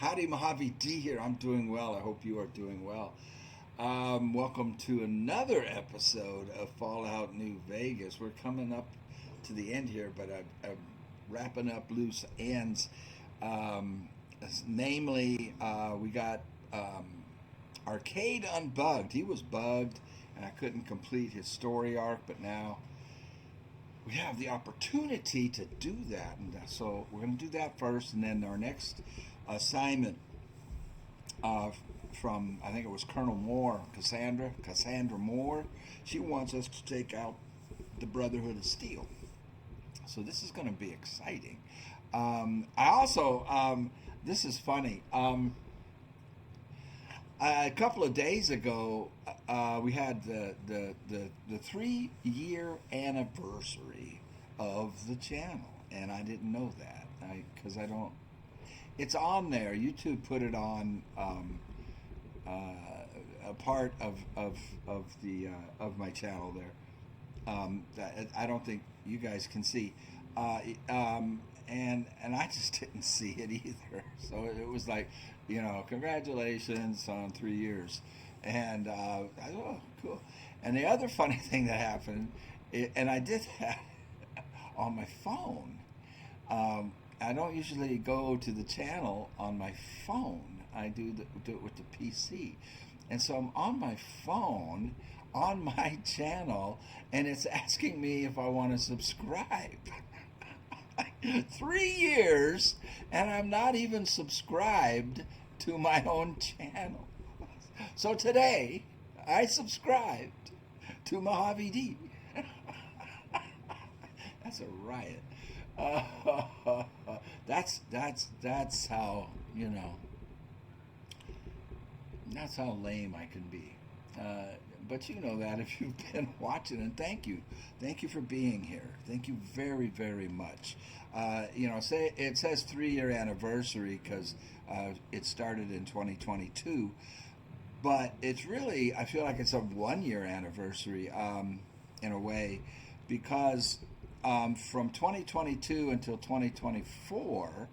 Howdy, Mojave D here. I'm doing well. I hope you are doing well. Welcome to another episode of Fallout New Vegas. We're coming up to the end here, but I'm wrapping up loose ends. Um, Namely, we got Arcade Unbugged. He was bugged, and I couldn't complete his story arc, but now we have the opportunity to do that. And so we're going to do that first, and then our next assignment uh, from, I think it was Colonel Moore, Cassandra Moore. She wants us to take out the Brotherhood of Steel. So this is going to be exciting. I also, this is funny. A couple of days ago, we had the 3-year anniversary of the channel, and I didn't know that because I don't. It's on there. YouTube put it on a part of the of my channel there. That I don't think you guys can see, and I just didn't see it either. So it was like, congratulations on 3 years, and I thought, oh, cool. And the other funny thing that happened, and I did that on my phone. I don't usually go to the channel on my phone. I do it with the PC, and so I'm on my phone on my channel, and it's asking me if I want to subscribe. 3 years, and I'm not even subscribed to my own channel. So today, I subscribed to Mojave D. That's a riot. That's how, that's how lame I can be. But you know that if you've been watching, and thank you for being here. Thank you very, very much. It says 3-year anniversary because it started in 2022, but it's really, I feel like it's a 1-year anniversary in a way, because from 2022 until 2024,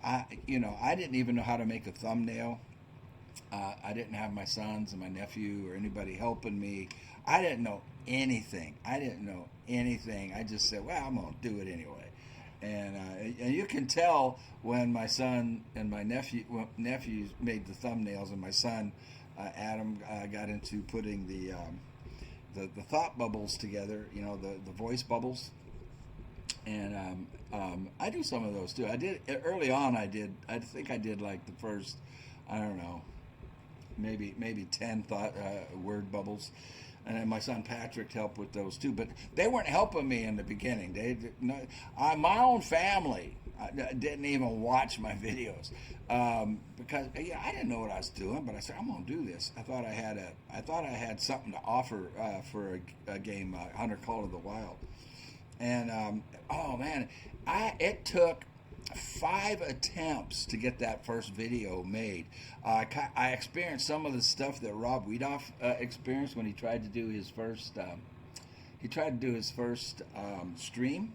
I didn't even know how to make a thumbnail. I didn't have my sons and my nephew or anybody helping me. I didn't know anything. I just said, well, I'm going to do it anyway. And you can tell when my son and my nephews made the thumbnails, and my son, Adam, got into putting the thought bubbles together, the voice bubbles. And I do some of those too. I did early on. I think I did like the first, I don't know, maybe 10 word bubbles, and then my son Patrick helped with those too. But they weren't helping me in the beginning. My own family didn't even watch my videos because I didn't know what I was doing. But I said, I'm gonna do this. I thought I had something to offer for a game, Hunter Call of the Wild. And oh man, it took 5 attempts to get that first video made. I experienced some of the stuff that Rob Wiedoff experienced when he tried to do his first.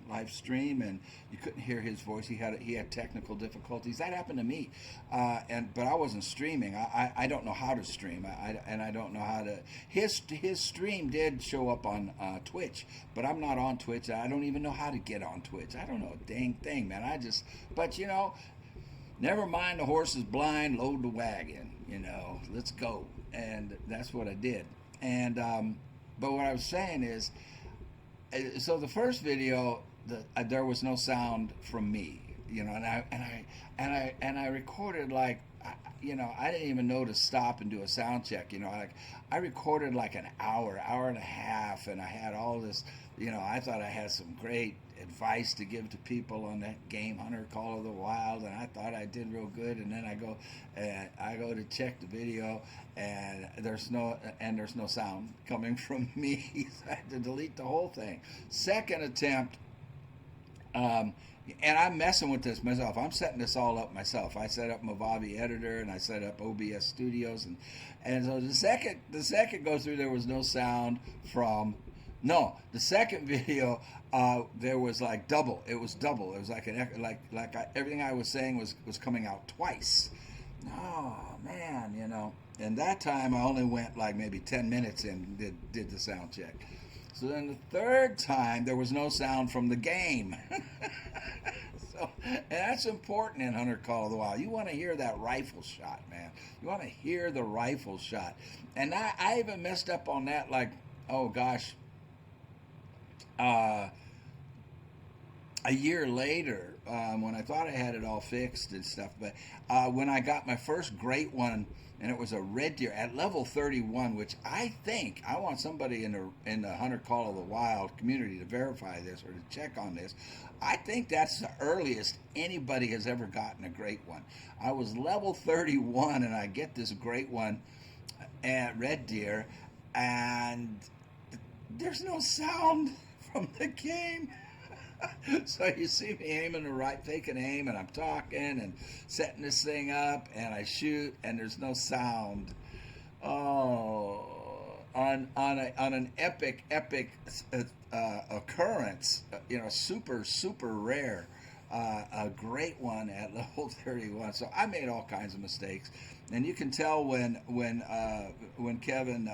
Live stream, and you couldn't hear his voice. He had technical difficulties. That happened to me, but I wasn't streaming. I don't know how to stream. I don't know how to. His stream did show up on Twitch, but I'm not on Twitch. I don't even know how to get on Twitch. I don't know a dang thing, man. But never mind, the horse is blind. Load the wagon. Let's go. And that's what I did. And but what I was saying is, so the first video, there was no sound from me, and I recorded like, I didn't even know to stop and do a sound check, I recorded like an hour and a half, and I had all this, I thought I had some great advice to give to people on that game, Hunter Call of the Wild, and I thought I did real good. And then I go to check the video, and there's no sound coming from me. So I had to delete the whole thing. Second attempt, and I'm messing with this myself. I'm setting this all up myself. I set up Mojave Editor, and I set up OBS Studios, and so the second go through, there was no sound from. No, the second video, there was like double. It was double. It was like everything I was saying was coming out twice, Oh man, And that time I only went like maybe 10 minutes and did the sound check. So then the third time there was no sound from the game. So, and that's important in Hunter Call of the Wild. You want to hear that rifle shot, man. You want to hear the rifle shot. And I even messed up on that, like, oh gosh, uh, a year later, when I thought I had it all fixed and stuff. But when I got my first great one, and it was a red deer at level 31, which I want somebody in the Hunter Call of the Wild community to verify this or to check on this. I think that's the earliest anybody has ever gotten a great one. I was level 31, and I get this great one at red deer, and there's no sound from the game. So you see me aiming the right, taking aim, and I'm talking and setting this thing up, and I shoot, and there's no sound. Oh, on an epic occurrence, super rare. A great one at level 31. So I made all kinds of mistakes, and you can tell when Kevin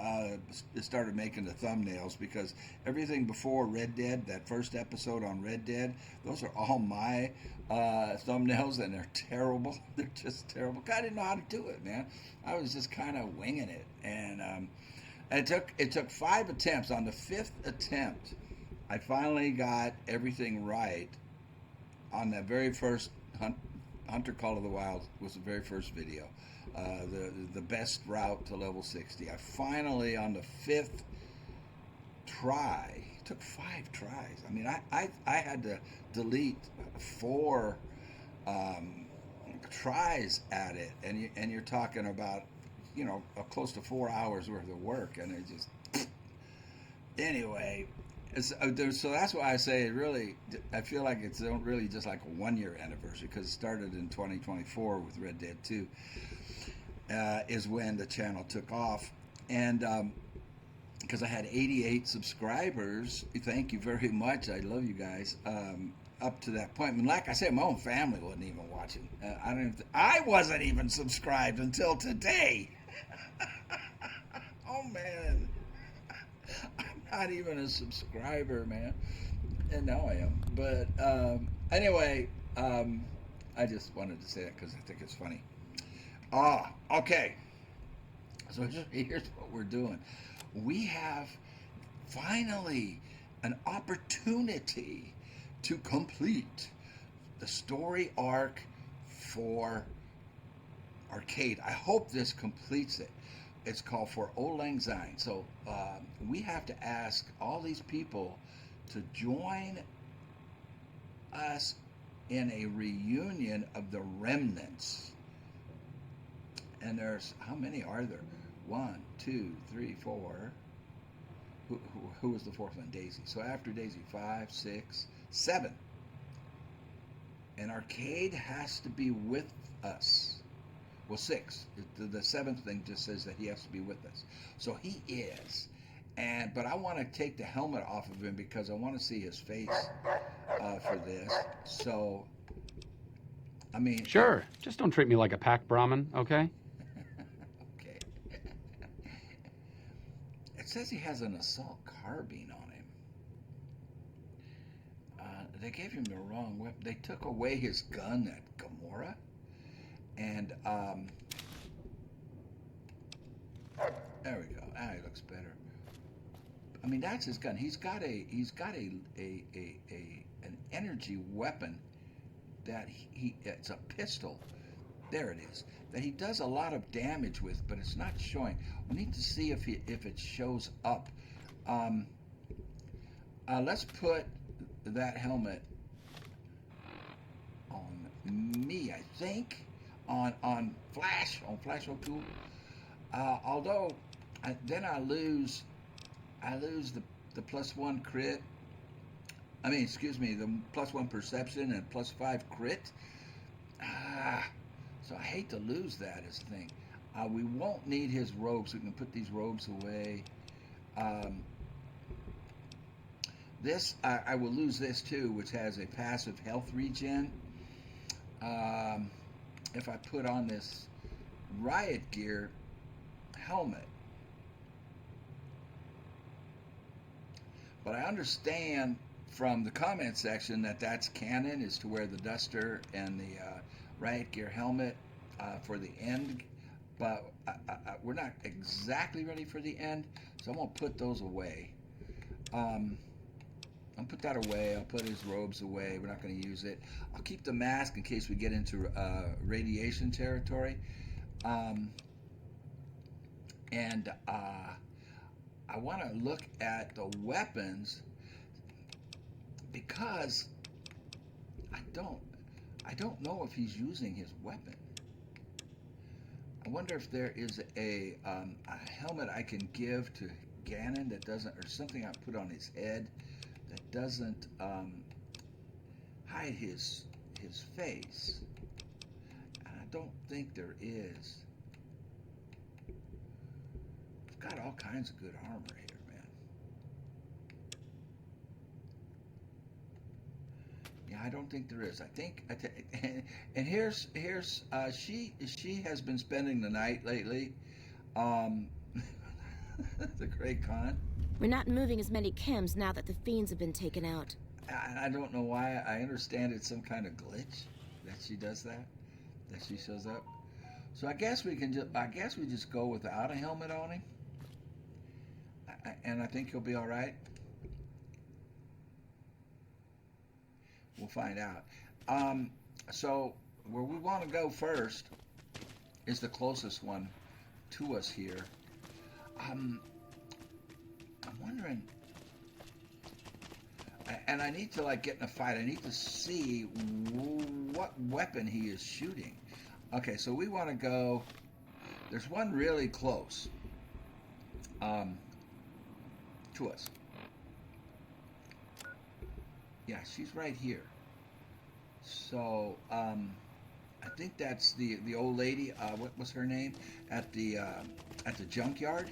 started making the thumbnails, because everything before Red Dead, that first episode on Red Dead, those are all my thumbnails, and they're terrible. They're just terrible. I didn't know how to do it, man. I was just kind of winging it, and it took 5 attempts. On the 5th attempt, I finally got everything right. On that very first Hunter Call of the Wild was the very first video, the best route to level 60. I finally, on the 5th try, it took 5 tries. I mean, I had to delete 4 tries at it, and you're talking about close to 4 hours worth of work, and it just anyway. So that's why I say I feel like it's really just like a 1-year anniversary, because it started in 2024 with Red Dead 2, is when the channel took off. And because I had 88 subscribers, thank you very much. I love you guys. Up to that point, I mean, like I said, my own family wasn't even watching. I wasn't even subscribed until today. Oh man. Not even a subscriber, man. And now I am. But anyway, I just wanted to say that because I think it's funny. Okay. So here's what we're doing. We have finally an opportunity to complete the story arc for Arcade. I hope this completes it. It's called For Auld Lang Syne. So we have to ask all these people to join us in a reunion of the Remnants. And there's, how many are there? 1, 2, 3, 4. Who was the 4th one? Daisy. So after Daisy, 5, 6, 7. And Arcade has to be with us. Well, 6. The 7th thing just says that he has to be with us. So he is. But I want to take the helmet off of him because I want to see his face for this. So, I mean... Sure. Just don't treat me like a pack Brahmin, okay? Okay. It says he has an assault carbine on him. They gave him the wrong weapon. They took away his gun at Gamora. And there we go. He looks better. I mean, that's his gun. He's got an energy weapon that it's a pistol. There it is. That he does a lot of damage with, but it's not showing. We need to see if it shows up. Let's put that helmet on me, I think. On Flash 02. Although then I lose the +1 crit. I mean, excuse me, the +1 perception and +5 crit. So I hate to lose that as a thing. We won't need his robes. We can put these robes away. This I will lose this too, which has a passive health regen. If I put on this riot gear helmet. But I understand from the comment section that that's canon, is to wear the duster and the riot gear helmet for the end. But we're not exactly ready for the end, so I'm going to put those away. I'll put that away. I'll put his robes away. We're not going to use it. I'll keep the mask in case we get into radiation territory. And I want to look at the weapons because I don't know if he's using his weapon. I wonder if there is a helmet I can give to Ganon that doesn't, or something I put on his head that doesn't hide his face. And I don't think there is. We've got all kinds of good armor here, man. Yeah, I don't think there is. I think, and here's she has been spending the night lately. The Great Khan. We're not moving as many chems now that the fiends have been taken out. I don't know why. I understand it's some kind of glitch that she does that she shows up. So I guess we just go without a helmet on him, and I think he'll be all right. We'll find out. So where we want to go first is the closest one to us here. I'm wondering, and I need to get in a fight. I need to see what weapon he is shooting. Okay, so we want to go. There's one really close to us. Yeah, she's right here. So I think that's the old lady. What was her name at the junkyard?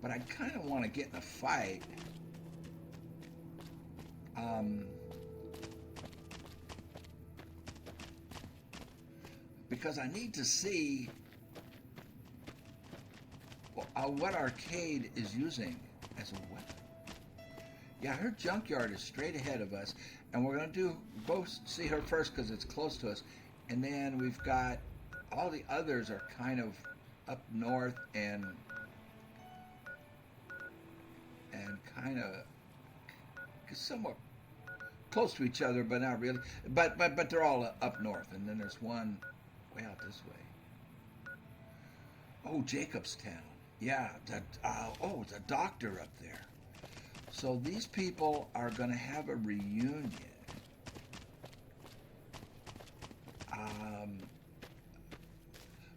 But I kind of want to get in a fight. Because I need to see what Arcade is using as a weapon. Yeah, her junkyard is straight ahead of us, and we're going to go see her first because it's close to us, and then we've got all the others are kind of up north and kind of somewhat close to each other, but not really. But they're all up north, and then there's one way out this way. Oh, Jacobstown. Yeah, it's a doctor up there. So these people are going to have a reunion.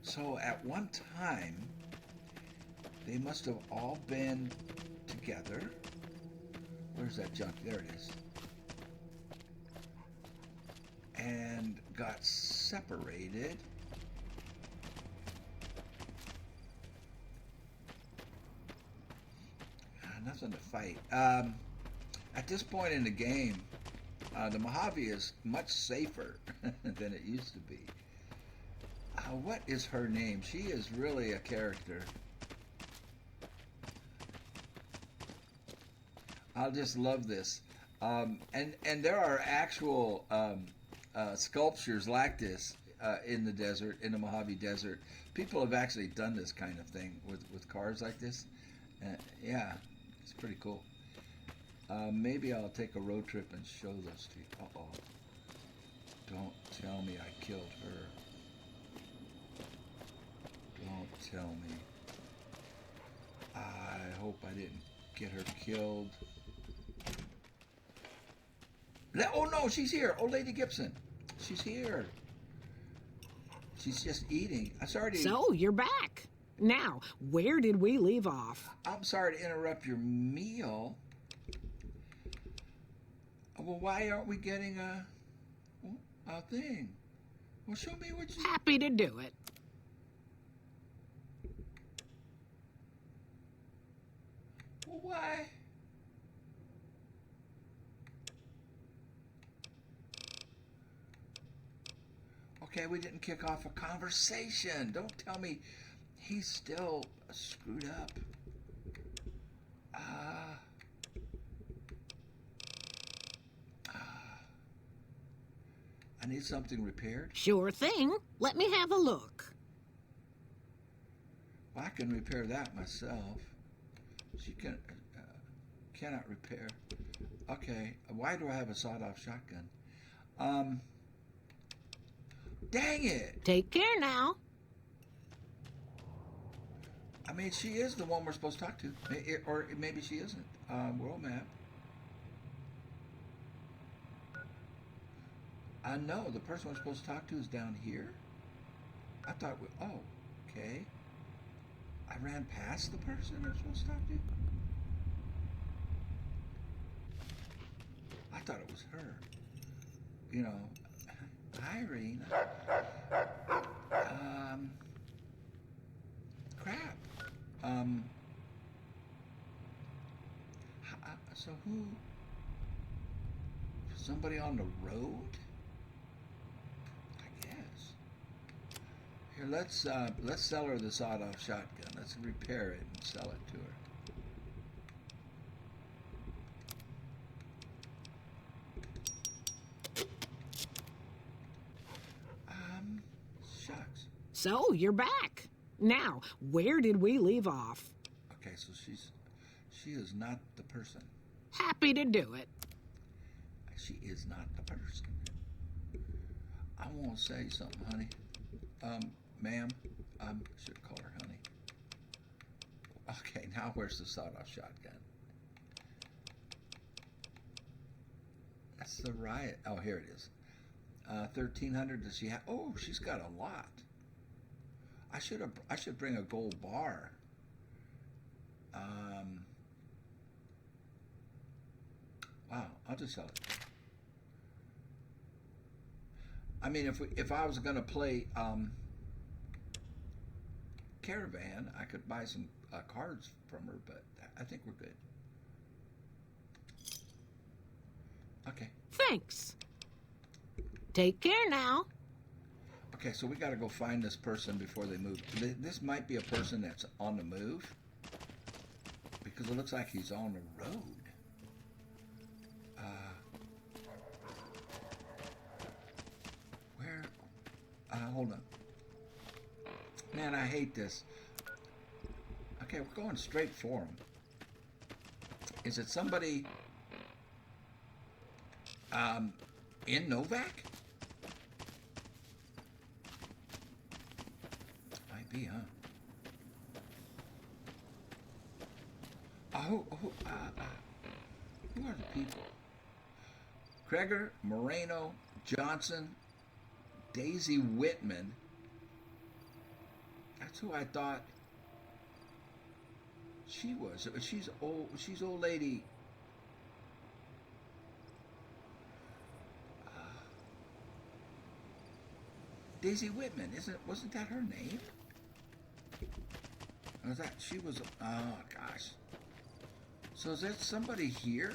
So at one time, they must have all been together. Where's that junk? There it is. And got separated. Nothing to fight. At this point in the game, the Mojave is much safer than it used to be. What is her name? She is really a character. I'll just love this. And there are actual sculptures like this in the desert, in the Mojave Desert. People have actually done this kind of thing with cars like this. Yeah, it's pretty cool. Maybe I'll take a road trip and show those to you. Uh-oh. Don't tell me I killed her. Don't tell me. I hope I didn't get her killed. Oh no, she's here. Old Lady Gibson. She's here. She's just eating. I'm sorry to... So, you're back. Now, where did we leave off? I'm sorry to interrupt your meal. Well, why aren't we getting a thing? Well, show me what you... Happy to do it. Well, why? Okay, we didn't kick off a conversation. Don't tell me he's still screwed up. I need something repaired. Sure thing. Let me have a look. Well, I can repair that myself. She cannot repair. Okay, why do I have a sawed-off shotgun? Dang it! Take care now. I mean, she is the one we're supposed to talk to. Or maybe she isn't. World map. No, the person we're supposed to talk to is down here. I thought, oh, okay. I ran past the person I'm supposed to talk to. I thought it was her. You know, Irene. Crap. So who? Somebody on the road? I guess. Here, let's sell her the sawed-off shotgun. Let's repair it and sell it to her. Shucks. So, you're back. Now, where did we leave off? Okay, so she is not the person. Happy to do it. She is not the person. I want to say something, honey. Ma'am, I should call her honey. Okay, now where's the sawed-off shotgun? That's the riot. Oh, here it is. 1,300. Does she have? Oh, she's got a lot. I should bring a gold bar. Wow, I'll just sell it. I mean, if I was gonna play Caravan, I could buy some cards from her, but I think we're good. Okay. Thanks. Take care now. Okay, so we got to go find this person before they move. This might be a person that's on the move, because it looks like he's on the road. Where? Hold on. Man, I hate this. Okay, we're going straight for him. Is it somebody in Novak? Might be, huh? Who are the people? Kreger, Moreno, Johnson, Daisy Whitman. That's who I thought she was. She's old. She's old lady. Daisy Whitman. Wasn't that her name? Or was that she was? Oh gosh. So is that somebody here?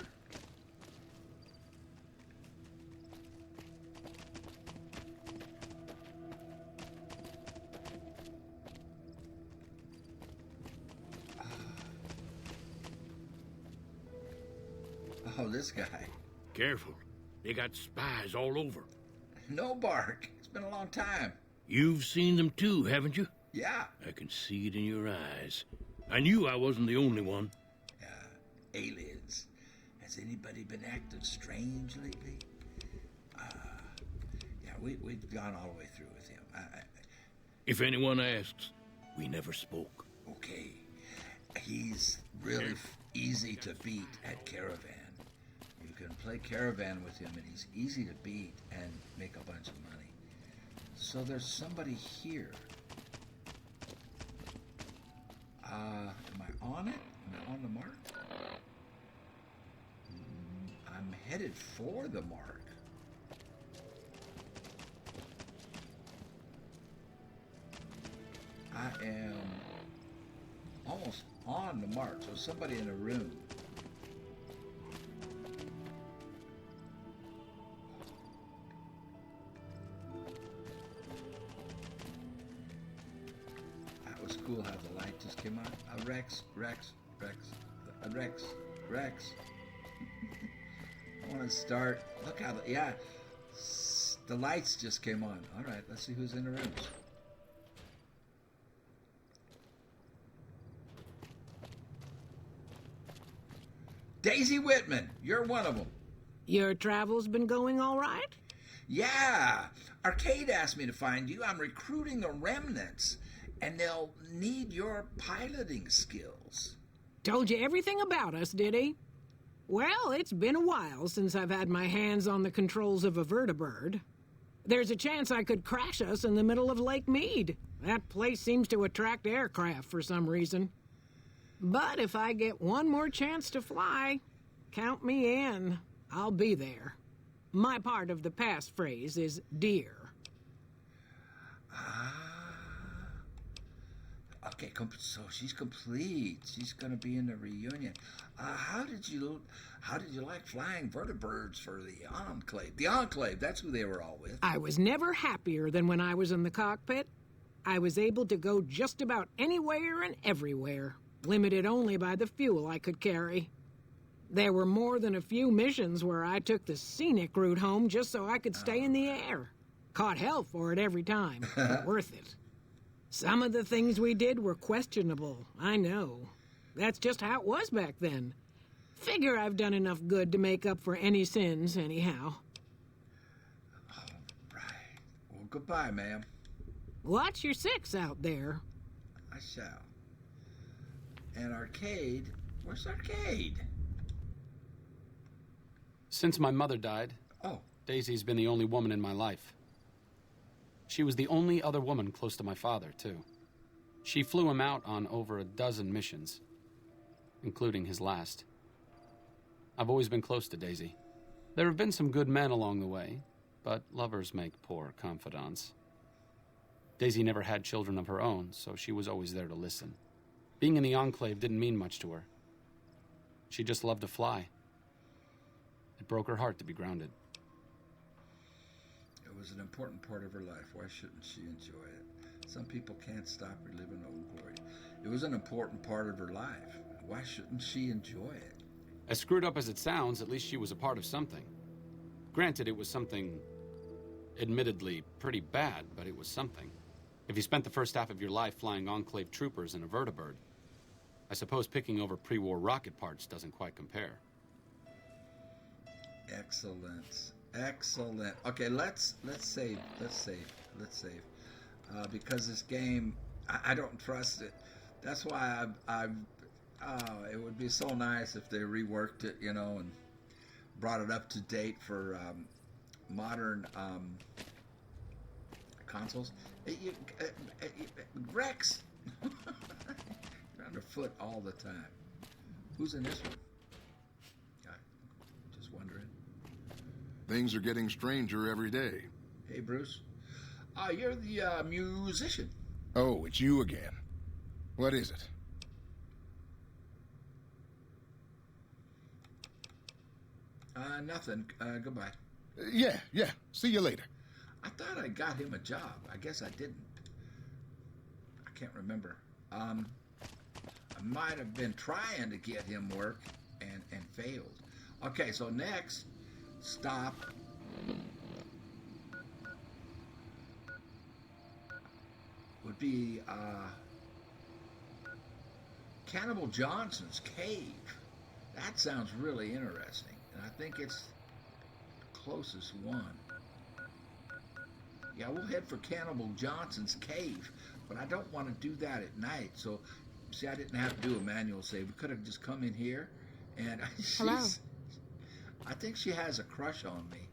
Oh, this guy. Careful. They got spies all over. No bark. It's been a long time. You've seen them too, haven't you? Yeah. I can see it in your eyes. I knew I wasn't the only one. Aliens. Has anybody been acting strange lately? Yeah, we've gone all the way through with him. If anyone asks, we never spoke. Okay. He's really easy to beat at Caravan. You can play Caravan with him, and he's easy to beat and make a bunch of money. So there's somebody here. Am I on it? Am I on the mark? I'm headed for the mark. I am almost on the mark, so somebody in a room. cool how the light just came on. Rex. I want to start. Look how the lights just came on. All right, let's see who's in the rooms. Daisy Whitman, you're one of them. Your travel's been going all right? Yeah. Arcade asked me to find you. I'm recruiting the Remnants, and they'll need your piloting skills. Told you everything about us, did he? Well, it's been a while since I've had my hands on the controls of a vertibird. There's a chance I could crash us in the middle of Lake Mead. That place seems to attract aircraft for some reason. But if I get one more chance to fly, count me in. I'll be there. My part of the passphrase is dear. Okay, so she's complete. She's gonna be in the reunion. How did you like flying vertibirds for the Enclave? The Enclave, that's who they were all with. I was never happier than when I was in the cockpit. I was able to go just about anywhere and everywhere, limited only by the fuel I could carry. There were more than a few missions where I took the scenic route home just so I could stay in the air. Caught hell for it every time, but worth it. Some of the things we did were questionable, I know. That's just how it was back then. Figure I've done enough good to make up for any sins, anyhow. All right. Well, goodbye, ma'am. Watch your six out there. I shall. And Arcade, where's Arcade? Since my mother died, Oh, Daisy's been the only woman in my life. She was the only other woman close to my father, too. She flew him out on over a dozen missions, including his last. I've always been close to Daisy. There have been some good men along the way, but lovers make poor confidants. Daisy never had children of her own, so she was always there to listen. Being in the Enclave didn't mean much to her. She just loved to fly. It broke her heart to be grounded. it was an important part of her life. Why shouldn't she enjoy it? Some people can't stop reliving old glory. It was an important part of her life. Why shouldn't she enjoy it? As screwed up as it sounds, at least she was a part of something. Granted, it was something admittedly pretty bad, but it was something. If you spent the first half of your life flying Enclave troopers in a vertibird, I suppose picking over pre-war rocket parts doesn't quite compare. Excellent. Excellent. Okay, let's save. Because this game, I don't trust it. That's why it would be so nice if they reworked it, and brought it up to date for modern consoles. Rex, you're underfoot all the time. Who's in this one? Just wondering. Things are getting stranger every day. Hey, Bruce. You're the musician. Oh, it's you again. What is it? Nothing. Goodbye. Yeah. See you later. I thought I got him a job. I guess I didn't. I can't remember. I might have been trying to get him work and failed. Okay, so next stop would be Cannibal Johnson's cave. That sounds really interesting, and I think it's the closest one. Yeah, we'll head for Cannibal Johnson's cave, but I don't want to do that at night. So, see, I didn't have to do a manual save. We could have just come in here, and Hello. I think she has a crush on me.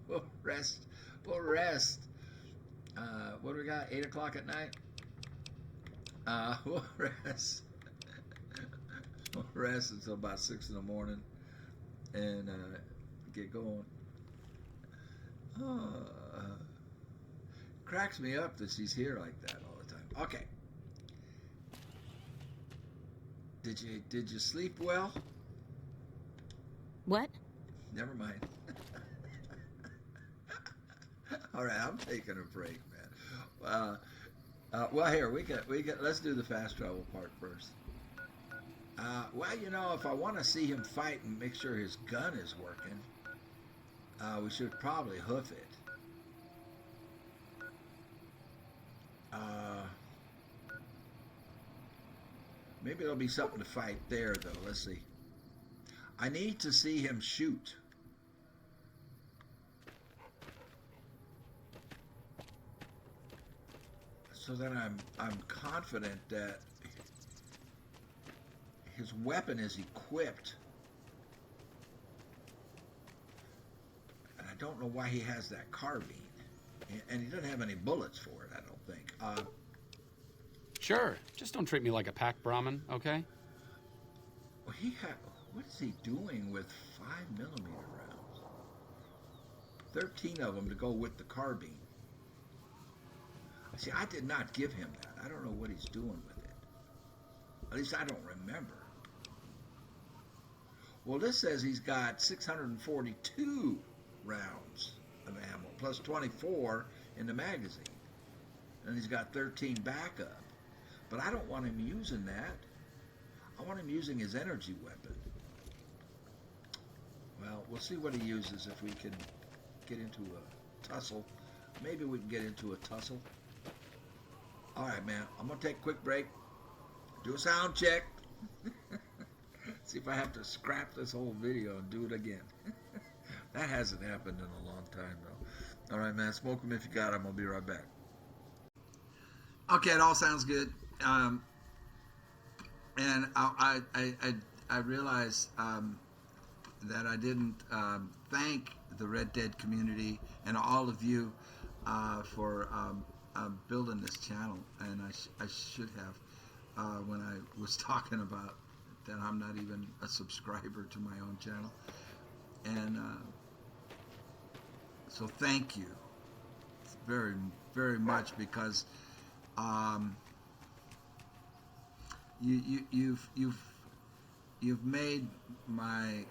We'll rest. We'll rest. What do we got? 8 o'clock at night? We'll rest. We'll rest until about 6 in the morning and get going. Cracks me up that she's here like that all the time. Okay. Did you sleep well? What? Never mind. All right, I'm taking a break, man. Well, here we get. Let's do the fast travel part first. Well, if I want to see him fight and make sure his gun is working, we should probably hoof it. Maybe there'll be something to fight there, though. Let's see. I need to see him shoot. So that I'm confident that his weapon is equipped. And I don't know why he has that carbine. And he doesn't have any bullets for it, I don't think. Sure, just don't treat me like a pack Brahmin, okay? Well, what is he doing with 5mm rounds? 13 of them to go with the carbine. See, I did not give him that. I don't know what he's doing with it. At least I don't remember. Well, this says he's got 642 rounds of ammo, plus 24 in the magazine. And he's got 13 backup. But I don't want him using that. I want him using his energy weapon. Well, we'll see what he uses if we can get into a tussle. Maybe we can get into a tussle. All right, man. I'm going to take a quick break. Do a sound check. See if I have to scrap this whole video and do it again. That hasn't happened in a long time, though. All right, man. Smoke them if you got them. I'll be right back. Okay, it all sounds good. And I realized that I didn't thank the Red Dead community and all of you for building this channel, and I should have when I was talking about that I'm not even a subscriber to my own channel, and so thank you very, very much, because you've made my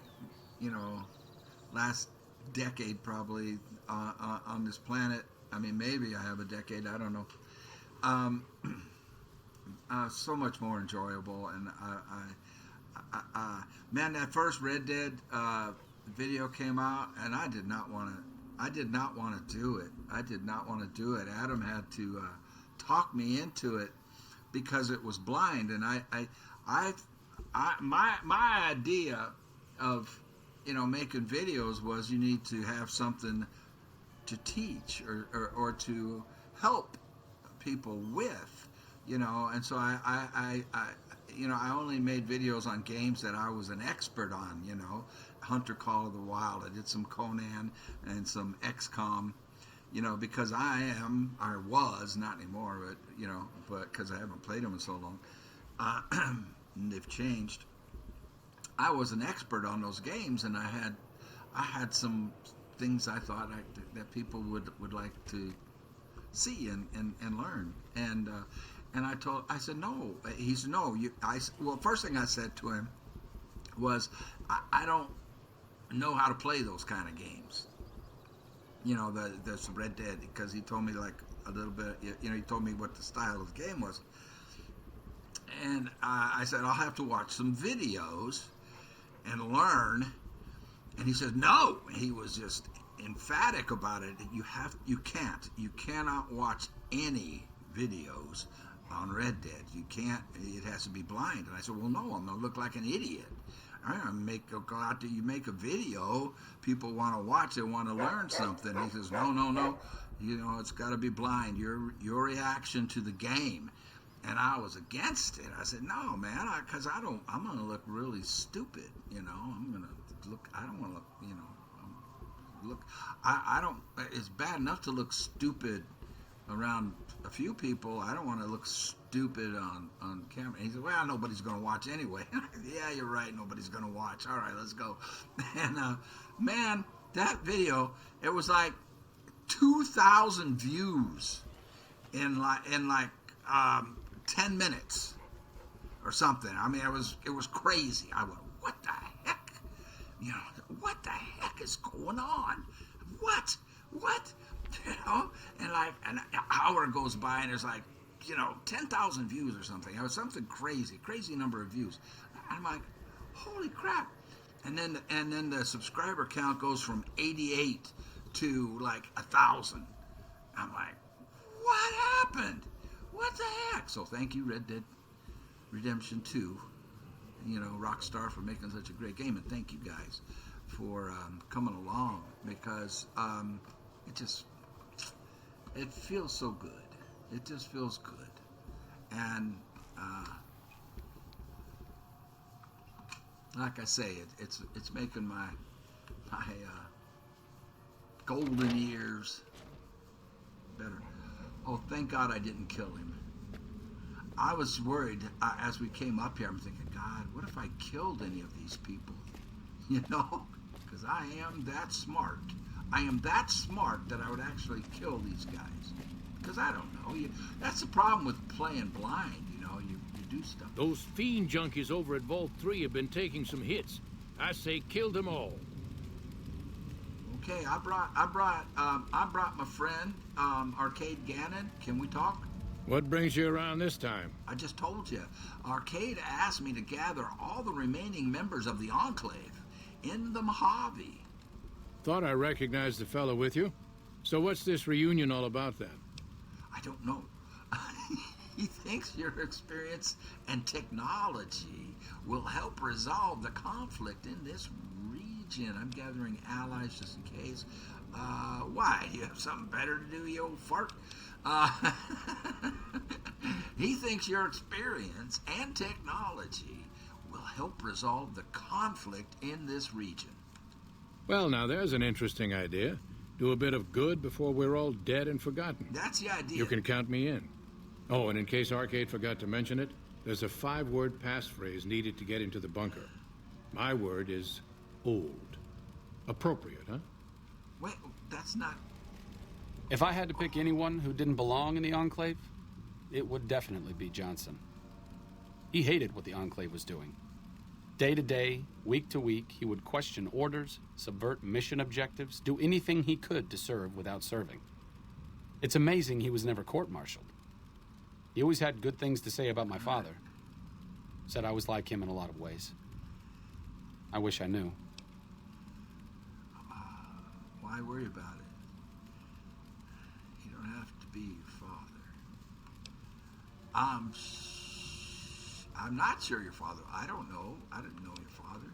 last decade probably on this planet. I mean, maybe I have a decade, I don't know. So much more enjoyable, and man, that first Red Dead video came out, and I did not want to do it. I did not want to do it. Adam had to talk me into it because it was blind, and my idea of making videos was you need to have something to teach or to help people with, and so I only made videos on games that I was an expert on, Hunter Call of the Wild. I did some Conan and some XCOM, because I was, not anymore, but because I haven't played them in so long, and they've changed. I was an expert on those games, and I had some things I thought that people would like to see and learn, and I said no. He said no. Well, first thing I said to him was I don't know how to play those kind of games. That's Red Dead, because he told me like a little bit. He told me what the style of the game was, and I said I'll have to watch some videos and learn. And he said no. He was just emphatic about it. You cannot watch any videos on Red Dead. You can't. It has to be blind. And I said, well, no, I'm gonna look like an idiot. I'm gonna go out there. You make a video, people want to watch it, want to learn something. He says, no. It's got to be blind. Your reaction to the game. And I was against it. I said, no, man, because I'm gonna look really stupid. I'm gonna look. I don't want to look. I don't. It's bad enough to look stupid around a few people. I don't want to look stupid on camera. And he said, well, nobody's going to watch anyway. Yeah, you're right. Nobody's going to watch. All right, let's go. And man, that video, it was like 2,000 views in like 10 minutes or something. I mean, it was crazy. I went, what the heck? What the heck is going on? What? And like an hour goes by, and there's like 10,000 views or something. It was something crazy number of views. I'm like, holy crap! And then the subscriber count goes from 88 to like 1,000. I'm like, what happened? What the heck? So thank you, Red Dead Redemption 2. Rockstar for making such a great game, and thank you guys for coming along, because it feels so good. It just feels good, and like I say, it's making my golden years better. Oh, thank God I didn't kill him. I was worried as we came up here. I'm thinking, God, what if I killed any of these people? Because I am that smart. I am that smart that I would actually kill these guys. Because I don't know. That's the problem with playing blind. You do stuff. Those fiend junkies over at Vault 3 have been taking some hits. I say kill them all. Okay, I brought my friend Arcade Gannon. Can we talk? What brings you around this time? I just told you. Arcade asked me to gather all the remaining members of the Enclave in the Mojave. Thought I recognized the fellow with you. So what's this reunion all about then? I don't know. He thinks your experience and technology will help resolve the conflict in this region. I'm gathering allies just in case. Why? Do you have something better to do, you old fart? He thinks your experience and technology will help resolve the conflict in this region. Well, now there's an interesting idea. Do a bit of good before we're all dead and forgotten. That's the idea. You can count me in. Oh, and in case Arcade forgot to mention it, there's a 5-word passphrase needed to get into the bunker. My word is old. Appropriate, huh? Wait, that's not... If I had to pick anyone who didn't belong in the Enclave, it would definitely be Johnson. He hated what the Enclave was doing. Day to day, week to week, he would question orders, subvert mission objectives, do anything he could to serve without serving. It's amazing he was never court-martialed. He always had good things to say about my father. Said I was like him in a lot of ways. I wish I knew. Why worry about it? You don't have to be your father. I'm not sure your father. I don't know. I didn't know your father.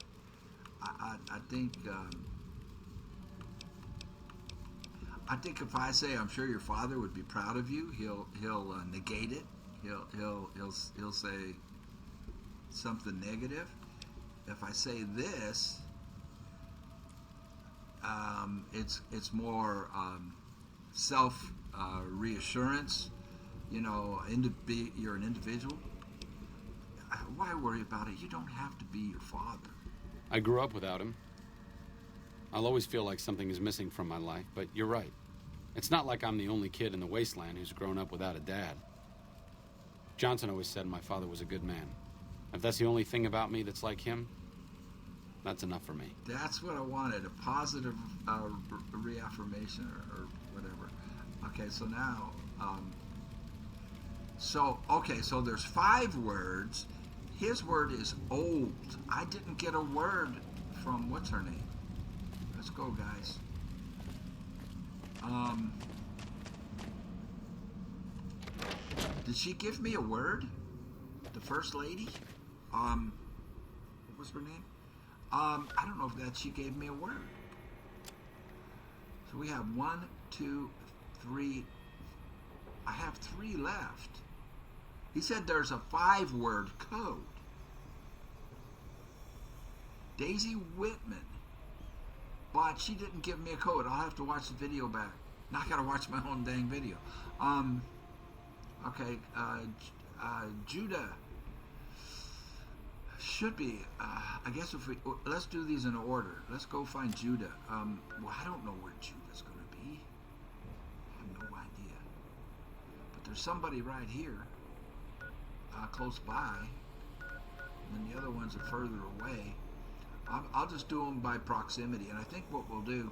I think if I say I'm sure your father would be proud of you, he'll negate it. He'll say something negative. If I say this, it's more self reassurance. You're an individual. Why worry about it? You don't have to be your father. I grew up without him. I'll always feel like something is missing from my life, but you're right. It's not like I'm the only kid in the wasteland who's grown up without a dad. Johnson always said my father was a good man. If that's the only thing about me that's like him, that's enough for me. That's what I wanted, a positive reaffirmation or whatever. Okay, so now, so there's 5 words. His word is old. I didn't get a word from, what's her name? Let's go, guys. Did she give me a word? The first lady? What was her name? I don't know if she gave me a word. So we have 1, 2, 3. I have 3 left. He said there's a 5-word code. Daisy Whitman. But she didn't give me a code. I'll have to watch the video back. Now I gotta watch my own dang video. Okay, Judah should be. I guess if let's do these in order. Let's go find Judah. Well, I don't know where Judah's gonna be. I have no idea. But there's somebody right here, close by, and the other ones are further away. I'll just do them by proximity, and I think what we'll do.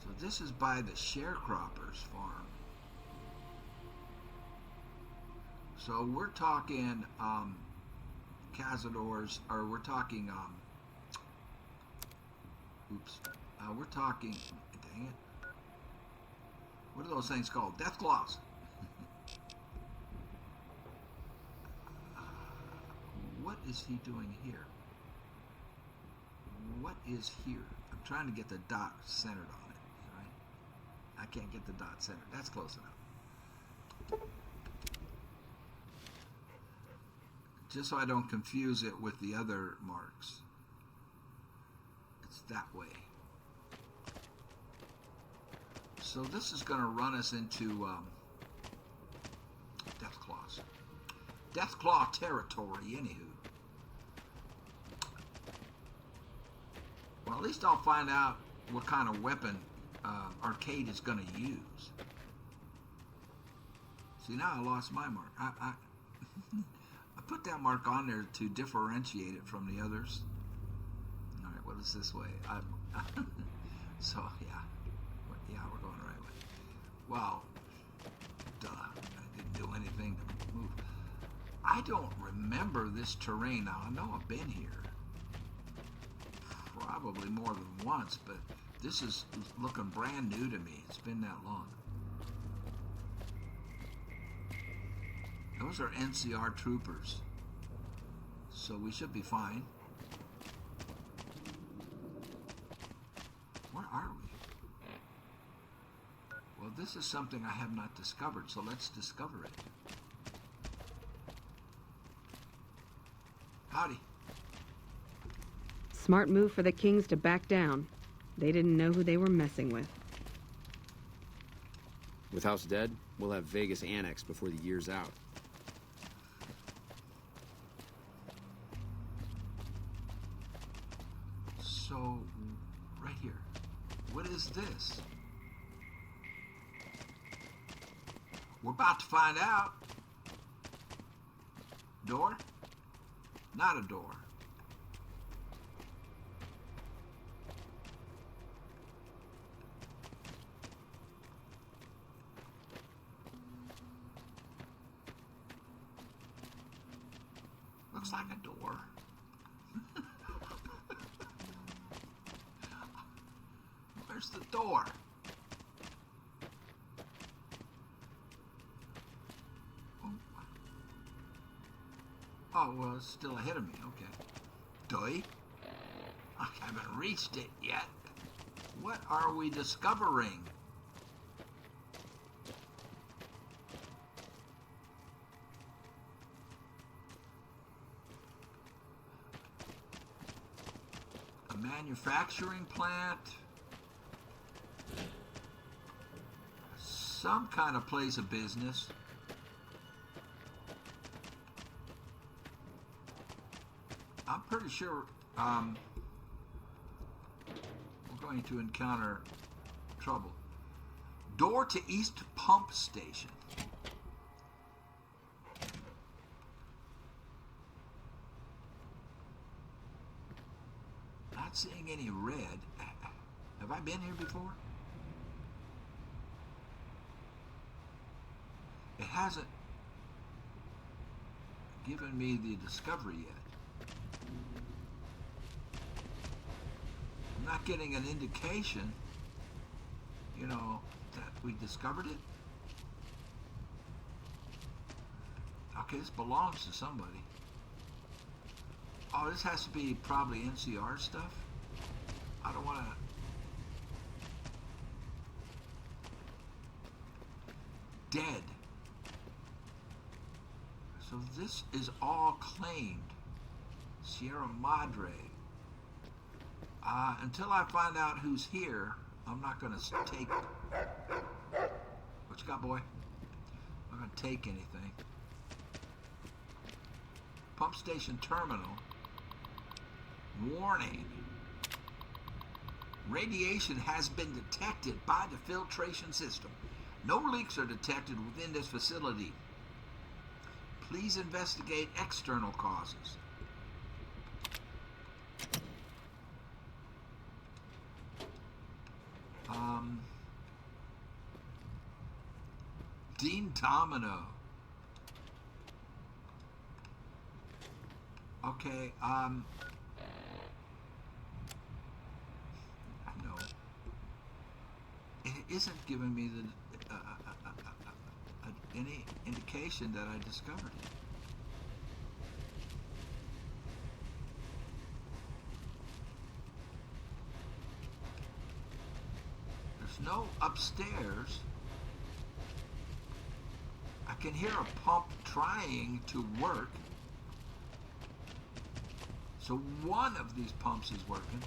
So this is by the sharecroppers farm. So we're talking Cazadors, or we're talking we're talking, dang it, what are those things called? Death claws. What is he doing here? What is here? I'm trying to get the dot centered on it, right? I can't get the dot centered. That's close enough. Just so I don't confuse it with the other marks. It's that way. So this is going to run us into Death Claws. Death Claw territory, anywho. Well, at least I'll find out what kind of weapon Arcade is going to use. See, now I lost my mark. I put that mark on there to differentiate it from the others. All right, what is this way? So, yeah, we're going the right way. Wow, duh, I didn't do anything to move. I don't remember this terrain now. I know I've been here probably more than once, but this is looking brand new to me. It's been that long. Those are NCR troopers, so we should be fine. Where are we? Well, this is something I have not discovered, so let's discover it. Howdy. Smart move for the Kings to back down. They didn't know who they were messing with. With House dead, we'll have Vegas annexed before the year's out. So, right here. What is this? We're about to find out. Door? Not a door. Looks like a door. Where's the door? Oh, well, it's still ahead of me. Okay. Doy? I haven't reached it yet. What are we discovering? A manufacturing plant? Some kind of place of business. I'm pretty sure we're going to encounter trouble. Door to East Pump Station. Not seeing any red. Have I been here before? It hasn't given me the discovery yet. I'm not getting an indication, you know, that we discovered it. Okay, this belongs to somebody. Oh, this has to be probably NCR stuff. I don't want to... Dead. So this is all claimed. Sierra Madre. Until I find out who's here, I'm not going to take... What you got, boy? I'm not going to take anything. Pump station terminal. Warning. Radiation has been detected by the filtration system. No leaks are detected within this facility. Please investigate external causes. Dean Domino. Okay, no. It isn't giving me the any indication that I discovered it. There's no upstairs. I can hear a pump trying to work. So one of these pumps is working.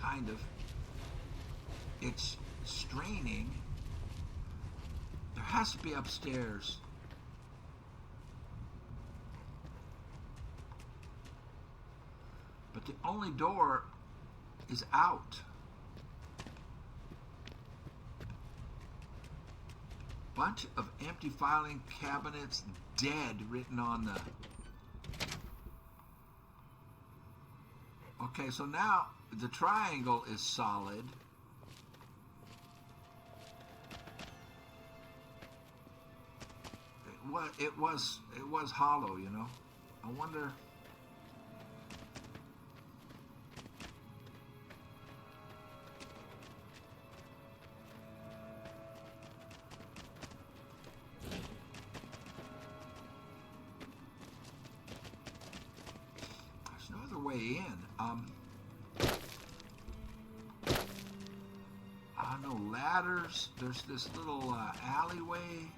Kind of. It's straining. There has to be upstairs. But the only door is out. Bunch of empty filing cabinets, dead, written on the... Okay, so now the triangle is solid. It was hollow, you know. I wonder... There's no other way in. No ladders. There's this little alleyway.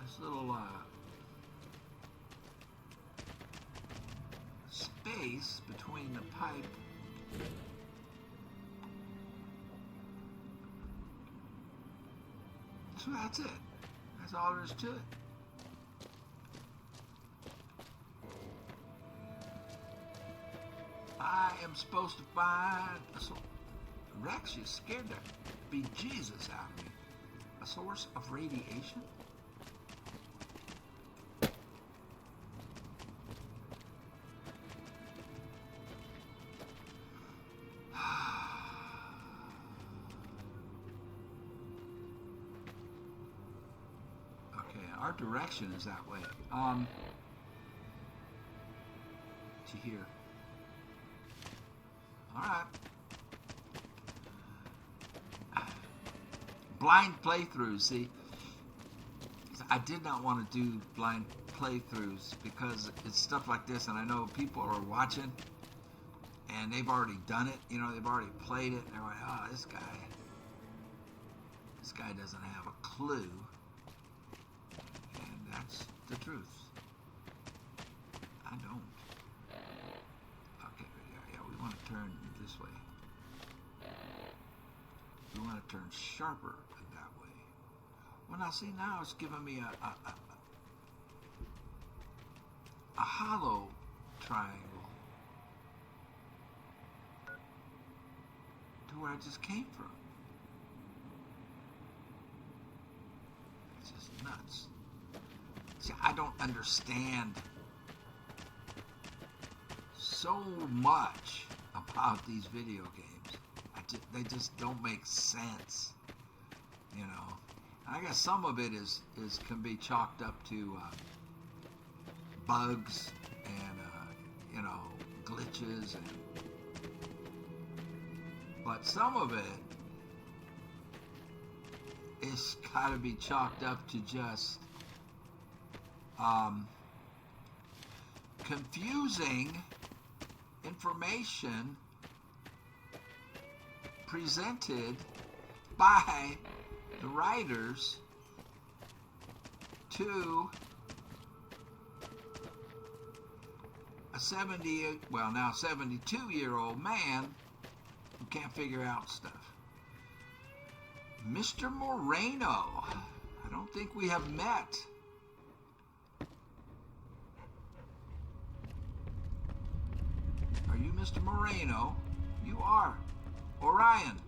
This little space between the pipe. So that's it. That's all there is to it. I am supposed to find a source. Rex, you scared the bejesus out of me. A source of radiation? Okay, our direction is that way. To here. All right. Blind playthroughs, see. I did not want to do blind playthroughs because it's stuff like this, and I know people are watching, and they've already done it. You know, they've already played it. And they're like, oh, this guy doesn't have a clue. And that's the truth. I don't. Okay, yeah, we want to turn this way. We want to turn sharper that way. Well, now see, now it's giving me a hollow triangle to where I just came from. It's just nuts. See, I don't understand so much about these video games. They just don't make sense, you know. I guess some of it can be chalked up to bugs and you know, glitches, but some of it is got to be chalked up to just confusing information presented by the writers to a 72-year-old man who can't figure out stuff. Mr. Moreno. I don't think we have met. Are you Mr. Moreno? You are. Orion.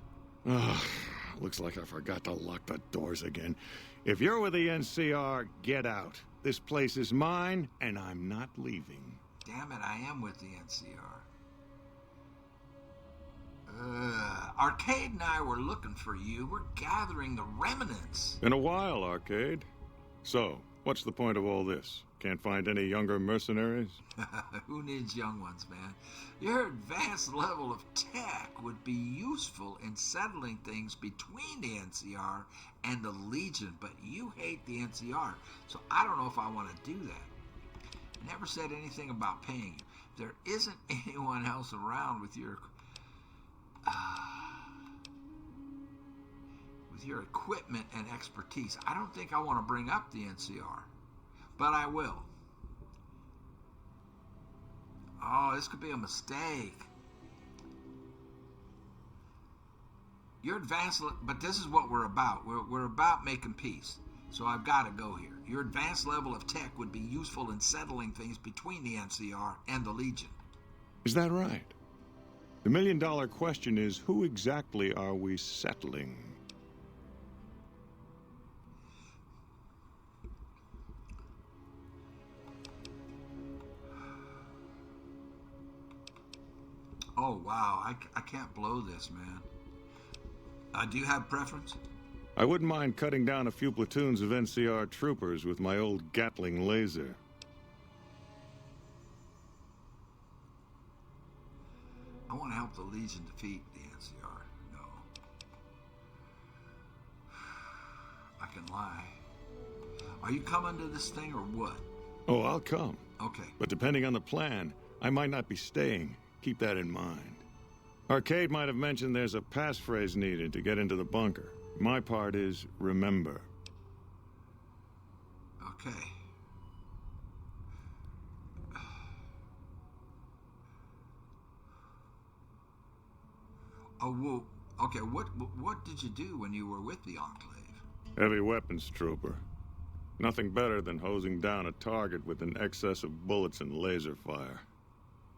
Ugh, looks like I forgot to lock the doors again. If you're with the NCR, get out. This place is mine, and I'm not leaving. Damn it, I am with the NCR. Arcade and I were looking for you. We're gathering the remnants. Been a while, Arcade. So, what's the point of all this? Can't find any younger mercenaries? Who needs young ones, man? Your advanced level of tech would be useful in settling things between the NCR and the Legion, but you hate the NCR, so I don't know if I want to do that. Never said anything about paying you. There isn't anyone else around with your equipment and expertise. I don't think I want to bring up the NCR, but I will. Oh, this could be a mistake. You're advanced, but this is what we're about. We're about making peace. So I've got to go here. Your advanced level of tech would be useful in settling things between the NCR and the Legion. Is that right? The million-dollar question is, who exactly are we settling? Oh, wow. I can't blow this, man. Do you have preference? I wouldn't mind cutting down a few platoons of NCR troopers with my old Gatling laser. I want to help the Legion defeat the NCR. No. I can lie. Are you coming to this thing or what? Oh, I'll come. Okay. But depending on the plan, I might not be staying. Keep that in mind. Arcade might have mentioned there's a passphrase needed to get into the bunker. My part is remember. Okay. Oh, well, okay, what did you do when you were with the Enclave? Heavy weapons trooper. Nothing better than hosing down a target with an excess of bullets and laser fire.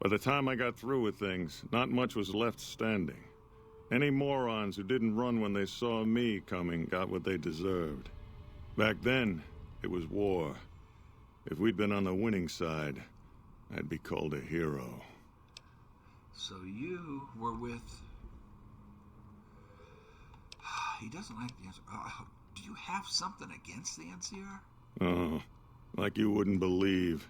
By the time I got through with things, not much was left standing. Any morons who didn't run when they saw me coming got what they deserved. Back then, it was war. If we'd been on the winning side, I'd be called a hero. So you were with... He doesn't like the NCR. Do you have something against the NCR? Oh, like you wouldn't believe.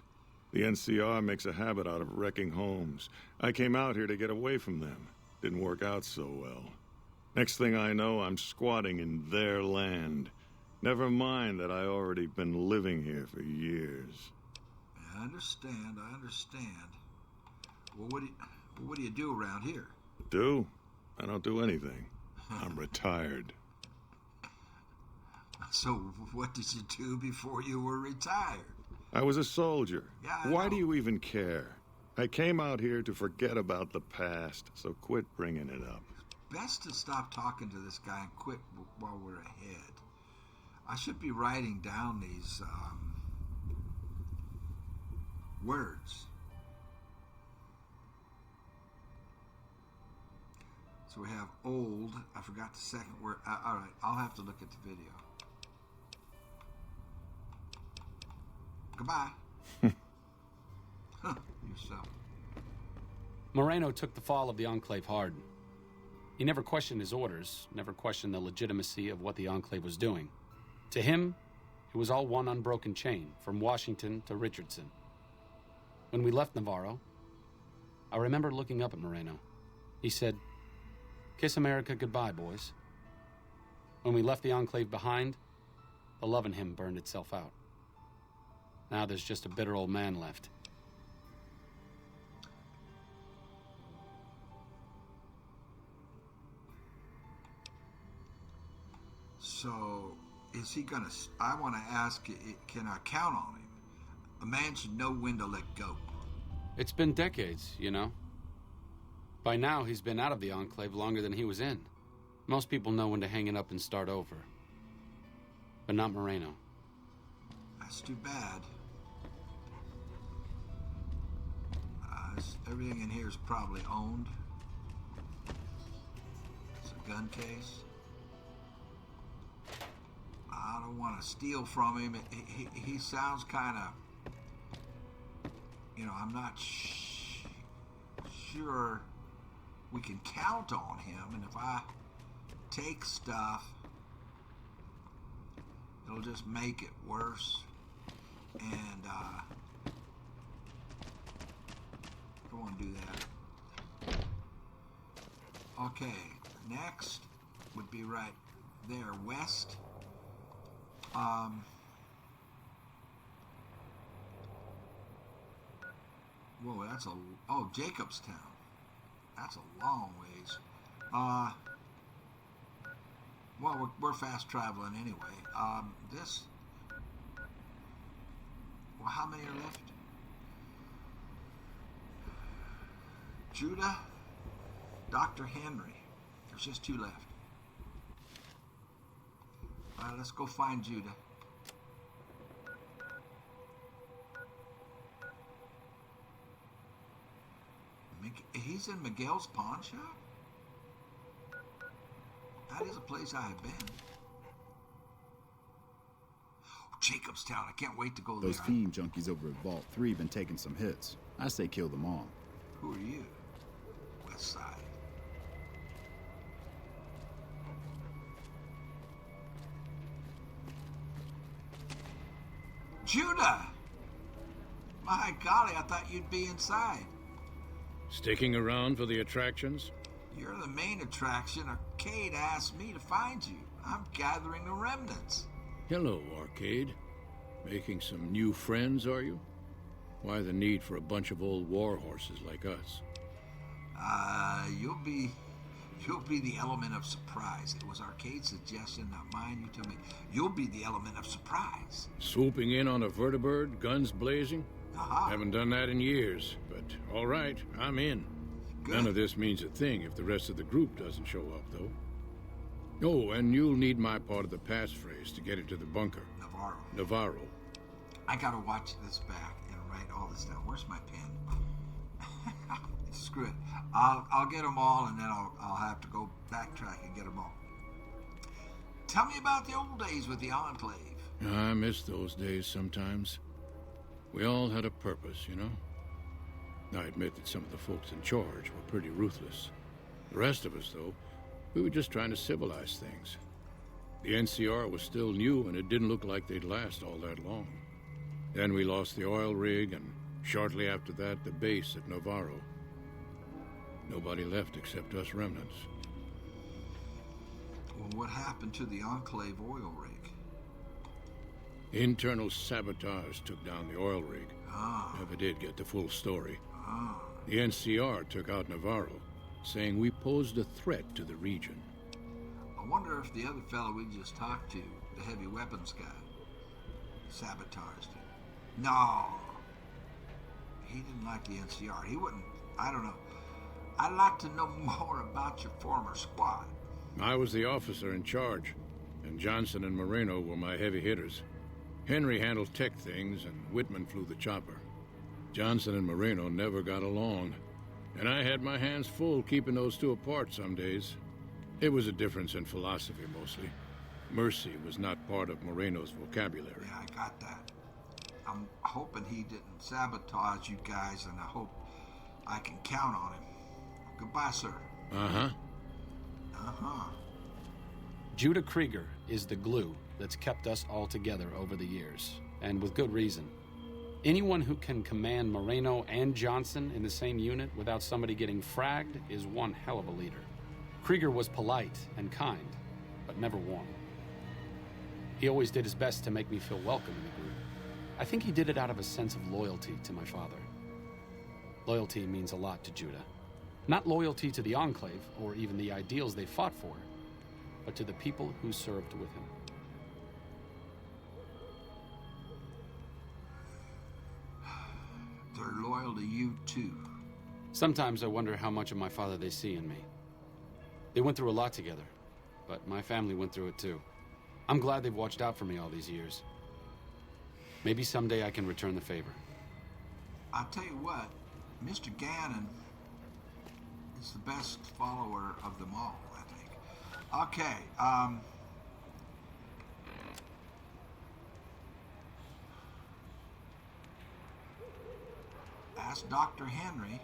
The NCR makes a habit out of wrecking homes. I came out here to get away from them. Didn't work out so well. Next thing I know, I'm squatting in their land. Never mind that I already been living here for years. I understand. Well, what do you do around here? Do? I don't do anything. I'm retired. So what did you do before you were retired? I was a soldier. Yeah, I Why know. do you even care? I came out here to forget about the past, so quit bringing it up. Best to stop talking to this guy and quit while we're ahead. I should be writing down these words. So we have old. I forgot the second word. All right, I'll have to look at the video. Goodbye. Yourself. Moreno took the fall of the Enclave hard. He never questioned his orders, never questioned the legitimacy of what the Enclave was doing. To him, it was all one unbroken chain, from Washington to Richardson. When we left Navarro, I remember looking up at Moreno. He said, "Kiss America goodbye, boys." When we left the Enclave behind, the love in him burned itself out. Now there's just a bitter old man left. So, is he gonna... I want to ask, can I count on him? A man should know when to let go. It's been decades, you know. By now, he's been out of the Enclave longer than he was in. Most people know when to hang it up and start over. But not Moreno. That's too bad. Everything in here is probably owned. It's a gun case. I don't want to steal from him. He sounds kind of... You know, I'm not sure we can count on him, and if I take stuff, it'll just make it worse. And don't want to do that. Okay, next would be right there, west. Whoa, that's Jacobstown. That's a long ways. Well, we're fast traveling anyway. Well, how many are left? Judah, Dr. Henry. There's just 2 left. All right, let's go find Judah. He's in Miguel's pawn shop? That is a place I have been. Jacobstown, I can't wait to go there. Those fiend junkies over at Vault 3 been taking some hits. I say kill them all. Who are you? West Side. Judah! My golly, I thought you'd be inside. Sticking around for the attractions? You're the main attraction. Arcade asked me to find you. I'm gathering the remnants. Hello, Arcade. Making some new friends, are you? Why the need for a bunch of old war horses like us? You'll be the element of surprise. It was Arcade's suggestion, not mine. You tell me. You'll be the element of surprise. Swooping in on a vertibird, guns blazing? Aha. Haven't done that in years, but all right, I'm in. Good. None of this means a thing if the rest of the group doesn't show up, though. Oh, and you'll need my part of the passphrase to get into the bunker. Navarro. I gotta watch this back and write all this down. Where's my pen? Screw it. I'll get them all, and then I'll have to go backtrack and get them all. Tell me about the old days with the Enclave. I miss those days sometimes. We all had a purpose, you know? I admit that some of the folks in charge were pretty ruthless. The rest of us, though, we were just trying to civilize things. The NCR was still new, and it didn't look like they'd last all that long. Then we lost the oil rig, and shortly after that, the base at Navarro. Nobody left except us remnants. Well, what happened to the Enclave oil rig? Internal sabotage took down the oil rig. Never did get the full story. The NCR took out Navarro, saying we posed a threat to the region. I wonder if the other fellow we just talked to, the heavy weapons guy, sabotaged it. No. He didn't like the NCR. He wouldn't. I don't know. I'd like to know more about your former squad. I was the officer in charge, and Johnson and Moreno were my heavy hitters. Henry handled tech things, and Whitman flew the chopper. Johnson and Moreno never got along, and I had my hands full keeping those two apart some days. It was a difference in philosophy, mostly. Mercy was not part of Moreno's vocabulary. Yeah, I got that. I'm hoping he didn't sabotage you guys, and I hope I can count on him. Goodbye, sir. Uh-huh. Uh-huh. Judah Krieger is the glue that's kept us all together over the years, and with good reason. Anyone who can command Moreno and Johnson in the same unit without somebody getting fragged is one hell of a leader. Krieger was polite and kind, but never warm. He always did his best to make me feel welcome in the group. I think he did it out of a sense of loyalty to my father. Loyalty means a lot to Judah. Not loyalty to the Enclave, or even the ideals they fought for, but to the people who served with him. They're loyal to you, too. Sometimes I wonder how much of my father they see in me. They went through a lot together, but my family went through it too. I'm glad they've watched out for me all these years. Maybe someday I can return the favor. I'll tell you what, Mr. Gannon is the best follower of them all, I think. Okay, ask Dr. Henry,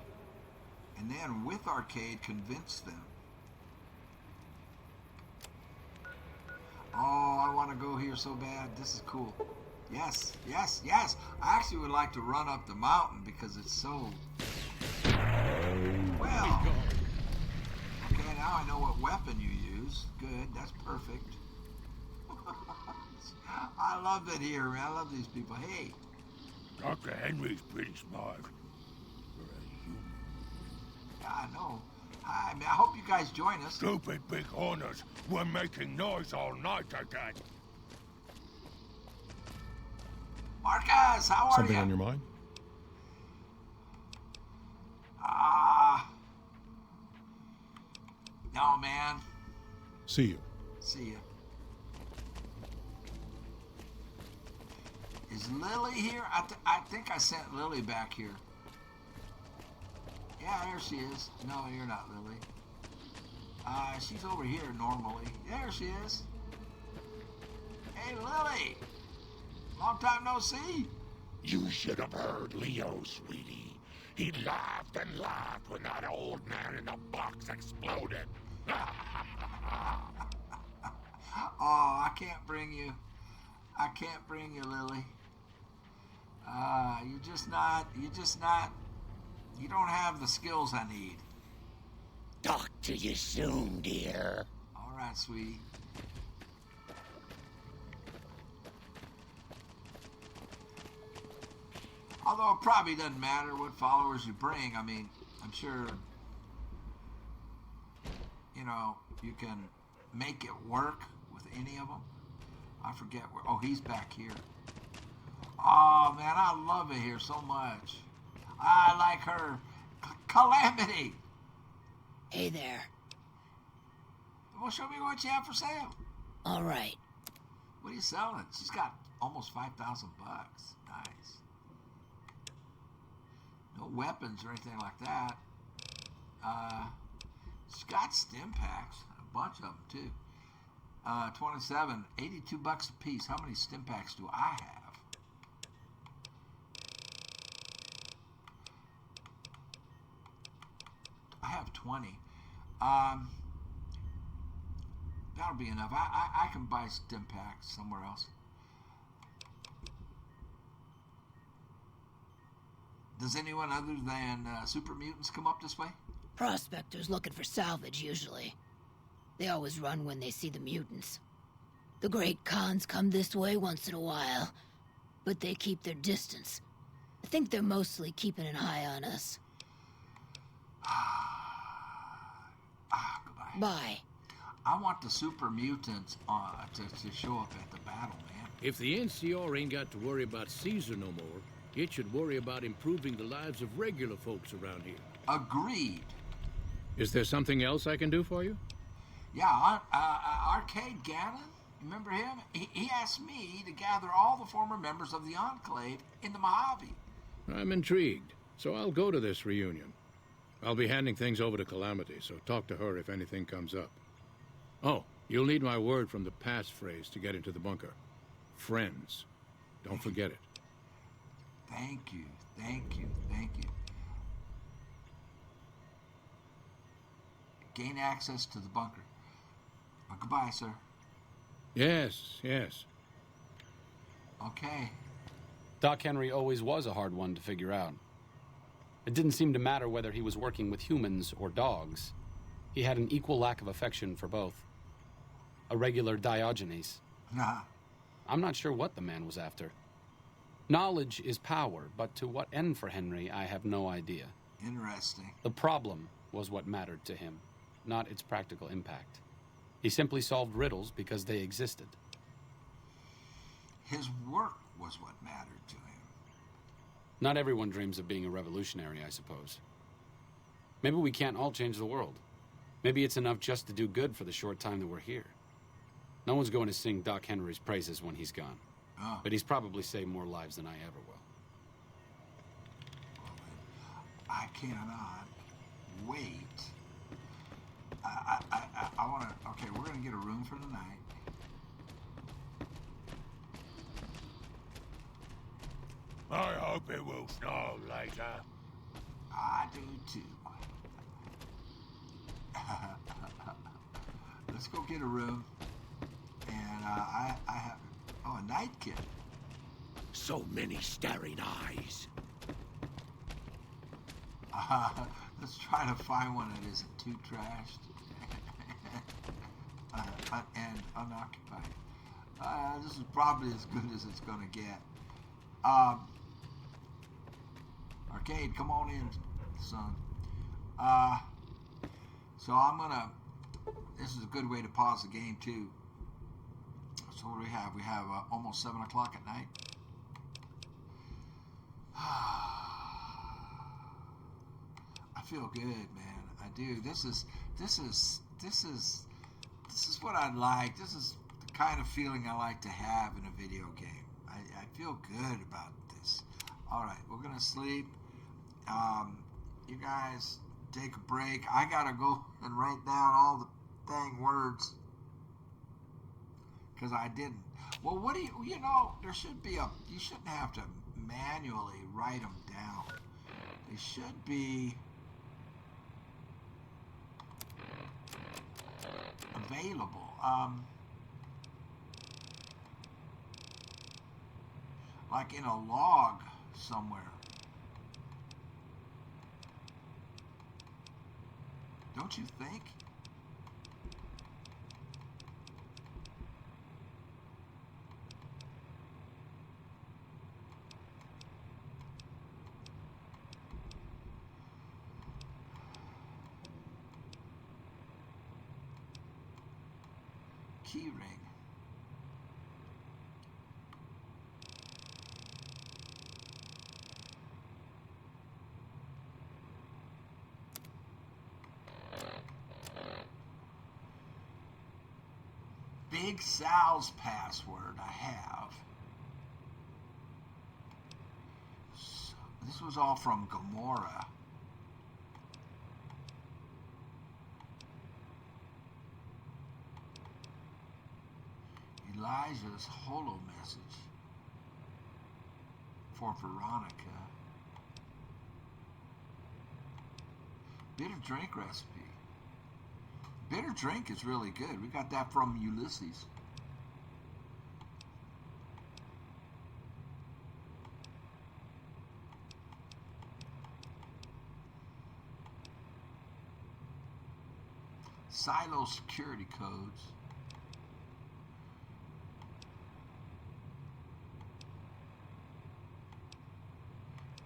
And then with Arcade, convince them. Oh, I want to go here so bad. This is cool. Yes, yes, yes. I actually would like to run up the mountain because it's so... Well... Okay, now I know what weapon you use. Good, that's perfect. I love it here, man. I love these people. Hey. Dr. Henry's pretty smart. Yeah, I know. I mean, I hope you guys join us. Stupid big horners. We're making noise all night again. Marcus, how are you? Something on your mind? No, man. See you. See ya. Is Lily here? I think I sent Lily back here. Yeah, there she is. No, you're not Lily. She's over here normally. There she is. Hey, Lily. Long time no see. You should have heard Leo, sweetie. He laughed and laughed when that old man in the box exploded. Oh, I can't bring you. I can't bring you, Lily. You don't have the skills I need. Talk to you soon, dear. All right, sweetie. Although it probably doesn't matter what followers you bring. I mean, I'm sure, you know, you can make it work with any of them. I forget where. Oh, he's back here. Oh, man, I love it here so much. I like her. Calamity. Hey there. Well, show me what you have for sale. All right. What are you selling? She's got almost 5,000 bucks. Nice. No weapons or anything like that. She's got stim packs. A bunch of them, too. 27, 82 bucks a piece. How many stim packs do I have? I have 20. That'll be enough. I can buy stim packs somewhere else. Does anyone other than super mutants come up this way? Prospectors looking for salvage, usually. They always run when they see the mutants. The Great Khans come this way once in a while, but they keep their distance. I think they're mostly keeping an eye on us. Goodbye. Bye. I want the super mutants to show up at the battle, man. If the NCR ain't got to worry about Caesar no more, it should worry about improving the lives of regular folks around here. Agreed. Is there something else I can do for you? Yeah, Arcade Gannon, remember him? He asked me to gather all the former members of the Enclave in the Mojave. I'm intrigued, so I'll go to this reunion. I'll be handing things over to Calamity, so talk to her if anything comes up. Oh, you'll need my word from the passphrase to get into the bunker. Friends. Don't forget it. Thank you, thank you, thank you. Gain access to the bunker. Goodbye, sir. Yes, yes. Okay. Doc Henry always was a hard one to figure out. It didn't seem to matter whether he was working with humans or dogs. He had an equal lack of affection for both. A regular Diogenes. Nah. I'm not sure what the man was after. Knowledge is power, but to what end for Henry, I have no idea. Interesting. The problem was what mattered to him, not its practical impact. He simply solved riddles because they existed. His work was what mattered to him. Not everyone dreams of being a revolutionary, I suppose. Maybe we can't all change the world. Maybe it's enough just to do good for the short time that we're here. No one's going to sing Doc Henry's praises when he's gone. Oh. But he's probably saved more lives than I ever will. Well, I cannot wait. I want to... Okay, we're going to get a room for the night. I hope it will snow later. I do too. let's go get a room. And I have, oh, a night kit. So many staring eyes. Let's try to find one that isn't too trashed and unoccupied. This is probably as good as it's going to get. Arcade, come on in, son. So I'm going to... This is a good way to pause the game, too. So what do we have? We have almost 7 o'clock at night. I feel good, man. I do. This is what I like. This is the kind of feeling I like to have in a video game. I feel good about this. All right, we're gonna sleep. You guys take a break. I gotta go and write down all the dang words because I didn't. Well, what do you know? There should be you shouldn't have to manually write them down. They should be available. Like in a log somewhere. Don't you think? Key ring. Big Sal's password I have. So, this was all from Gamora. Elijah's holo message for Veronica. Bitter drink recipe. Bitter drink is really good. We got that from Ulysses. Silo security codes.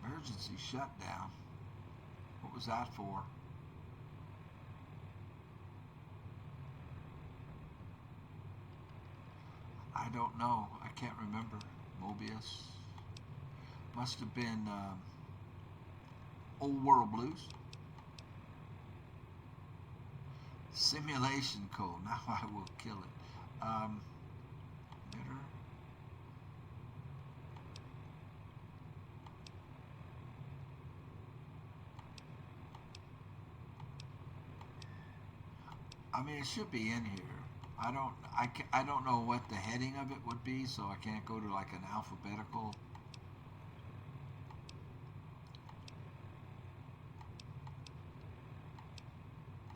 Emergency shutdown. What was that for? I don't know. I can't remember. Mobius. Must have been Old World Blues. Simulation code. Now I will kill it. Bitter. I mean, it should be in here. I don't know what the heading of it would be, so I can't go to like an alphabetical.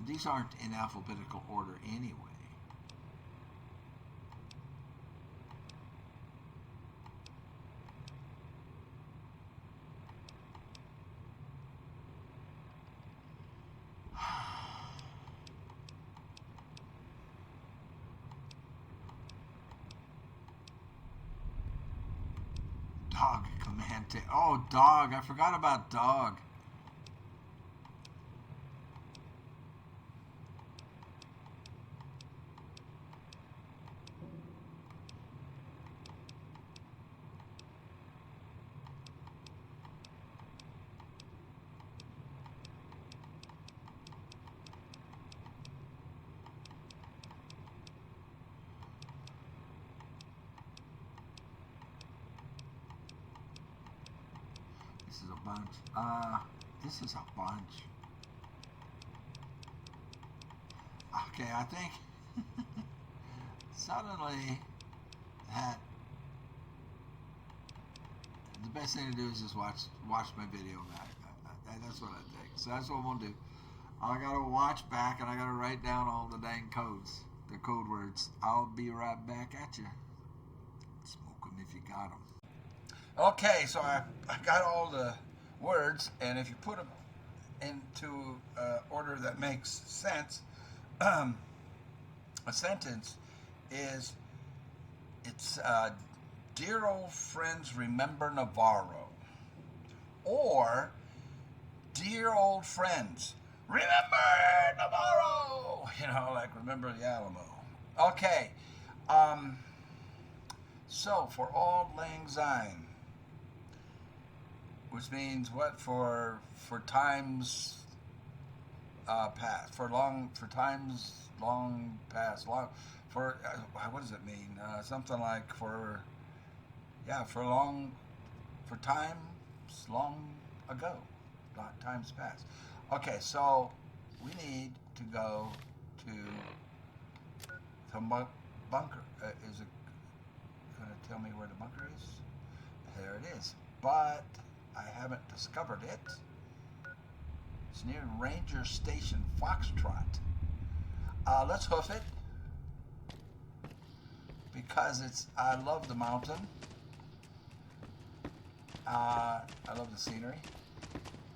These aren't in alphabetical order anyway. Dog command. Oh, dog. I forgot about dog. This is a bunch. This is a bunch. Okay, I think suddenly that the best thing to do is just watch my video back. That's what I think. So that's what I'm gonna do. I gotta watch back and I gotta write down all the dang codes. The code words. I'll be right back at you. Smoke them if you got them. Okay, so I got all the words, and if you put them into order that makes sense, a sentence is, it's dear old friends remember Navarro, or dear old friends remember Navarro, like remember the Alamo. Okay, so for Auld Lang Syne, which means what? For times past, for times long past, for what does it mean? Something like for times long ago, times past. Okay, so we need to go to the bunker. Is it going to tell me where the bunker is? There it is, but I haven't discovered it. It's near Ranger Station Foxtrot. Let's hoof it, because I love the mountain. I love the scenery,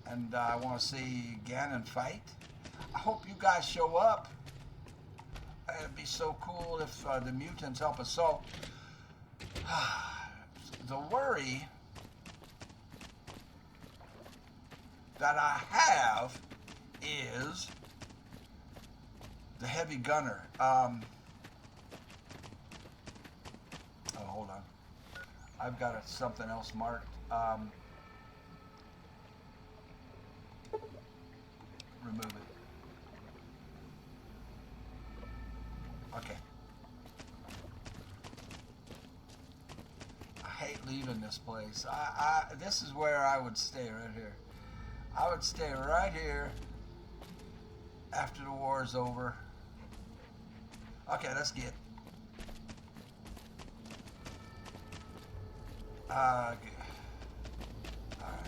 and I want to see Ganon fight. I hope you guys show up. It'd be so cool if the mutants help us. So the worry that I have is the heavy gunner. Hold on. I've got something else marked. Remove it. Okay. I hate leaving this place. This is where I would stay, right here. I would stay right here after the war is over. Okay, let's get. Okay. All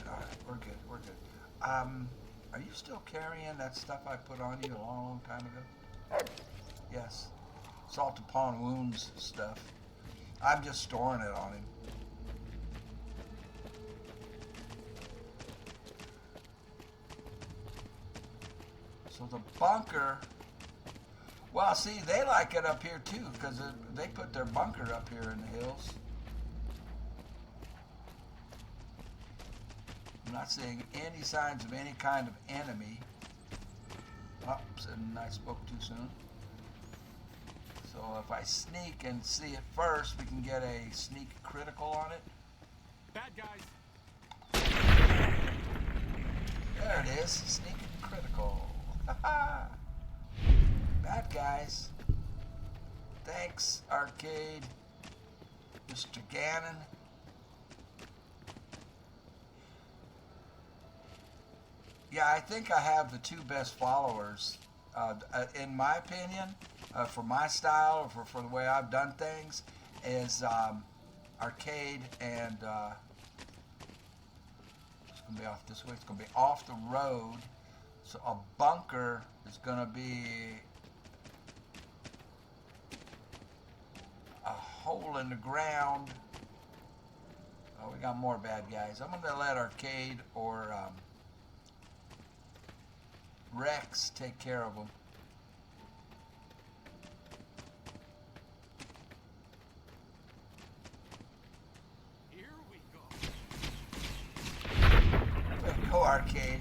right, we're good. Are you still carrying that stuff I put on you a long time ago? Yes. Salt upon wounds stuff. I'm just storing it on him. So the bunker, well, see, they like it up here too, because they put their bunker up here in the hills. I'm not seeing any signs of any kind of enemy. Oops, and I spoke too soon. So if I sneak and see it first, we can get a sneak critical on it. Bad guys. There it is, sneak critical. Bad guys. Thanks, Arcade. Mr. Gannon. Yeah, I think I have the two best followers, in my opinion, for my style, for the way I've done things, is Arcade and it's going to be off this way. It's going to be off the road. So a bunker is going to be a hole in the ground. Oh, we got more bad guys. I'm going to let Arcade or Rex take care of them. Here we go. Go, Arcade.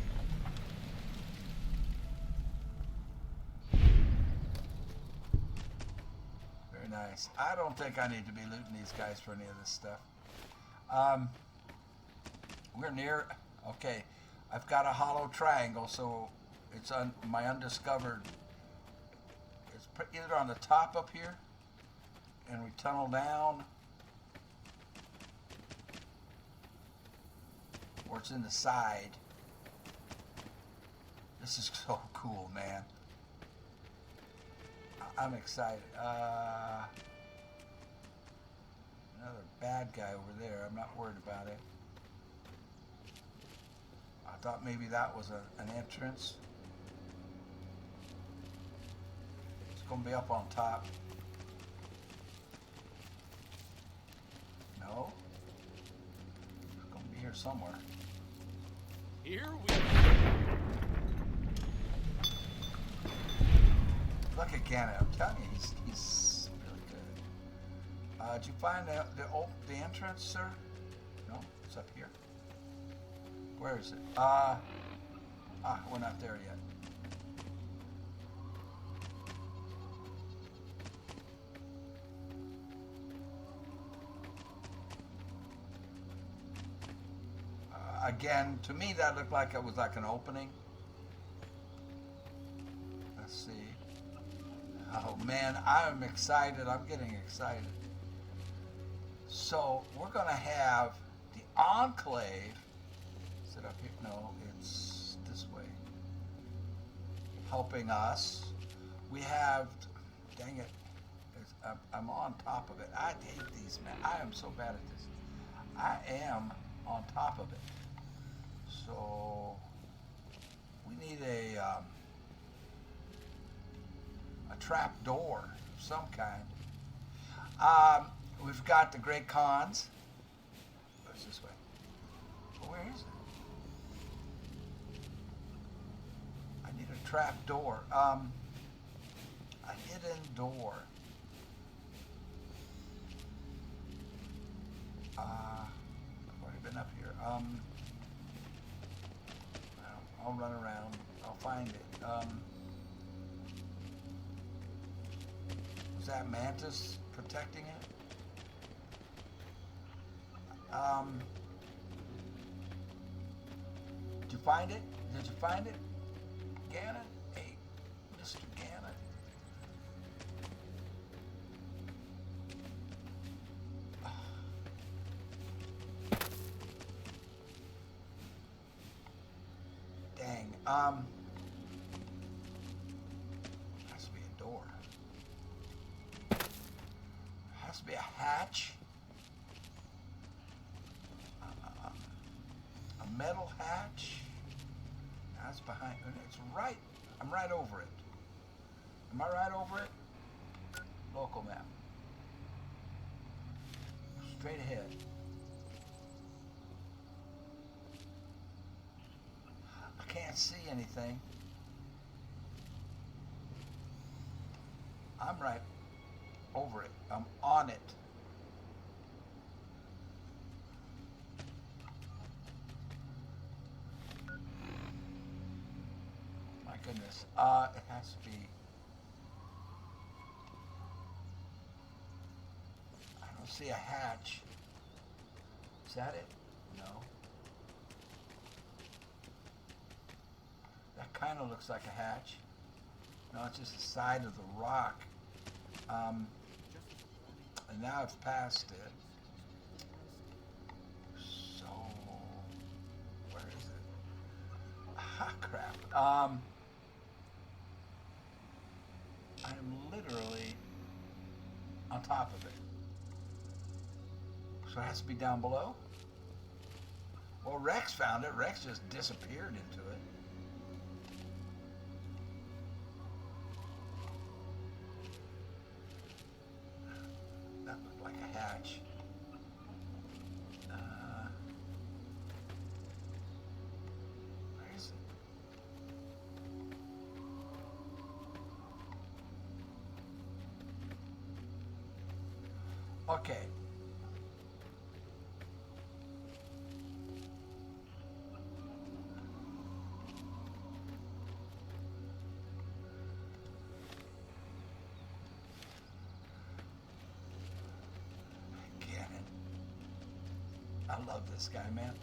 Very nice. I don't think I need to be looting these guys for any of this stuff. We're near. Okay, I've got a hollow triangle, so it's on my undiscovered. It's either on the top up here, and we tunnel down, or it's in the side. This is so cool, man. I'm excited. Another bad guy over there. I'm not worried about it. I thought maybe that was an entrance. gonna be up on top. No. It's gonna be here somewhere. Here we go. Look at Gannon. I'm telling you, he's really good. Did you find the entrance, sir? No, it's up here. Where is it? We're not there yet. Again, to me that looked like it was like an opening. Let's see. Oh man, I'm excited. I'm getting excited. So we're gonna have the Enclave. Is it up here? No, it's this way. Helping us. We have, dang it, I'm on top of it. I hate these, man. I am so bad at this. I am on top of it. So we need a trap door of some kind. We've got the Great Khans. Where's this way? Well, where is it? I need a trap door. A hidden door. I've already been up here. I'll run around. I'll find it. Was that Mantis protecting it? Did you find it? Did you find it? Gannon? Hey, Mr. Gannon. Dang. Has to be a door. Has to be a hatch. A metal hatch. That's behind. It's right. I'm right over it. Am I right over it? Local map. Straight ahead. I can't see anything. I'm right over it. I'm on it. My goodness. It has to be. I don't see a hatch. Is that it? No. That kind of looks like a hatch. No, it's just the side of the rock. And now it's past it. So, where is it? Ah, crap. I'm literally on top of it. So it has to be down below? Well, Rex found it. Rex just disappeared into it. That looked like a hatch. Where is it? Okay. I love this guy, man.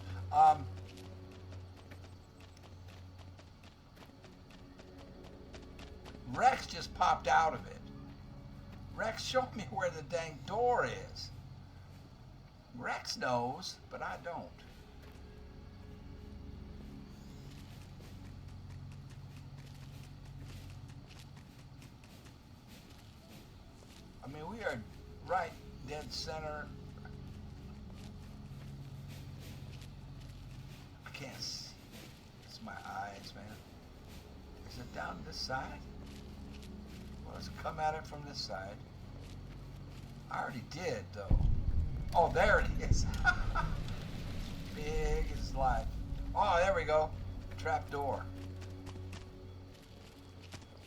Rex just popped out of it. Rex, show me where the dang door is. Rex knows, but I don't. I mean, we are right dead center. I can't see. It's my eyes, man. Is it down this side? Let's come at it from this side. I already did, though. Oh, there it is. Big as life. Oh, there we go. Trap door.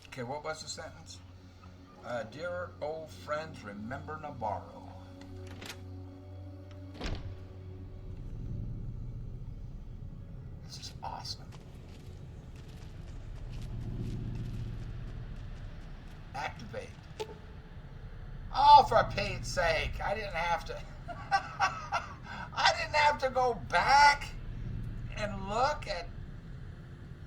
Okay, what was the sentence? Dear old friends, remember Navarro. This is awesome. Activate. Oh, for Pete's sake. I didn't have to. I didn't have to go back and look at.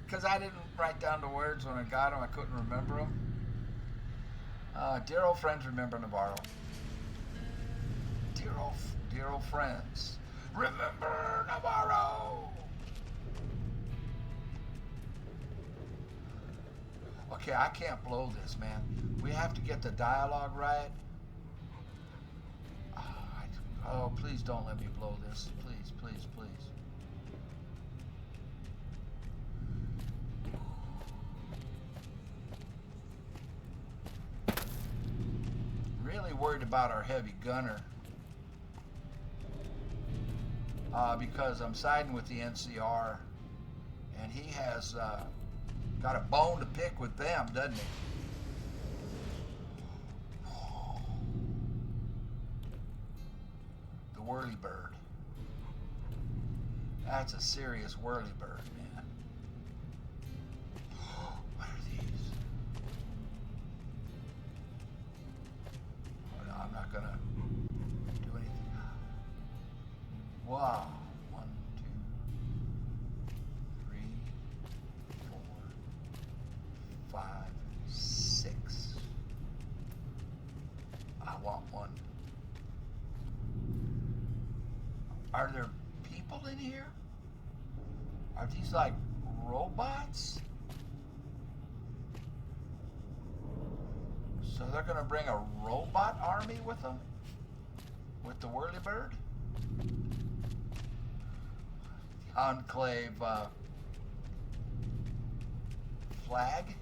Because I didn't write down the words when I got them. I couldn't remember them. Dear old friends, remember Navarro. Dear old friends, remember Navarro. Okay, I can't blow this, man. We have to get the dialogue right. Oh, please don't let me blow this. Please, please, please. Really worried about our heavy gunner. Because I'm siding with the NCR. And he has got a bone to pick with them, doesn't he? The whirlybird. That's a serious whirlybird, man. What are these? Oh, no, I'm not gonna do anything. Wow. 1, 2, 3, 4, 5, 6. I want one. Are there people in here? Are these like robots? So they're gonna bring a robot army with them? With the whirlybird? Enclave flag?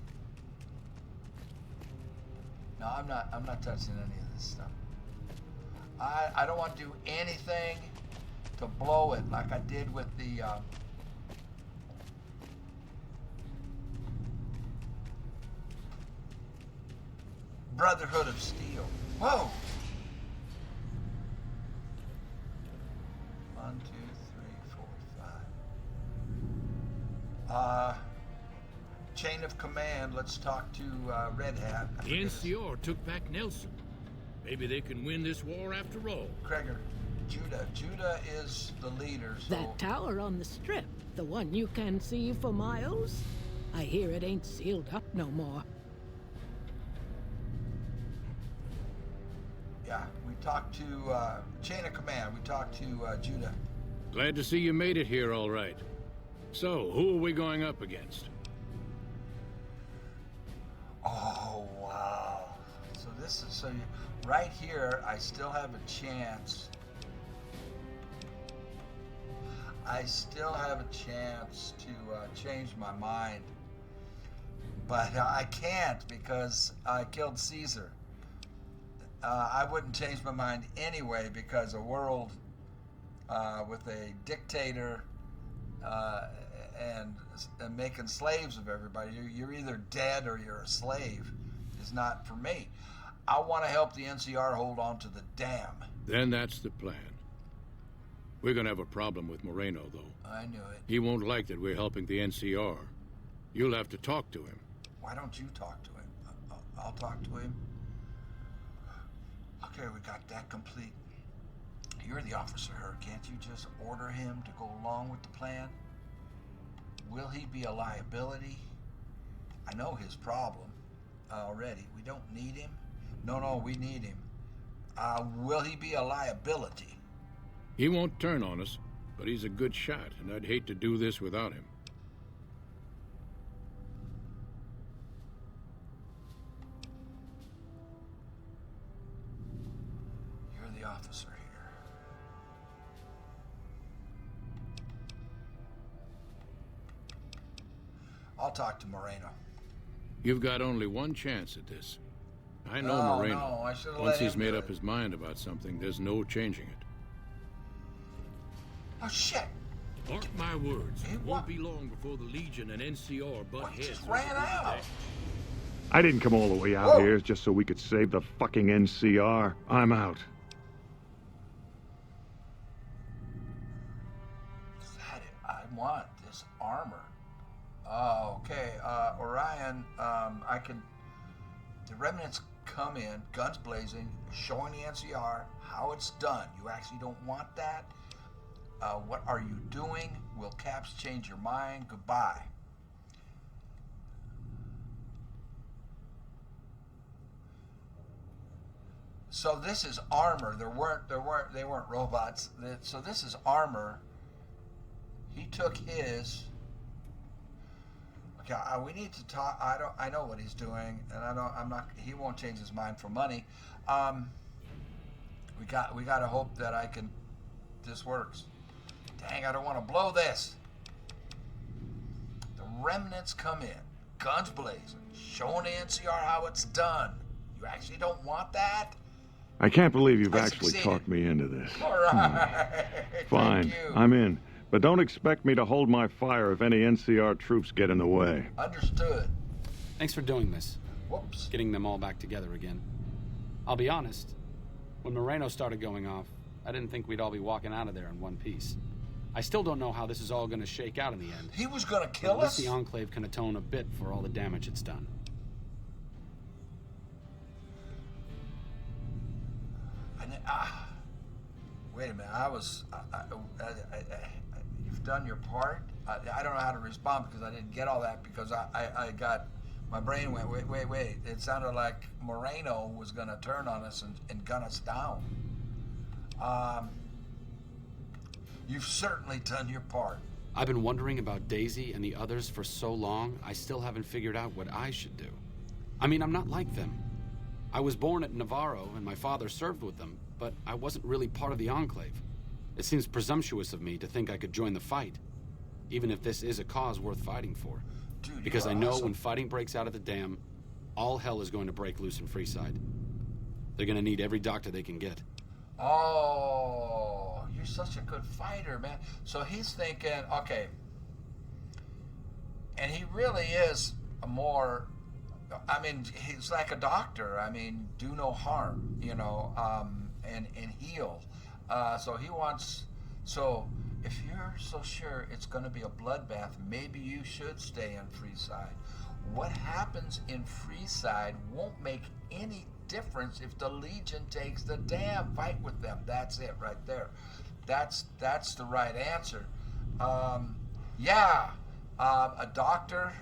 No, I'm not touching any of this stuff. I don't want to do anything to blow it like I did with the Brotherhood of Steel. Whoa! 1, 2, 3, 4, 5. Chain of command. Let's talk to Red Hat. The NCR took back Nelson. Maybe they can win this war after all. Kreger, Judah. Judah is the leader, so... That tower on the strip, the one you can see for miles? I hear it ain't sealed up no more. Yeah, we talked to Chain of Command. We talked to Judah. Glad to see you made it here all right. So, who are we going up against? Oh, wow. So this is... So you, right here, I still have a chance. I still have a chance to change my mind. But I can't because I killed Caesar. I wouldn't change my mind anyway because a world with a dictator and making slaves of everybody, you're either dead or you're a slave, is not for me. I want to help the NCR hold on to the dam. Then that's the plan. We're gonna have a problem with Moreno, though. I knew it. He won't like that we're helping the NCR. You'll have to talk to him. Why don't you talk to him? I'll talk to him. Okay, we got that complete. You're the officer, her. Can't you just order him to go along with the plan? Will he be a liability? I know his problem already. We don't need him. No, we need him. Will he be a liability? He won't turn on us, but he's a good shot, and I'd hate to do this without him. You're the officer here. I'll talk to Moreno. You've got only one chance at this. I know Oh, Moreno. no, I should've Once let he's him made do up it. his mind about something, there's no changing it. Oh, shit. Mark my words, He it wa- won't be long before the Legion and NCR butt Well, he heads. just over ran Hoover out. Dam. I didn't come all the way out here just so we could save the fucking NCR. I'm out. I want this armor. Oh, okay. Orion, I can... The Remnants come in, guns blazing, showing the NCR how it's done. You actually don't want that? What are you doing? Will Caps change your mind? Goodbye. So this is armor. They weren't robots. So this is armor. He took his. Okay, we need to talk. I know what he's doing, and I'm not. He won't change his mind for money. We got to hope that this works. Dang, I don't want to blow this. The Remnants come in, guns blazing, showing the NCR how it's done. You actually don't want that? I can't believe you've I actually succeeded. talked me into this. All right. Fine, Thank you. I'm in. But don't expect me to hold my fire if any NCR troops get in the way. Understood. Thanks for doing this. Whoops. Getting them all back together again. I'll be honest. When Moreno started going off, I didn't think we'd all be walking out of there in one piece. I still don't know how this is all going to shake out in the end. He was going to kill At least us? the Enclave can atone a bit for all the damage it's done. Wait a minute. You've done your part. I don't know how to respond because I didn't get all that because I got, my brain went, wait. It sounded like Moreno was going to turn on us and gun us down. You've certainly done your part. I've been wondering about Daisy and the others for so long, I still haven't figured out what I should do. I mean, I'm not like them. I was born at Navarro and my father served with them, but I wasn't really part of the Enclave. It seems presumptuous of me to think I could join the fight, even if this is a cause worth fighting for. Dude, because I you're know awesome. when fighting breaks out at the dam, all hell is going to break loose in Freeside. They're going to need every doctor they can get. Oh, you're such a good fighter, man. So he's thinking, okay, and he really is a more, I mean, he's like a doctor. I mean, do no harm, you know, and heal. So he wants, so if you're so sure it's going to be a bloodbath, maybe you should stay in Freeside. What happens in Freeside won't make any difference if the Legion takes the dam. Fight with them. That's it right there. That's the right answer. Yeah, a doctor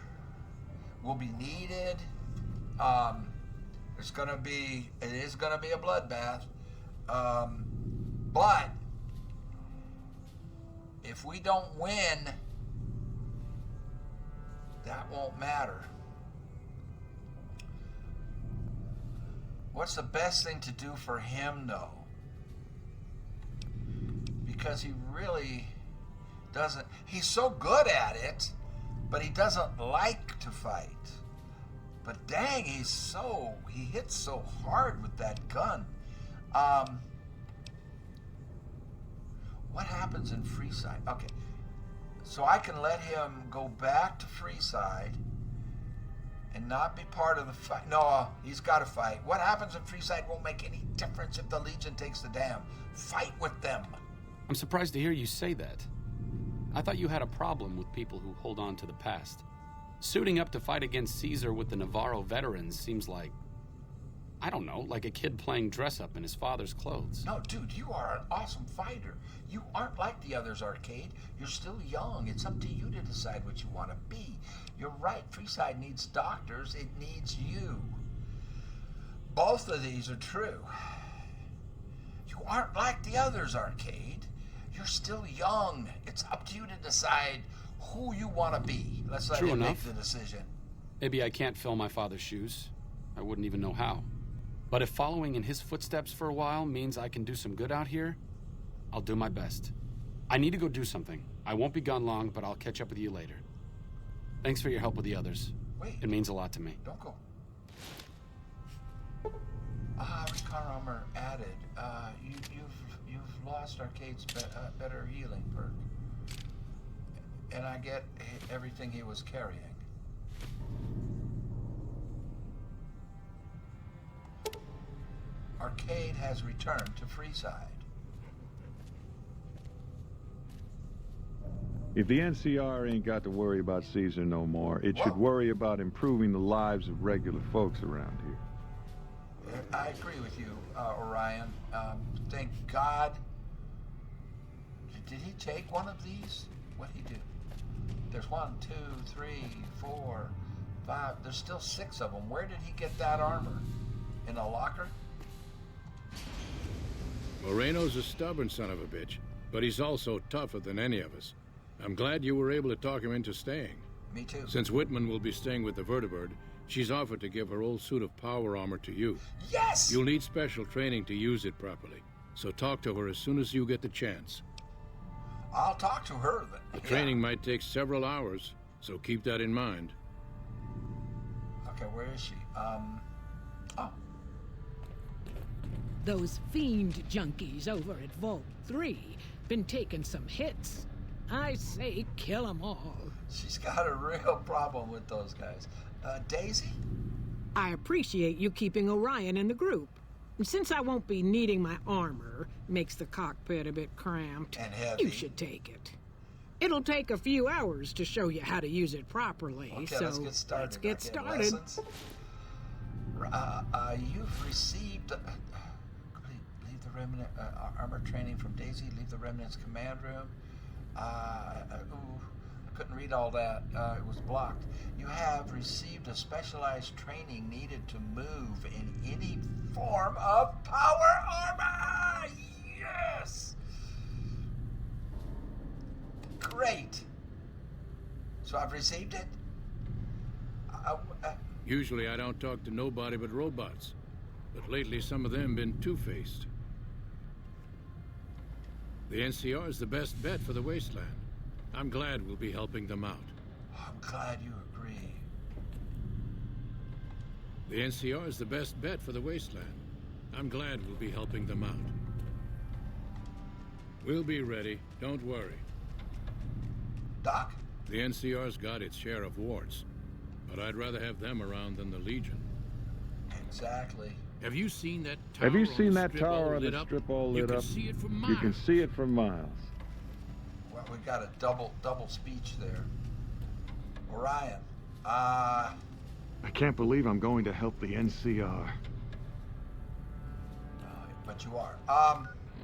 will be needed. It is gonna be a bloodbath. But if we don't win, that won't matter. What's the best thing to do for him, though? Because he really doesn't, he's so good at it, but he doesn't like to fight. But dang, he hits so hard with that gun. What happens in Freeside? Okay, so I can let him go back to Freeside and not be part of the fight. No, he's got to fight. What happens in Freeside won't make any difference if the Legion takes the dam. Fight with them. I'm surprised to hear you say that. I thought you had a problem with people who hold on to the past. Suiting up to fight against Caesar with the Navarro veterans seems like, I don't know, like a kid playing dress-up in his father's clothes. No, dude, you are an awesome fighter. You aren't like the others, Arcade. You're still young. It's up to you to decide what you want to be. You're right. Freeside needs doctors. It needs you. Both of these are true. You aren't like the others, Arcade. You're still young. It's up to you to decide who you want to be. Let's let him make the decision. Maybe I can't fill my father's shoes. I wouldn't even know how. But if following in his footsteps for a while means I can do some good out here, I'll do my best. I need to go do something. I won't be gone long, but I'll catch up with you later. Thanks for your help with the others. Wait. It means a lot to me. Don't go. Recon armor added. You've lost Arcade's better healing perk. And I get everything he was carrying. Arcade has returned to Freeside. If the NCR ain't got to worry about Caesar no more, it should worry about improving the lives of regular folks around here. I agree with you, Orion. Thank God. Did he take one of these? What did he do? There's 1, 2, 3, 4, 5. There's still 6 of them. Where did he get that armor? In a locker? Moreno's a stubborn son of a bitch, but he's also tougher than any of us. I'm glad you were able to talk him into staying. Me too. Since Whitman will be staying with the Vertibird, she's offered to give her old suit of power armor to you. Yes! You'll need special training to use it properly, so talk to her as soon as you get the chance. I'll talk to her then. The training might take several hours, so keep that in mind. Okay, where is she? Oh. Those fiend junkies over at Vault 3 been taking some hits. I say kill 'em all. She's got a real problem with those guys. Daisy? I appreciate you keeping Orion in the group. Since I won't be needing my armor, makes the cockpit a bit cramped, and heavy. You should take it. It'll take a few hours to show you how to use it properly, Okay, so let's get started. let's get started. Lessons. You've received... leave the Remnant armor training from Daisy. Leave the Remnant's command room. Couldn't read all that. It was blocked. You have received a specialized training needed to move in any form of power armor. Yes. Great. So I've received it. Usually I don't talk to nobody but robots, but lately some of them been two-faced. The NCR is the best bet for the wasteland. I'm glad we'll be helping them out. I'm glad you agree. The NCR is the best bet for the wasteland. I'm glad we'll be helping them out. We'll be ready, don't worry. Doc? The NCR's got its share of warts, but I'd rather have them around than the Legion. Exactly. Have you seen that tower? Have you seen on the that strip tower all on lit the up? strip all lit up? You can see it from miles. You can see it from miles. Well, we got a double speech there. Orion, I can't believe I'm going to help the NCR. But you are.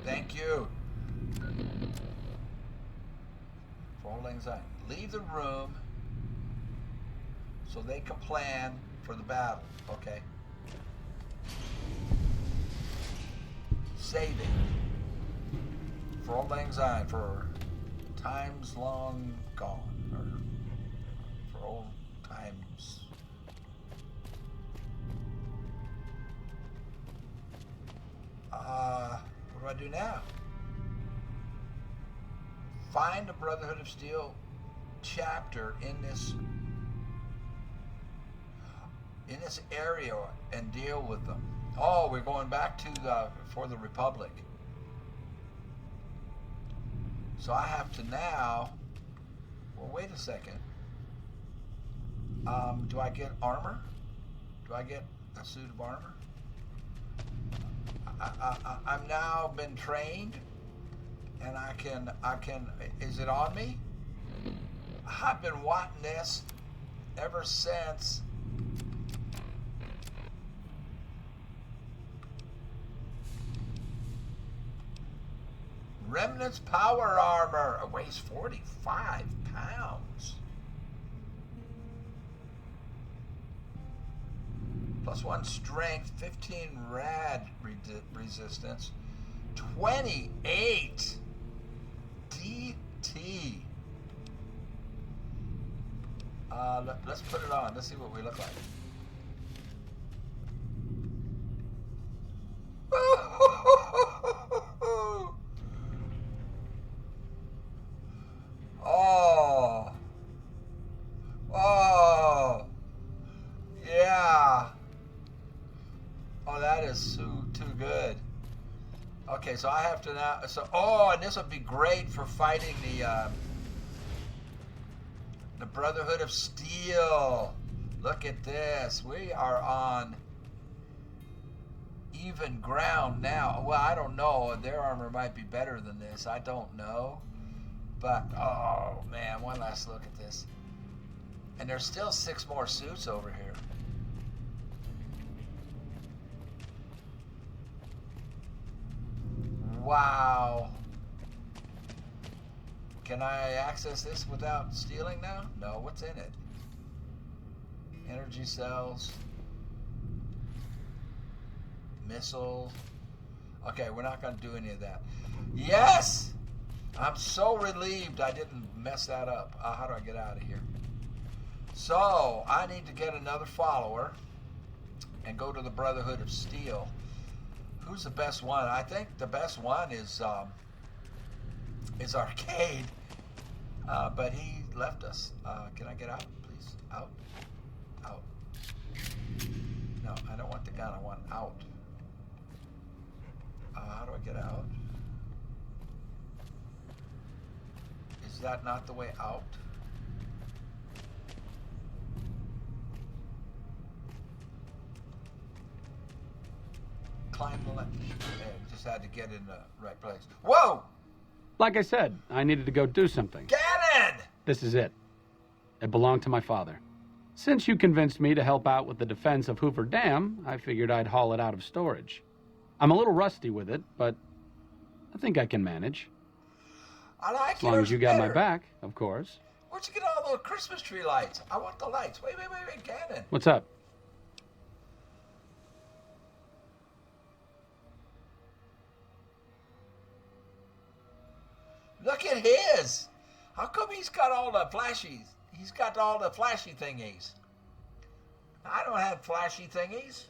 Thank you. For all anxiety. Leave the room so they can plan for the battle, okay? Saving. For old anxiety, for times long gone, or for old times. What do I do now? Find a Brotherhood of Steel chapter in this area and deal with them. Oh, we're going back to for the Republic. So I have to now. Well, wait a second. Do I get armor? Do I get a suit of armor? I'm now been trained, and I can. Is it on me? I've been wanting this ever since. Remnants power armor. It weighs 45 pounds. +1 strength, 15 rad resistance, 28 DT. Let's put it on. Let's see what we look like. Oh. Oh. Yeah. Oh, Okay, so I have to now. So, oh, and this would be great for fighting the Brotherhood of Steel. Look at this. We are on even ground now. Well, I don't know. Their armor might be better than this. I don't know. But, oh, man, one last look at this. And there's still 6 more suits over here. Wow. Can I access this without stealing now? No, what's in it? Energy cells. Missiles. Okay, we're not going to do any of that. Yes! I'm so relieved I didn't mess that up. How do I get out of here? So, I need to get another follower and go to the Brotherhood of Steel. Who's the best one? I think the best one is Arcade. But he left us. Can I get out, please? Out. Out. No, I don't want the gun. I want out. How do I get out? Is that not the way out? Climb the left. Okay, just had to get in the right place. Whoa! Like I said, I needed to go do something. Cannon! This is it. It belonged to my father. Since you convinced me to help out with the defense of Hoover Dam, I figured I'd haul it out of storage. I'm a little rusty with it, but I think I can manage. I like as long as you got my back, of course. Where'd you get all those Christmas tree lights? I want the lights. Wait, Cannon. What's up? Look at his. How come he's got all the flashies? He's got all the flashy thingies. I don't have flashy thingies.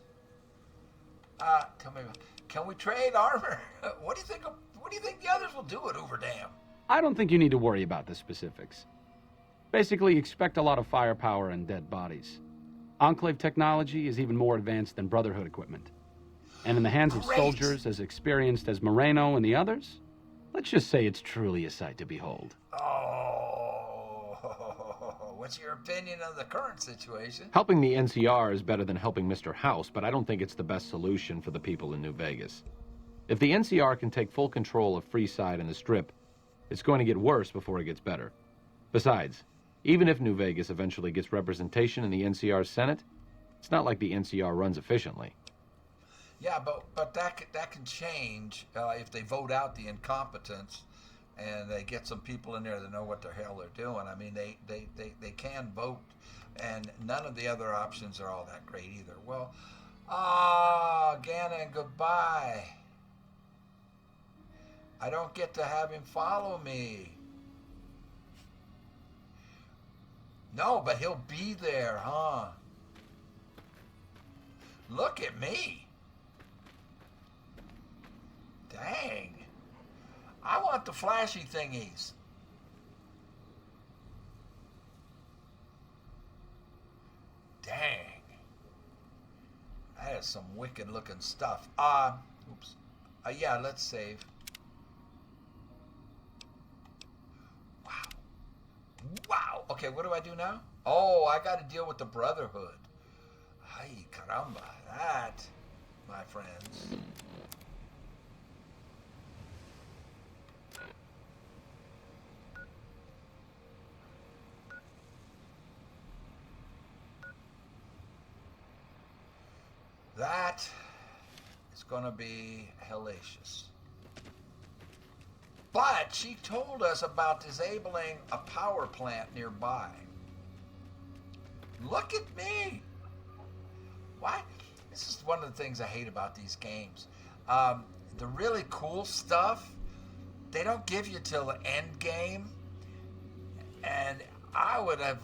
Tell me, can we trade armor? What do you think? What do you think the others will do at Hoover Dam? I don't think you need to worry about the specifics. Basically, expect a lot of firepower and dead bodies. Enclave technology is even more advanced than Brotherhood equipment. And in the hands of soldiers as experienced as Moreno and the others, let's just say it's truly a sight to behold. Oh, what's your opinion of the current situation? Helping the NCR is better than helping Mr. House, but I don't think it's the best solution for the people in New Vegas. If the NCR can take full control of Freeside and the Strip, it's going to get worse before it gets better. Besides, even if New Vegas eventually gets representation in the NCR's Senate, it's not like the NCR runs efficiently. Yeah, but that can change if they vote out the incompetents and they get some people in there that know what the hell they're doing. I mean, they can vote, and none of the other options are all that great either. Well, Gannon, goodbye. I don't get to have him follow me. No, but he'll be there, huh? Look at me. Dang. I want the flashy thingies. Dang. That is some wicked looking stuff. Oops. Yeah, let's save. Wow. Okay, what do I do now? Oh, I got to deal with the Brotherhood. Ay, caramba. That, my friends. That is going to be hellacious. But she told us about disabling a power plant nearby. Look at me. Why? This is one of the things I hate about these games. The really cool stuff, they don't give you till the end game. And I would have,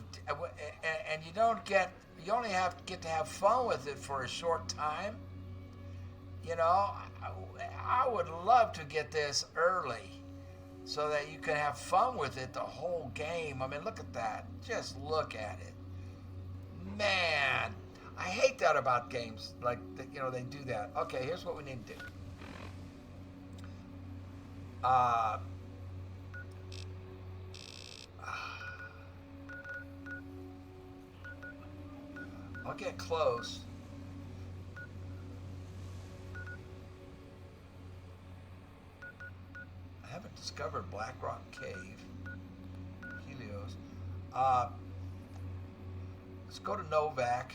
and you don't get, you only get to have fun with it for a short time. You know, I would love to get this early so that you can have fun with it the whole game. I mean, look at that. Just look at it. Man, I hate that about games. Like, you know, they do that. Okay, here's what we need to do. Uh, I'll get close. I haven't discovered Black Rock Cave. Helios. Let's go to Novak.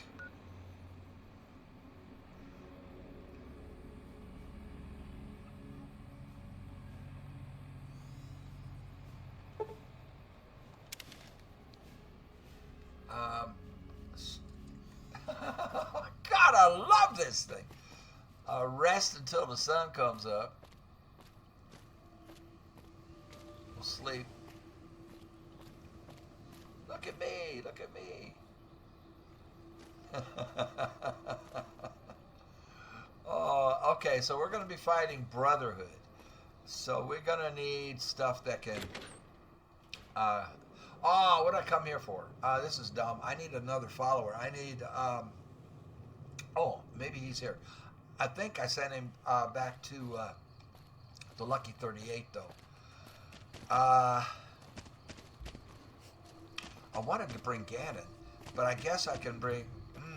God, I love this thing. Rest until the sun comes up. We'll sleep. Look at me, look at me. Oh, okay, so we're going to be fighting Brotherhood. So we're going to need stuff that can... oh, what did I come here for? This is dumb. I need another follower. I need... oh, maybe he's here. I think I sent him back to the Lucky 38, though. I wanted to bring Ganon, but I guess I can bring...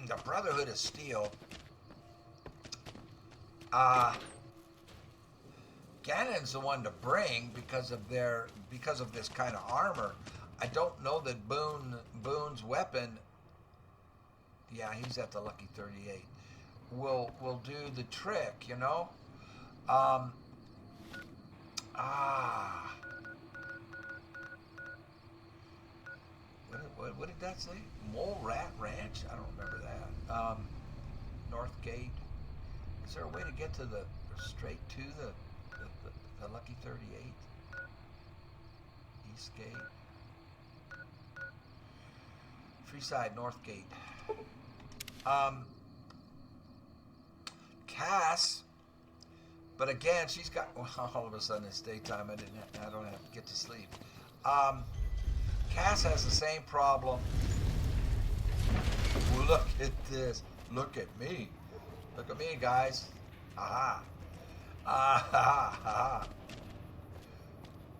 the Brotherhood of Steel. Ganon's the one to bring because of this kind of armor. I don't know that Boone's weapon... Yeah, he's at the Lucky 38. Will do the trick, you know? What did that say? Mole Rat Ranch? I don't remember that. North Gate. Is there a way to get to straight to the Lucky 38? East Gate. Freeside, North Gate. Cass, but again, she's got... Well, all of a sudden it's daytime. I don't have to get to sleep. Cass has the same problem. Look at this. Look at me. Look at me, guys. Aha. Aha. Aha.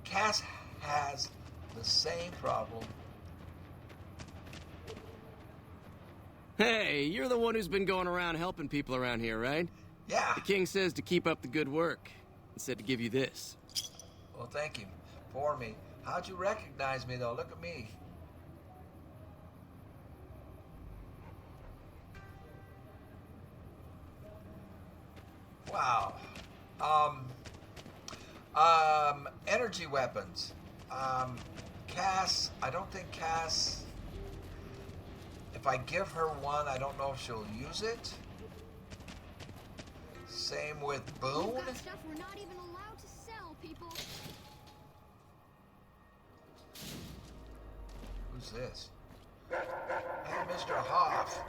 Cass has the same problem. Hey, you're the one who's been going around helping people around here, right? Yeah. The king says to keep up the good work. He said to give you this. Well, thank you for me. How'd you recognize me, though? Look at me. Wow. Energy weapons. Cass, I don't think Cass... If I give her one, I don't know if she'll use it. Same with Boone. We've got stuff we're not even allowed to sell, people. Who's this? Hey, Mr. Hoff.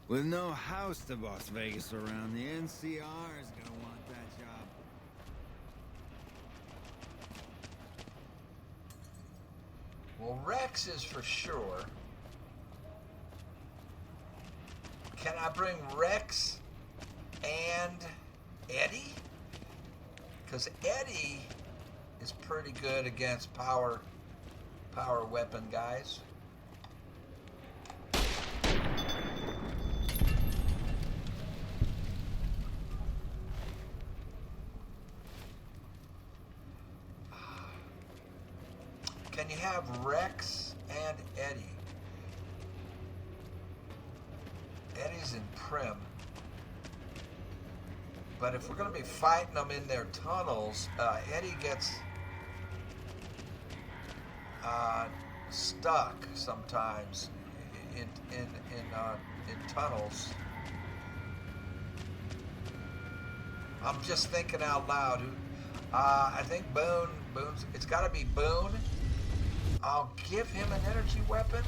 With no house to boss Vegas around, the NCR is gonna want that job. Well, Rex is for sure. Can I bring Rex and Eddie? Because Eddie is pretty good against power weapon guys. Can you have Rex and Eddie? Eddie's in Prim. But if we're going to be fighting them in their tunnels, Eddie gets stuck sometimes in tunnels. I'm just thinking out loud. I think Boone's. It's got to be Boone. I'll give him an energy weapon.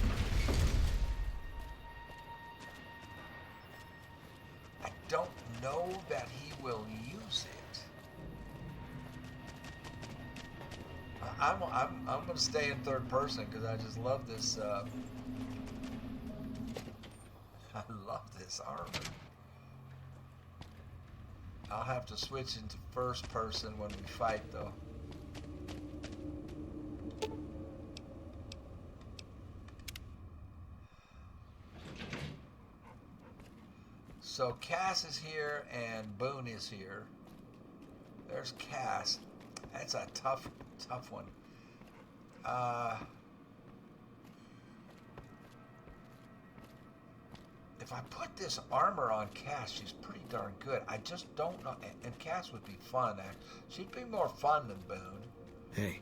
I don't know that he will use it. I'm going to stay in third person because I just love this. I love this armor. I'll have to switch into first person when we fight, though. So Cass is here and Boone is here. There's Cass. That's a tough one. If I put this armor on Cass, she's pretty darn good. I just don't know. And Cass would be fun. She'd be more fun than Boone. Hey.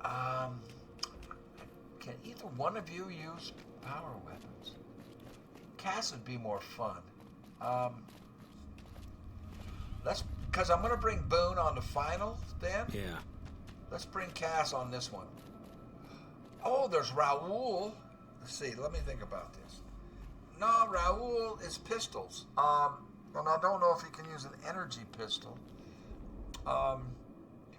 Can either one of you use power weapons? Cass would be more fun. Because I'm going to bring Boone on the final then. Yeah. Let's bring Cass on this one. Oh, there's Raoul. Let's see. Let me think about this. No, Raoul is pistols. And I don't know if he can use an energy pistol. And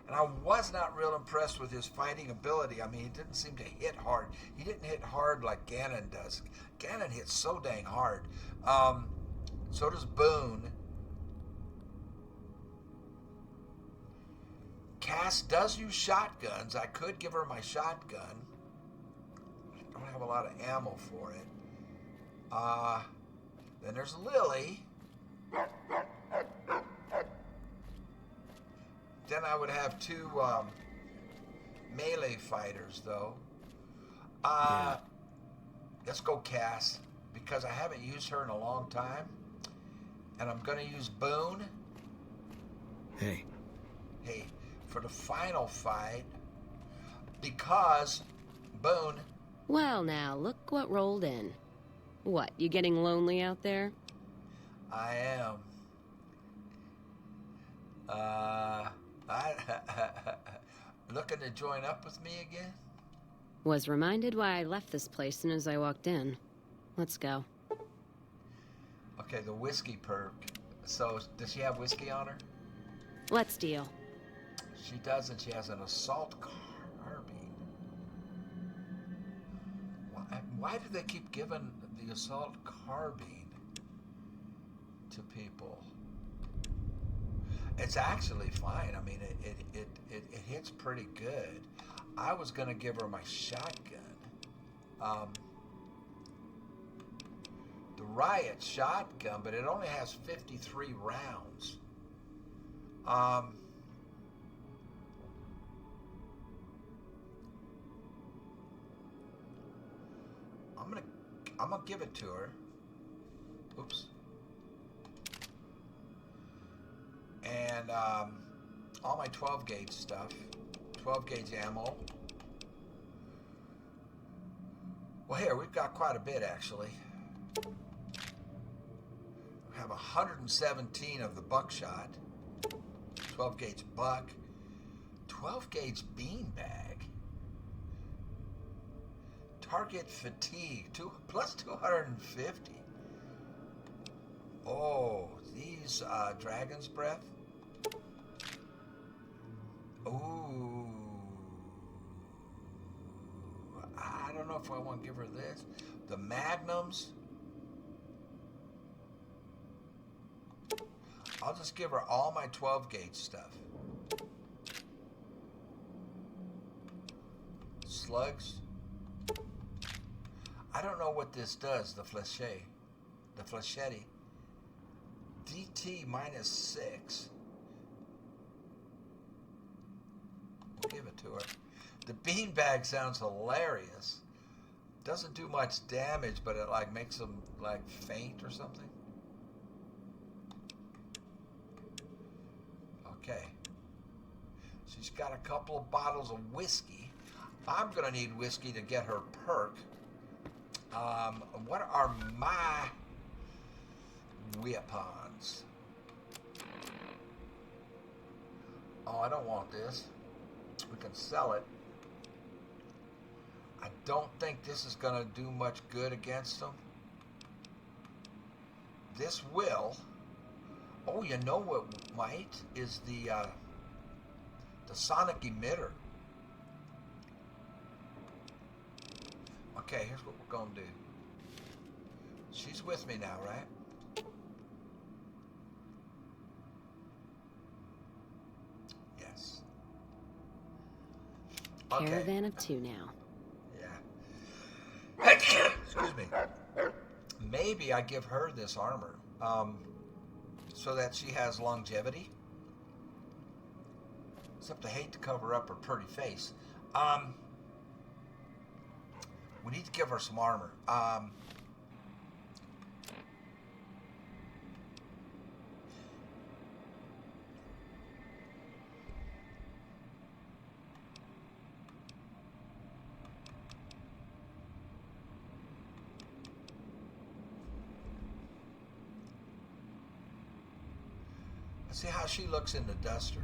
I was not real impressed with his fighting ability. I mean, he didn't seem to hit hard. He didn't hit hard like Gannon does. Gannon hits so dang hard. So does Boone. Cass does use shotguns. I could give her my shotgun. I don't have a lot of ammo for it. Then there's Lily. Then I would have two melee fighters, though. Let's go Cass, because I haven't used her in a long time. And I'm going to use Boone. Hey. Hey, for the final fight, because Boone... Well, now, look what rolled in. What, you getting lonely out there? I am. Looking to join up with me again? Was reminded why I left this place soon as I walked in. Let's go. Okay, the whiskey perk. So, does she have whiskey on her? Let's deal. She does, and she has an assault carbine. Why do they keep giving the assault carbine to people? It's actually fine. I mean, it hits pretty good. I was going to give her my shotgun. The Riot shotgun, but it only has 53 rounds. I'm gonna give it to her. Oops. And all my 12 gauge stuff, 12 gauge ammo. Well, here we've got quite a bit actually. We have 117 of the buckshot, 12 gauge buck, 12 gauge beanbag. Target fatigue, plus 250. Oh, these Dragon's Breath. Ooh. I don't know if I want to give her this. The Magnums. I'll just give her all my 12 gauge stuff. Slugs. I don't know what this does, the flechette. DT -6. We'll give it to her. The beanbag sounds hilarious. Doesn't do much damage, but it like makes them like faint or something. Okay. She's got a couple of bottles of whiskey. I'm gonna need whiskey to get her perk. What are my weapons? Oh, I don't want this. We can sell it. I don't think this is going to do much good against them. This will. Oh, you know what might is the sonic emitter. Okay, here's what we're going to do. She's with me now, right? Yes. Okay. Caravan of two now. Yeah. Excuse me. Maybe I give her this armor. so that she has longevity. Except I hate to cover up her pretty face. We need to give her some armor. Let's see how she looks in the duster.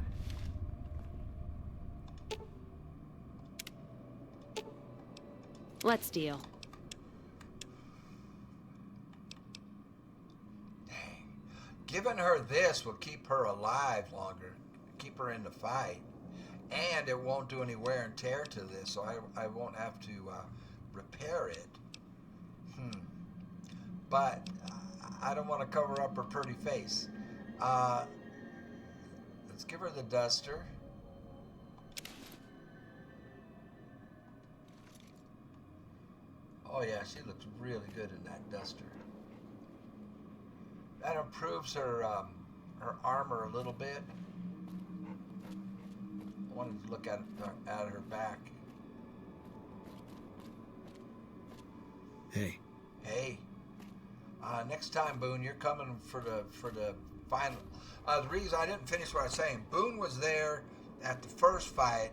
Let's deal. Dang. Giving her this will keep her alive longer, keep her in the fight, and it won't do any wear and tear to this, so I won't have to repair it. But I don't want to cover up her pretty face. Let's give her the duster. Oh yeah, she looks really good in that duster. That improves her her armor a little bit. I wanted to look at her back. Hey. Hey. Next time, Boone, you're coming for the final. The reason I didn't finish what I was saying, Boone was there at the first fight,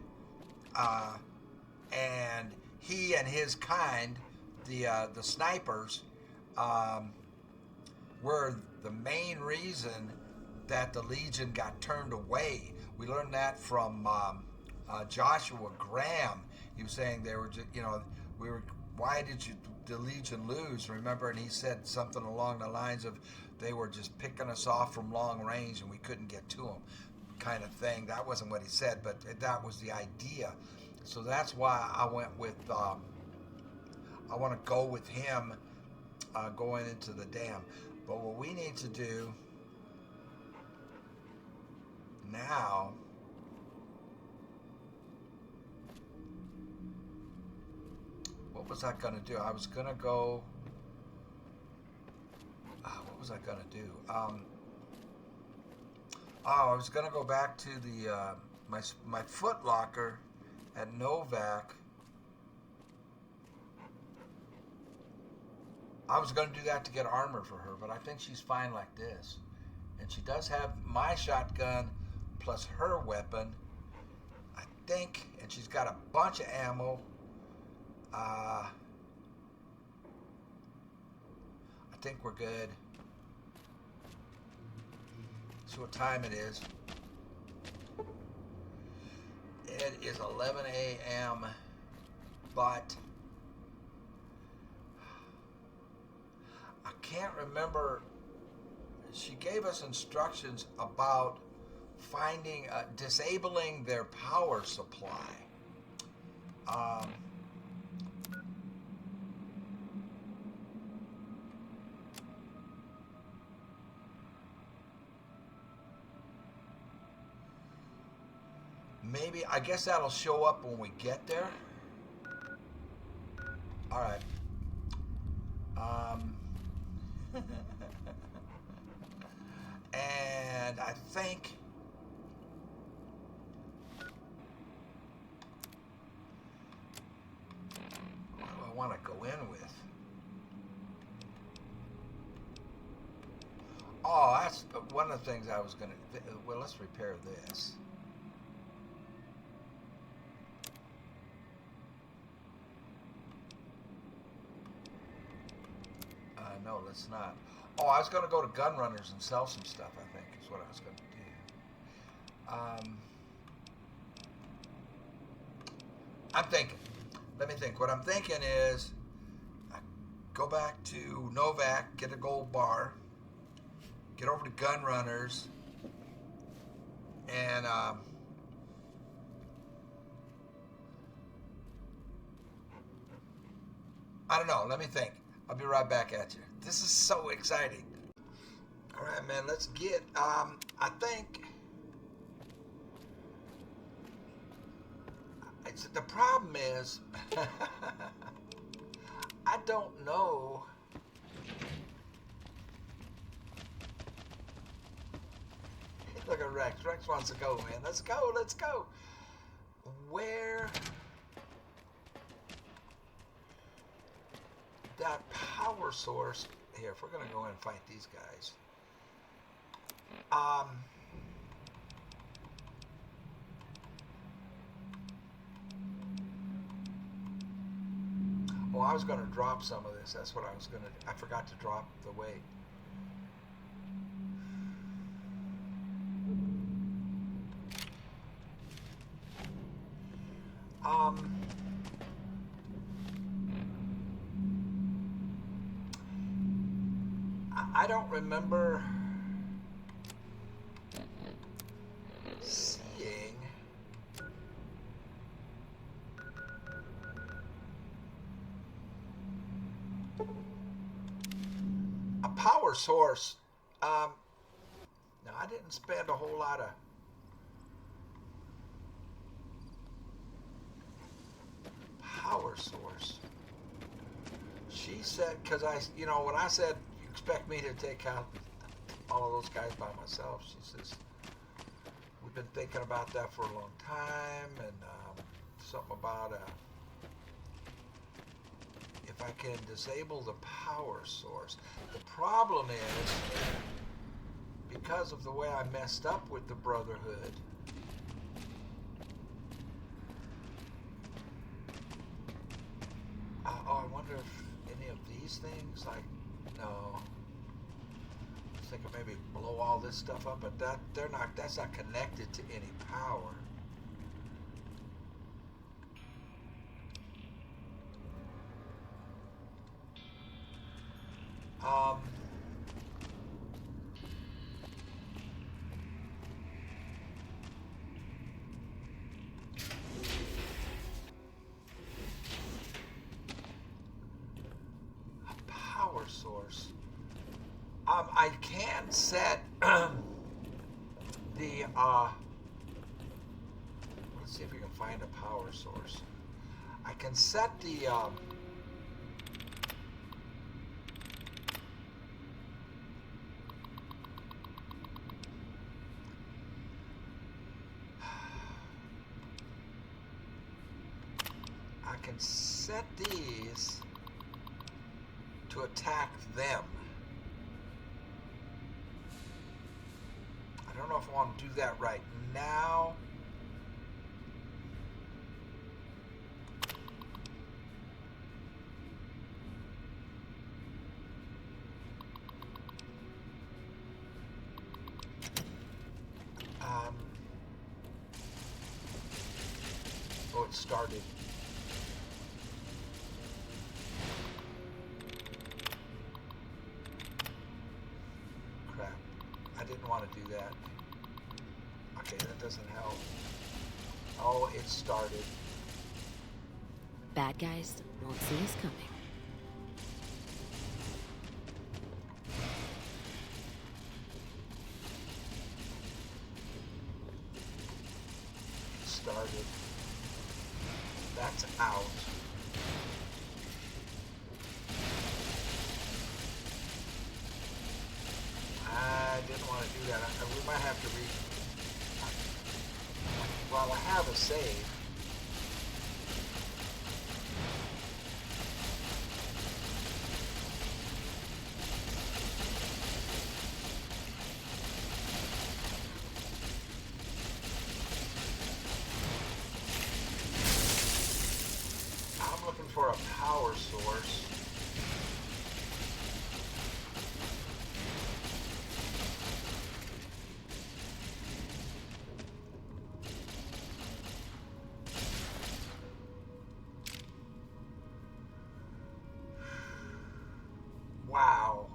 and he and his kind, the snipers, were the main reason that the Legion got turned away. We learned that from Joshua Graham. He was saying they were just, why did the Legion lose? Remember, and he said something along the lines of they were just picking us off from long range and we couldn't get to them, kind of thing. That wasn't what he said, but that was the idea. So that's why I went with, I want to go with him going into the dam. But what we need to do now what was I going to do? I was going to go... what was I going to do? I was going to go back to the my Foot Locker at Novak. I was going to do that to get armor for her, but I think she's fine like this. And she does have my shotgun plus her weapon, I think, and she's got a bunch of ammo. I think we're good. See what time it is. It is 11 a.m., but I can't remember. She gave us instructions about finding, disabling their power supply. Maybe, I guess that'll show up when we get there. All right. And I think what do I want to go in with? Oh, that's one of the things I was going to... Well, let's repair this. No, let's not. Oh, I was going to go to Gun Runners and sell some stuff, I think, is what I was going to do. I'm thinking. Let me think. What I'm thinking is I go back to Novak, get a gold bar, get over to Gun Runners, and I don't know. Let me think. I'll be right back at you. This is so exciting. All right, man, let's get, I think, the problem is, I don't know Rex. Rex wants to go, man. Let's go, let's go. Where... that power source... Here, if we're going to go in and fight these guys. Oh, I was going to drop some of this. That's what I was going to... I forgot to drop the weight. I don't remember seeing a power source. No, I didn't spend a whole lot of power source. She said, because you know, when I said, you expect me to take out all of those guys by myself, she says, we've been thinking about that for a long time, and something about if I can disable the power source. The problem is, because of the way I messed up with the Brotherhood, I wonder if any of these things, like, no. I was thinking maybe blow all this stuff up, but that's not connected to any power. A power source. I can set the let's see if we can find a power source. I can set the I can set these to attack them. I don't know if I want to do that right now. Oh, it started. Crap. I didn't want to do that. Okay, that doesn't help. Oh, it started. Bad guys won't see us coming. It started. That's out. I didn't want to do that. We might have to well, I have a save. I'm looking for a power source. Wow.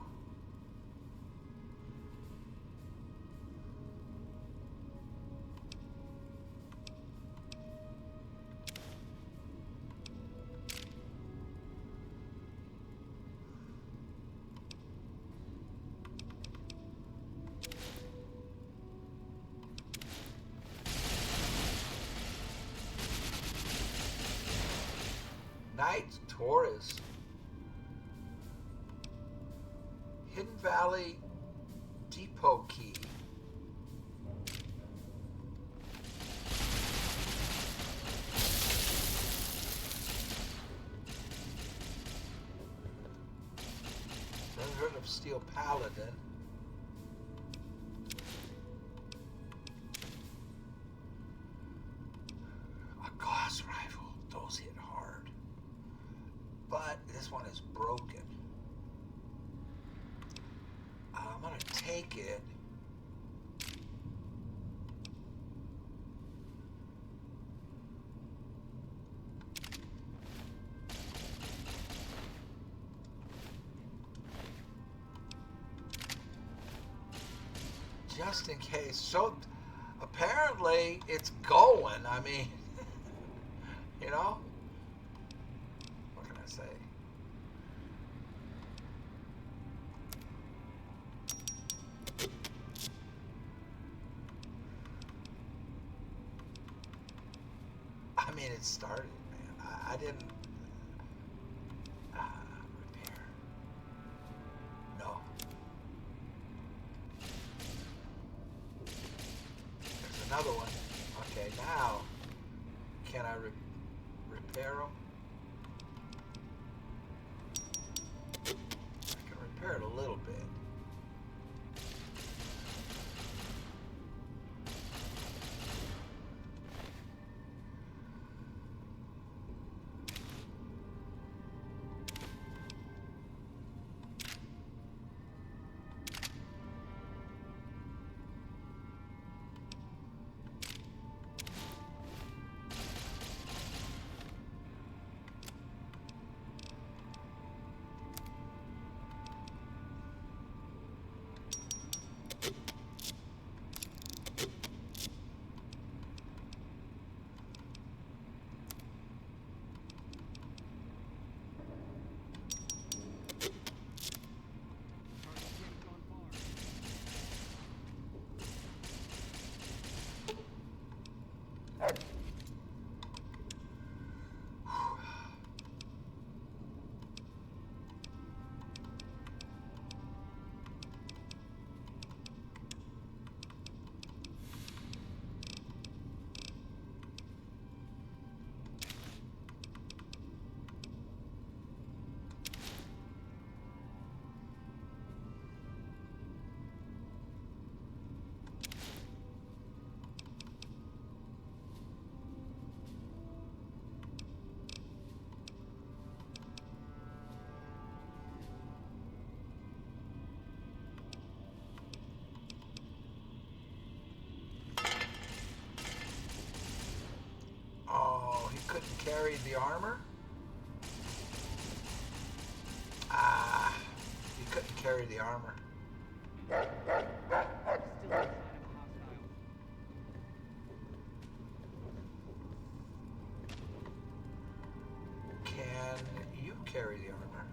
Night Taurus. Hidden Valley Depot Key. Steel Paladin. A Gauss rifle. Those hit hard. But this one is broken. I'm going to take it. Just in case. So apparently it's going. I mean, you know, what can I say? I mean, it started, man. I didn't repair. No. There's another one. Okay, now can I repair them? I can repair it a little bit. Couldn't carry the armor? He couldn't carry the armor. Can you carry the armor?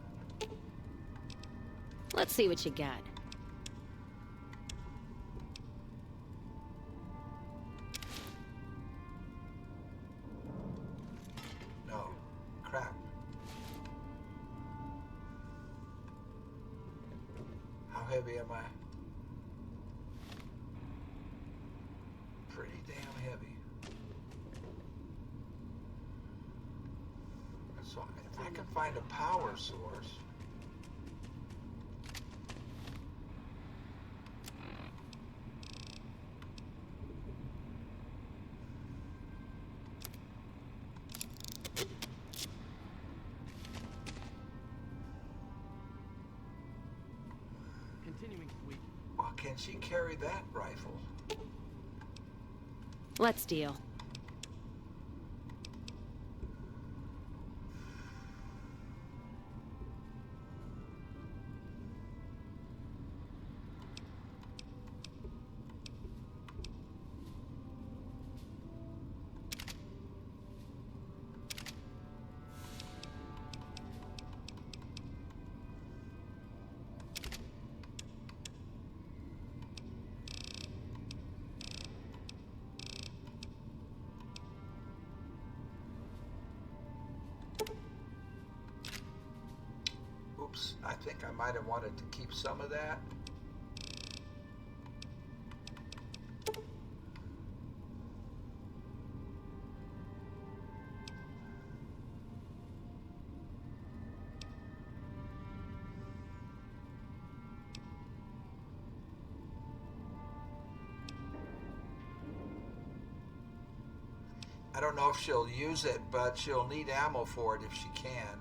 Let's see what you got. How heavy am I? Pretty damn heavy. So if I can find a power source. Well, can she carry that rifle? Let's deal. Oops, I think I might have wanted to keep some of that. I don't know if she'll use it, but she'll need ammo for it if she can.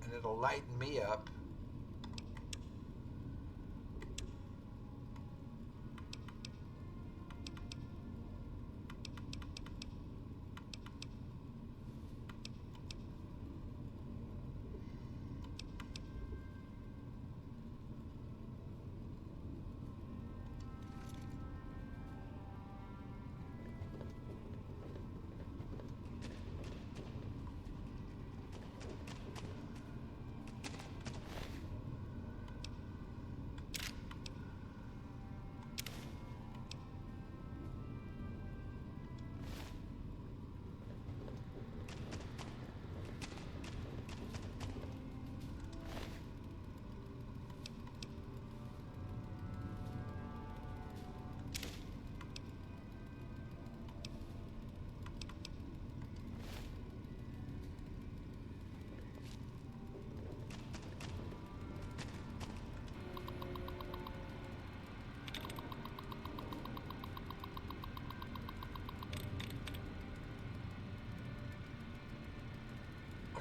And it'll lighten me up.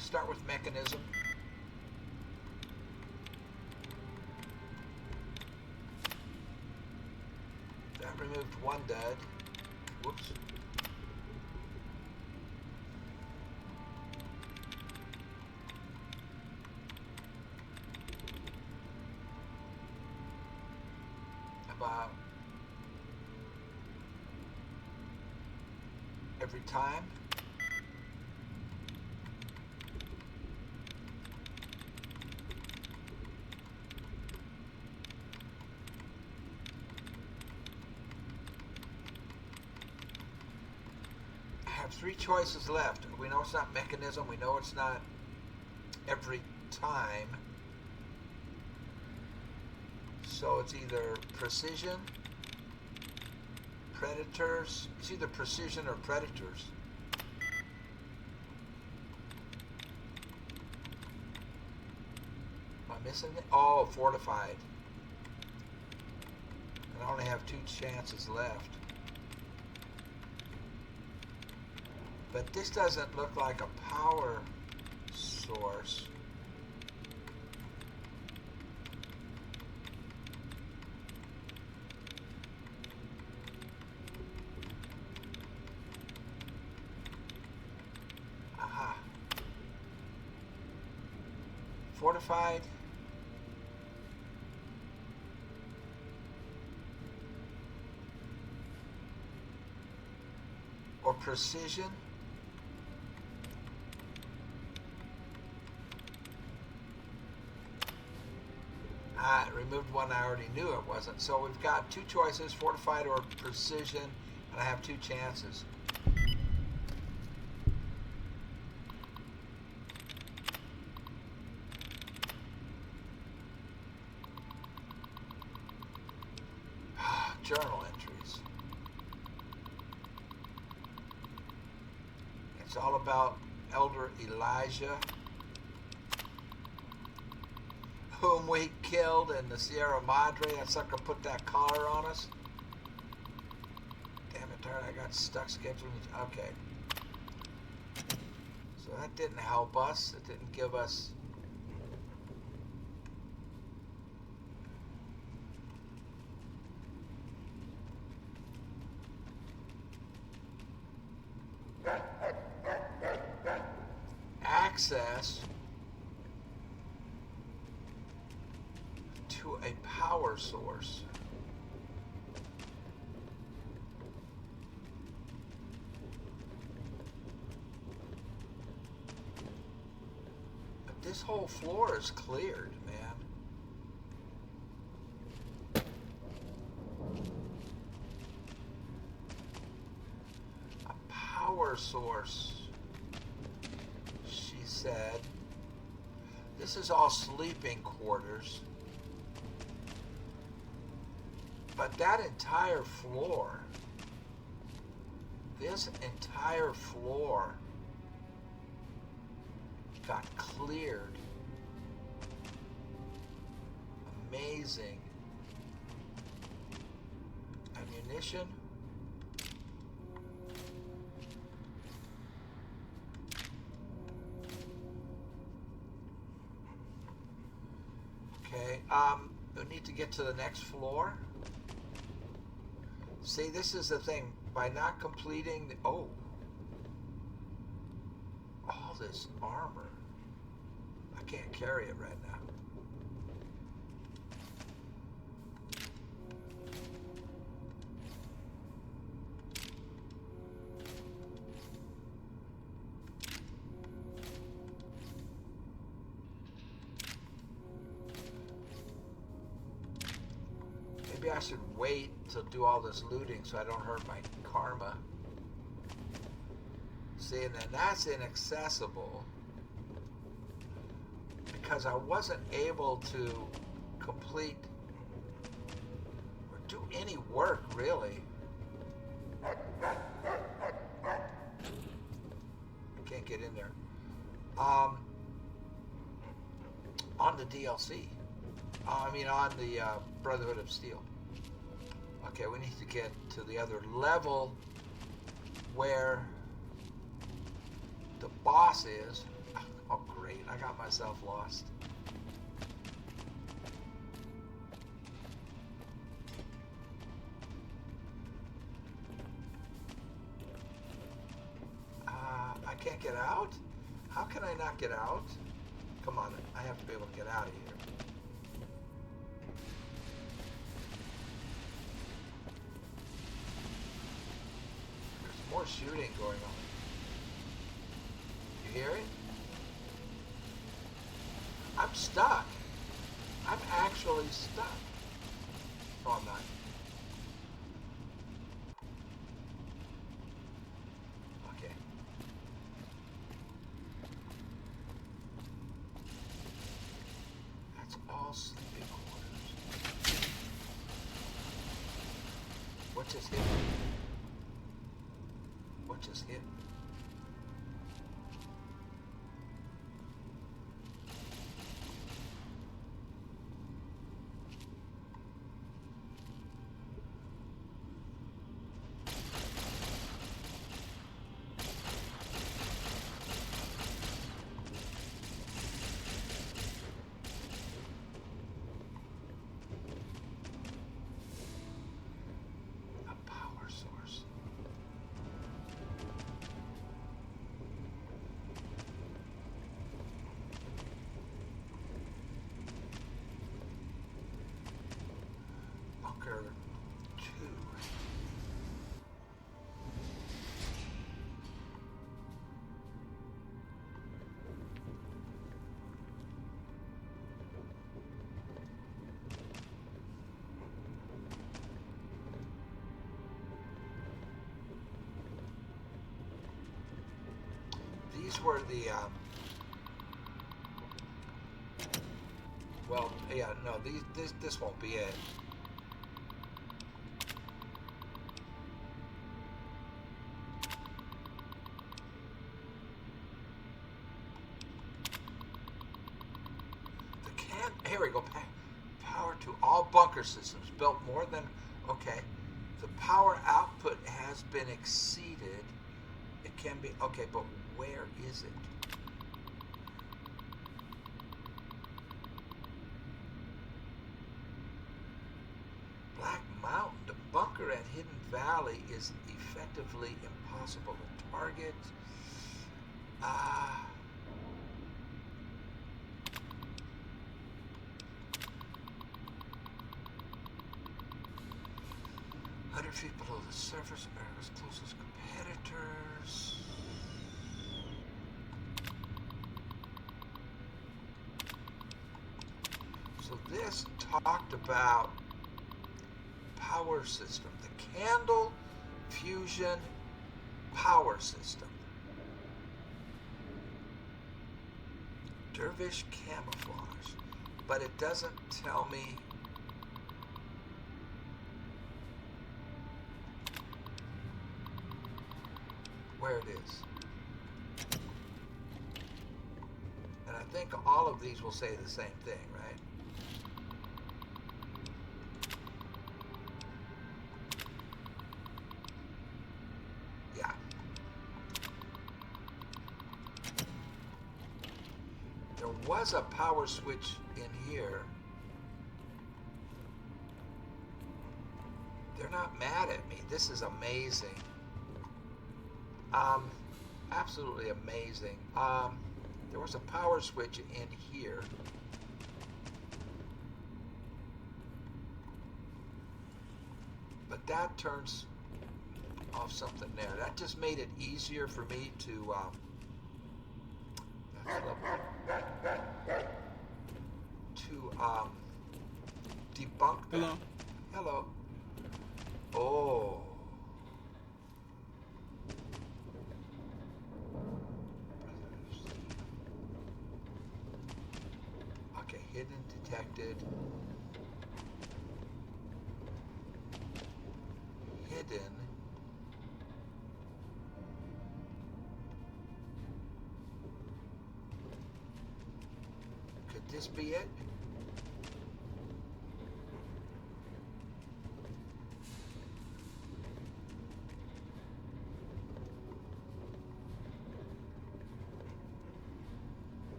Start with mechanism. That removed one dud. Whoops. About every time. Three choices left. We know it's not mechanism. We know it's not every time. So it's either precision, predators. It's either precision or predators. Am I missing it? Oh, fortified. And I only have 2 chances left. But this doesn't look like a power source. Aha. Fortified. Or precision. It removed one I already knew it wasn't. So we've got 2 choices, fortified or precision, and I have 2 chances. Journal entries. It's all about Elder Elijah, whom we killed in the Sierra Madre. That sucker put that collar on us. Damn it, darn, I got stuck scheduling. Okay. So that didn't help us. It didn't give us... access to a power source. But this whole floor is cleared, man. A power source, she said. This is all sleeping quarters. But that entire floor, this entire floor got cleared. Amazing. ammunition. Okay, we need to get to the next floor. See, this is the thing. By not completing the... Oh. All this armor. I can't carry it right now. Maybe I should wait to do all this looting so I don't hurt my karma. See, and then that's inaccessible because I wasn't able to complete or do any work, really. I can't get in there. On the DLC. I mean, on the Brotherhood of Steel. Okay, we need to get to the other level where the boss is. Oh, great. I got myself lost. I can't get out? How can I not get out? Come on, I have to be able to get out of here. More shooting going on. You hear it? I'm stuck. I'm actually stuck. No, I'm not. Okay. That's all sleeping quarters. What just hit me? What just hit? A power source. Bunker 2. These were the well, yeah, no, this won't be it. Here we go. Power to all bunker systems built more than... Okay. The power output has been exceeded. It can be... Okay, but where is it? Black Mountain. The bunker at Hidden Valley is effectively impossible to target. Ah... 100 feet below the surface, America's closest competitors. So this talked about power system, the Candle Fusion power system. Dervish camouflage, but it doesn't tell me where it is. And I think all of these will say the same thing, right? was a power switch in here. They're not mad at me. This is amazing. Absolutely amazing. There was a power switch in here. But that turns off something there. That just made it easier for me to debunk that. Hello. Hello. Oh. Okay, hidden detected. Hidden. Could this be it?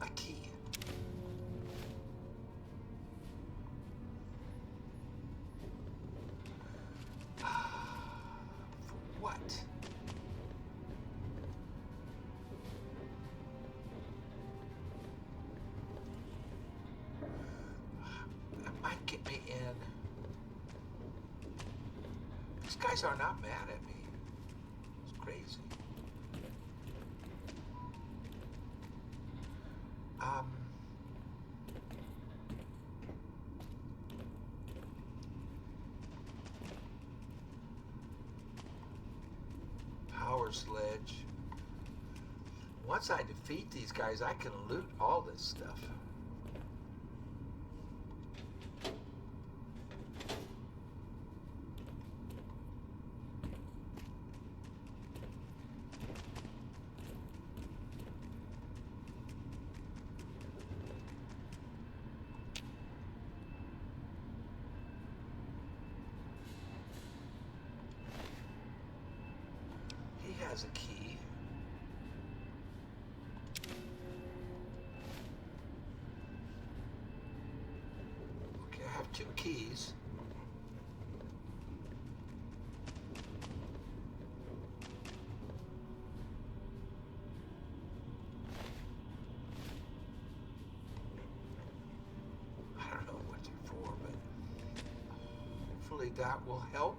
A key. For what? That might get me in. These guys are not mad at me. It's crazy. Power sledge. Once I defeat these guys, I can loot all this stuff. He has a key. Okay, I have 2 keys. I don't know what they're for, but hopefully that will help.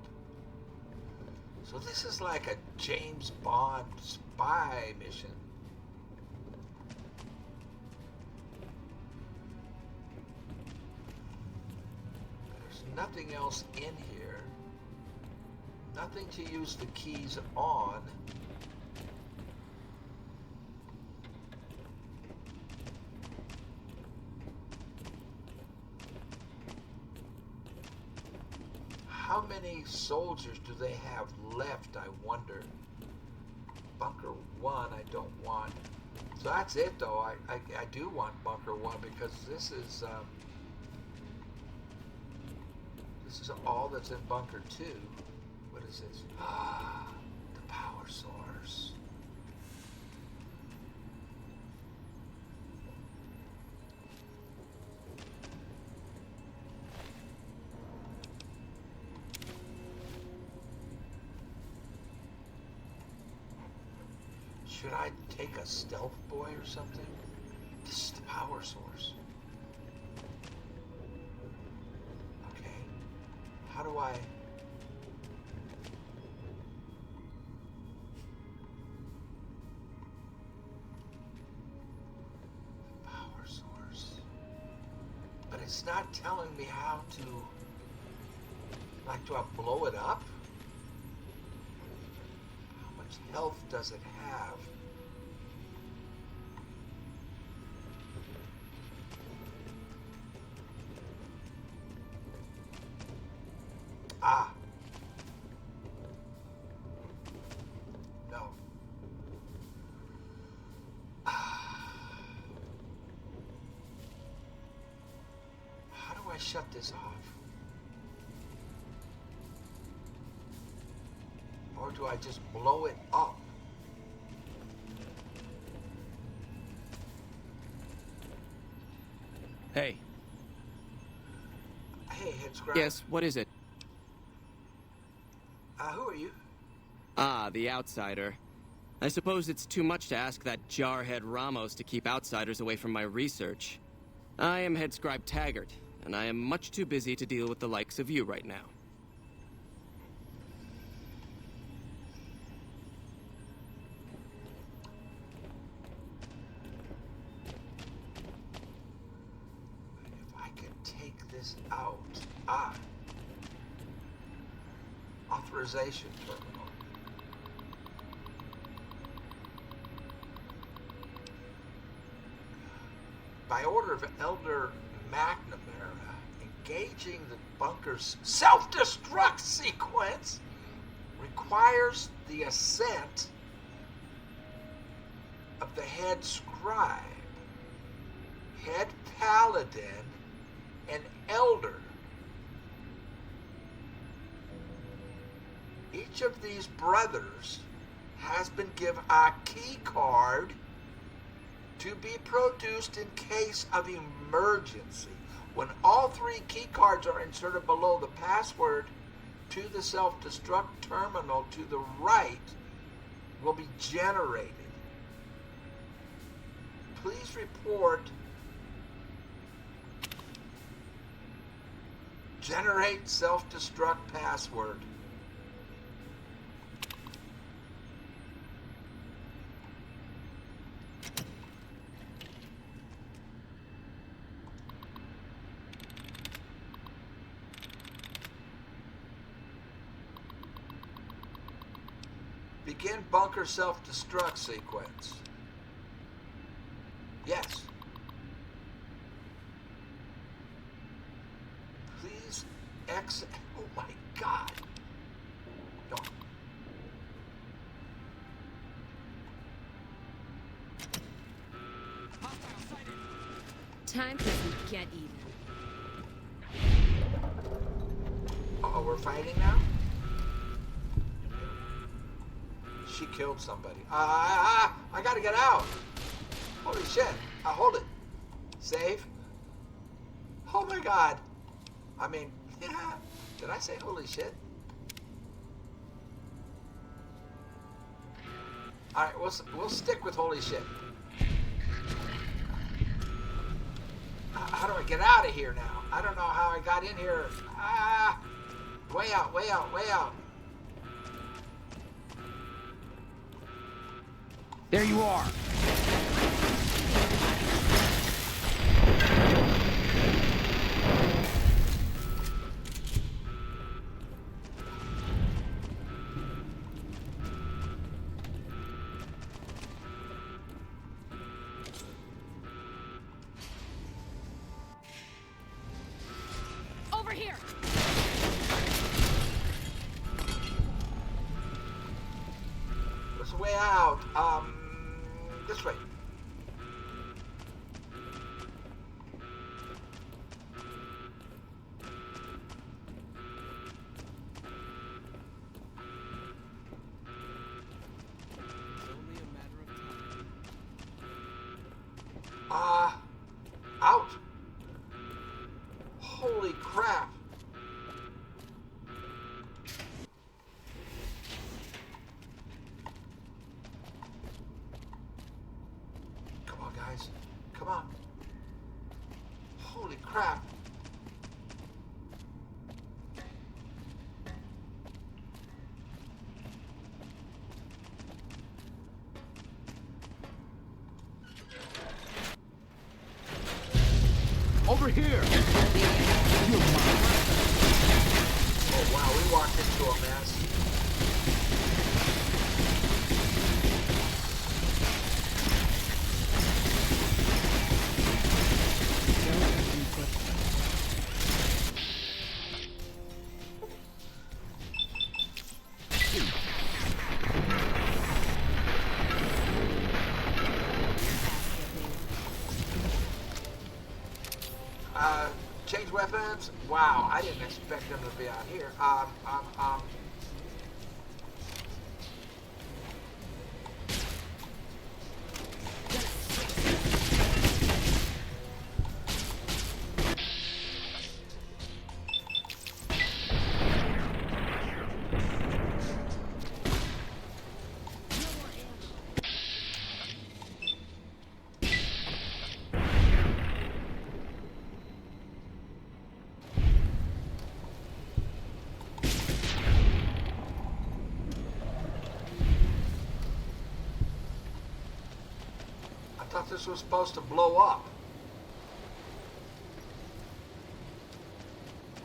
So this is like a James Bond spy mission. There's nothing else in here. Nothing to use the keys on. How many soldiers do they have left, I wonder? Bunker 1 I don't want. So that's it though. I do want Bunker 1 because this is all that's in Bunker 2. What is this? Ah, the power source. Should I take a stealth boy or something? This is the power source. Okay. How do I... Power source. But it's not telling me how to... Like, do I blow it up? How much health does it have? Ah. No. Ah. How do I shut this off? Or do I just blow it up? Hey. Hey, head scratch. Yes, what is it? Who are you? Ah, the outsider. I suppose it's too much to ask that jarhead Ramos to keep outsiders away from my research. I am Head Scribe Taggart, and I am much too busy to deal with the likes of you right now. If I could take this out. Authorization terminal. By order of Elder McNamara, engaging the bunker's self-destruct sequence requires the assent of the head scribe, head paladin, and elder. Each of these brothers has been given a key card to be produced in case of emergency. When all three key cards are inserted below, the password to the self-destruct terminal to the right will be generated. Please report generate self-destruct password. Begin bunker self-destruct sequence. Yes. Please exit. Oh my God. No. Time for some get even. Oh, we're fighting now? She killed somebody. I gotta get out. Holy shit. Hold it. Save. Oh my God. I mean, yeah. Did I say holy shit? Alright, we'll stick with holy shit. How do I get out of here now? I don't know how I got in here. Way out, way out, way out. There you are. Over here. What's the way out? This way. Out. Holy crap. Come on, guys. Come on. Holy crap. Over here! Oh, wow, we walked into a mess. Change weapons? Wow, I didn't expect them to be out here. this was supposed to blow up.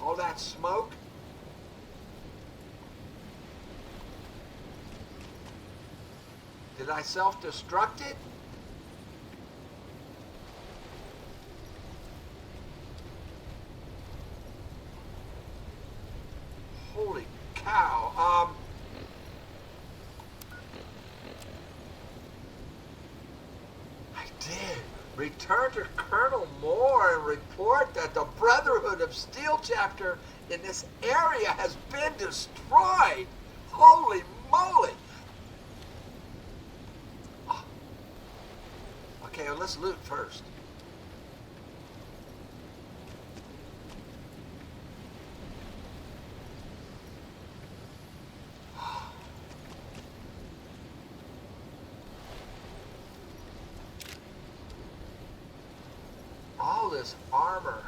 All that smoke? Did I self-destruct it? Holy cow. I did. Return to Colonel Moore and report that the Brotherhood of Steel chapter in this area has been destroyed. Holy moly. Okay, well, let's loot first. All this armor.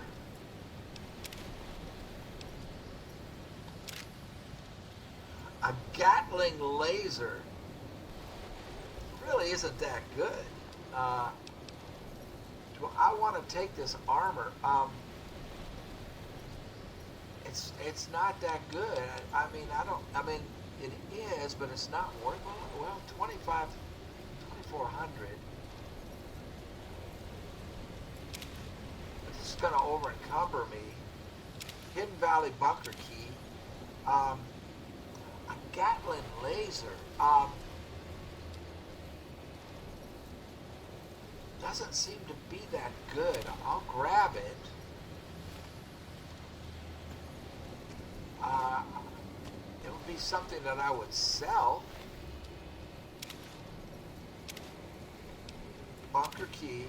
A Gatling laser. Really isn't that good. Do I want to take this armor? It's not that good. I mean, it is, but it's not worth it. Well, 2,400. This is going to over-encumber me. Hidden Valley Bunker Key. A Gatling laser. Doesn't seem to be that good. I'll grab it. It would be something that I would sell. Bunker key.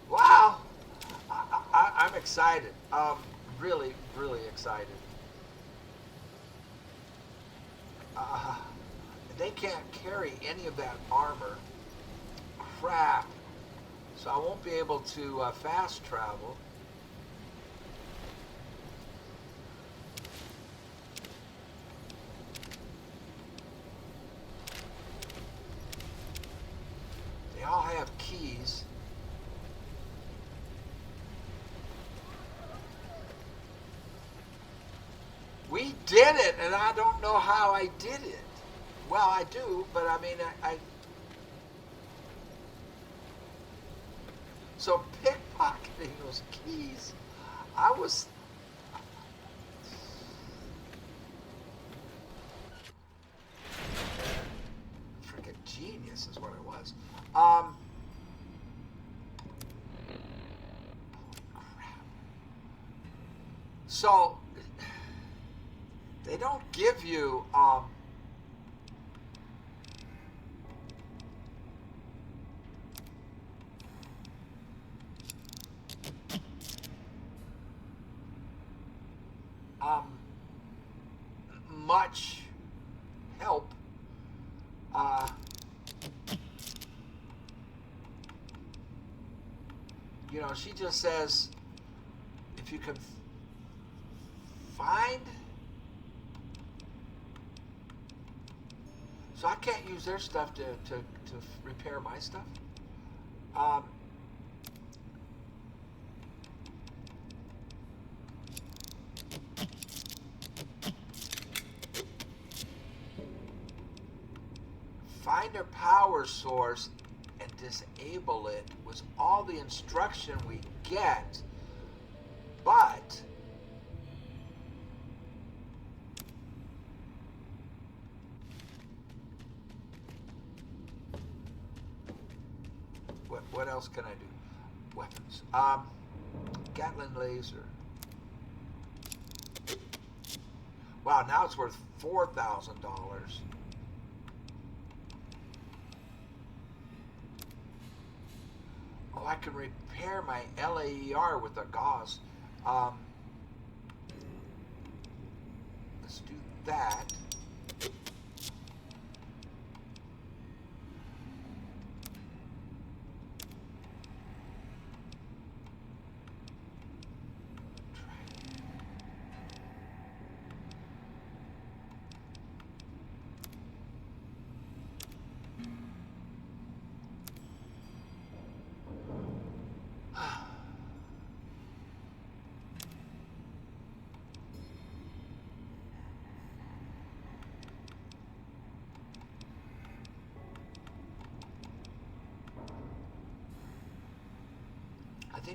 Wow! I'm excited. Really, really excited. They can't carry any of that armor. Crap. So I won't be able to fast travel. They all have keys. We did it, and I don't know how I did it. Well, I do, but I mean, So pickpocketing those keys, I was... Freaking genius is what it was. Holy crap. So... They don't give you, much help. You know, she just says, if you can find... So I can't use their stuff to repair my stuff. Find their power source and disable it was all the instruction we get. But what else can I do? Weapons. Gatling laser. Wow, now it's worth $4,000. Oh, I can repair my LAER with a gauze. Let's do that.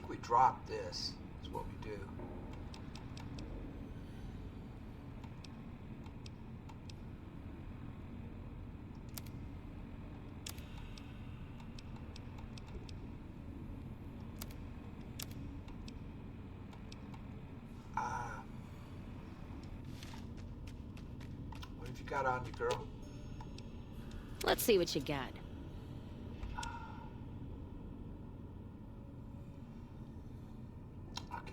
think we drop this, is what we do. What have you got on you, girl? Let's see what you got. Okay.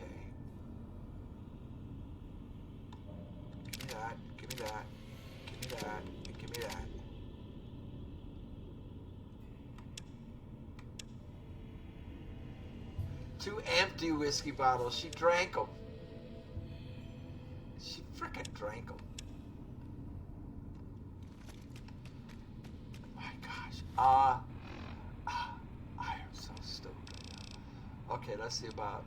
Give me that, give me that, give me that, and give me that. Two empty whiskey bottles. She drank them. She frickin' drank them. My gosh. I am so stupid right now. Okay, let's see about.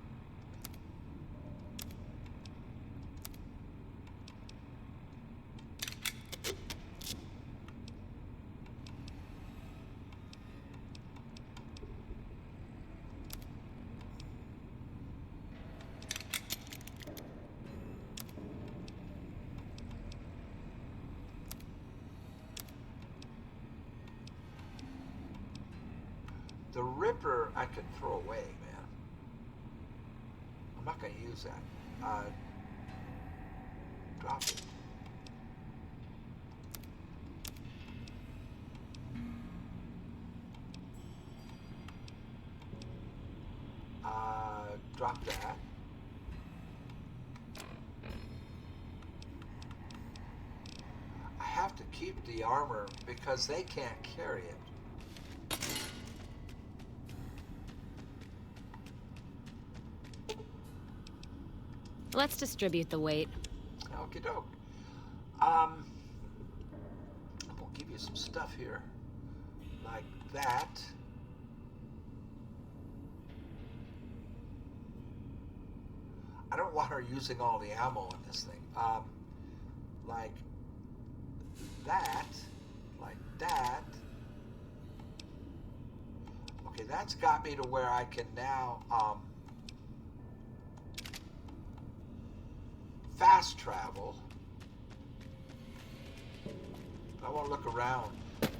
The Ripper I could throw away, man. I'm not going to use that. Drop it. Drop that. I have to keep the armor because they can't carry it. Let's distribute the weight. Okie doke. I'm gonna give you some stuff here. Like that. I don't want her using all the ammo in this thing. Like that. Like that. Okay, that's got me to where I can now, fast travel. I want to look around.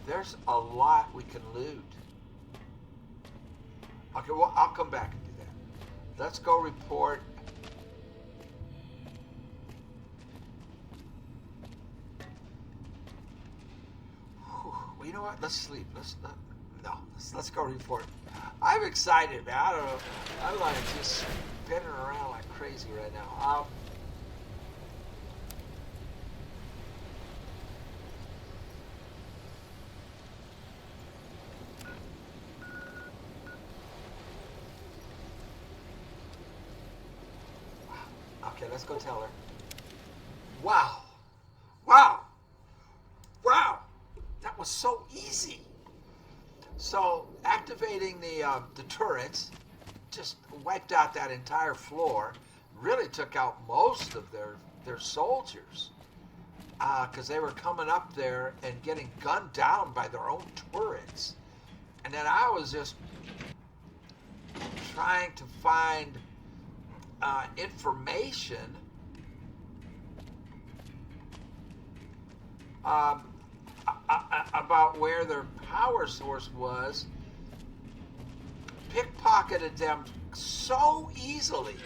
There's a lot we can loot. Okay, well, I'll come back and do that. Let's go report. Whew. Well, you know what? Let's sleep. Let's go report. I'm excited, man. I don't know. I'm like just spinning around like crazy right now. Okay, let's go tell her. Wow. Wow. Wow. That was so easy. So activating the turrets just wiped out that entire floor. Really took out most of their soldiers because they were coming up there and getting gunned down by their own turrets. And then I was just trying to find information about where their power source was, pickpocketed them so easily,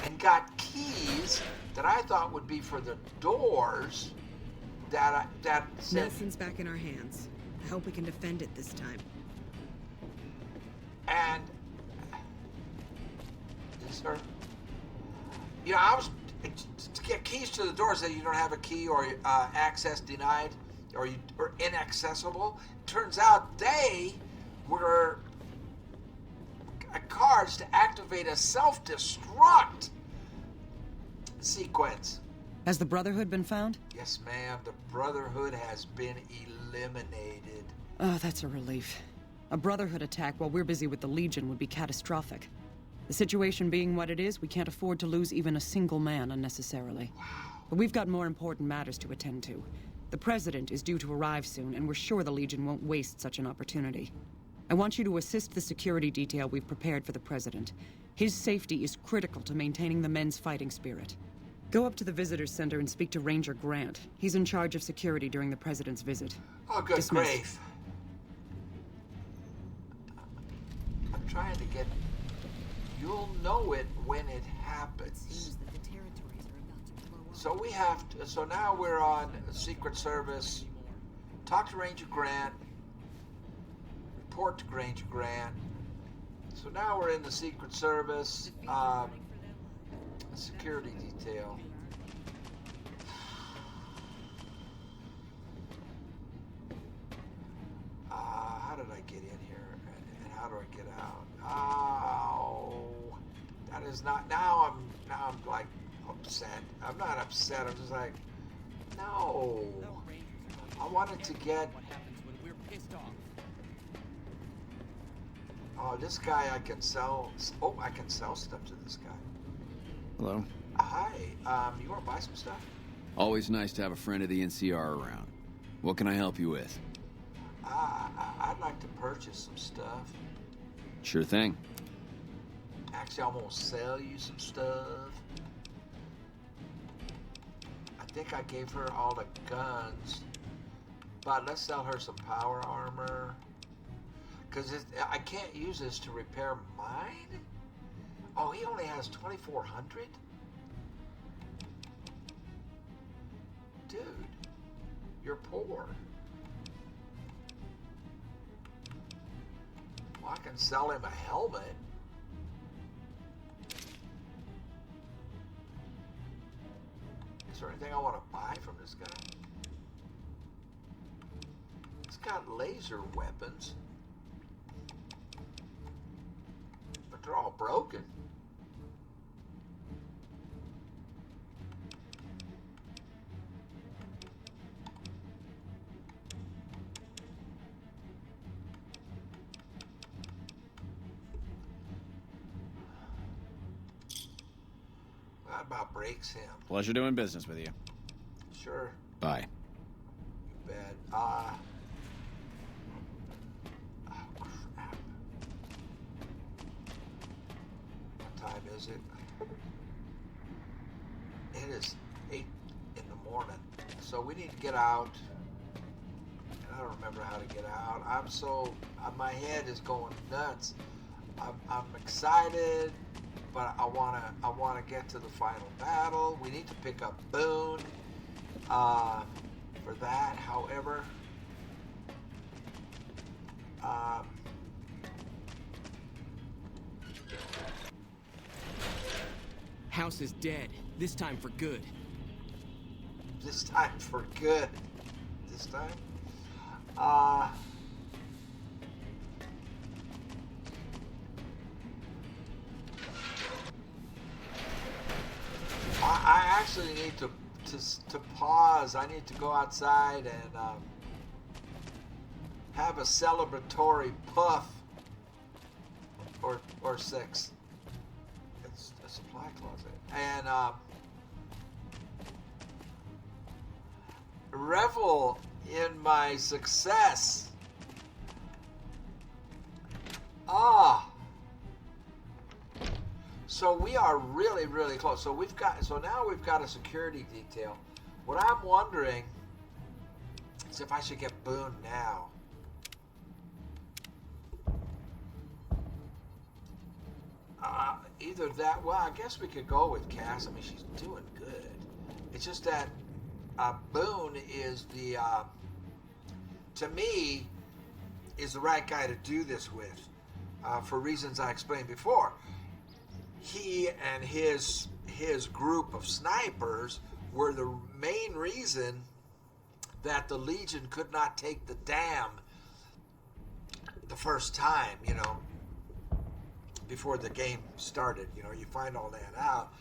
and got keys that I thought would be for the doors that said... Nelson's back in our hands. I hope we can defend it this time. And... Yes, sir. You know, I was... To get keys to the doors that you don't have a key or access denied or inaccessible. Turns out they were cards to activate a self-destruct sequence. Has the Brotherhood been found? Yes, ma'am. The Brotherhood has been eliminated. Oh, that's a relief. A Brotherhood attack while we're busy with the Legion would be catastrophic. The situation being what it is, we can't afford to lose even a single man unnecessarily. Wow. But we've got more important matters to attend to. The President is due to arrive soon, and we're sure the Legion won't waste such an opportunity. I want you to assist the security detail we've prepared for the President. His safety is critical to maintaining the men's fighting spirit. Go up to the Visitor's Center and speak to Ranger Grant. He's in charge of security during the President's visit. Oh, good Dismissed. grief. I'm trying to get... You'll know it when it happens. So we have to, so now we're on Secret Service. Talk to Ranger Grant. Report to Ranger Grant. So now we're in the Secret Service. Security detail. How did I get in here? And how do I get out? Oh, that is not. Now I'm like upset. I'm not upset. I'm just like, no. I wanted to get. Oh, this guy I can sell. Oh, I can sell stuff to this guy. Hello. Hi. You want to buy some stuff? Always nice to have a friend of the NCR around. What can I help you with? I'd like to purchase some stuff. Sure thing. Actually, I'm gonna sell you some stuff. I think I gave her all the guns, but let's sell her some power armor. Because I can't use this to repair mine. Oh, he only has 2,400? Dude, you're poor. Well, I can sell him a helmet. Is there anything I want to buy from this guy? He's got laser weapons. But they're all broken. That about breaks him. Pleasure doing business with you. Sure. Bye. You bet. Oh, crap. What time is it? It is 8 in the morning. So we need to get out. I don't remember how to get out. I'm so... my head is going nuts. I'm excited, but I wanna get to the final battle. We need to pick up Boone for that. However, House is dead. This time for good. This time for good. This time. I actually need to pause. I need to go outside and have a celebratory puff or 6. It's a supply closet. And revel in my success. So we are really, really close. So now we've got a security detail. What I'm wondering is if I should get Boone now. Either that, well, I guess we could go with Cass. I mean, she's doing good. It's just that Boone is the, to me, is the right guy to do this with, for reasons I explained before. He and his group of snipers were the main reason that the Legion could not take the dam the first time, before the game started. You find all that out.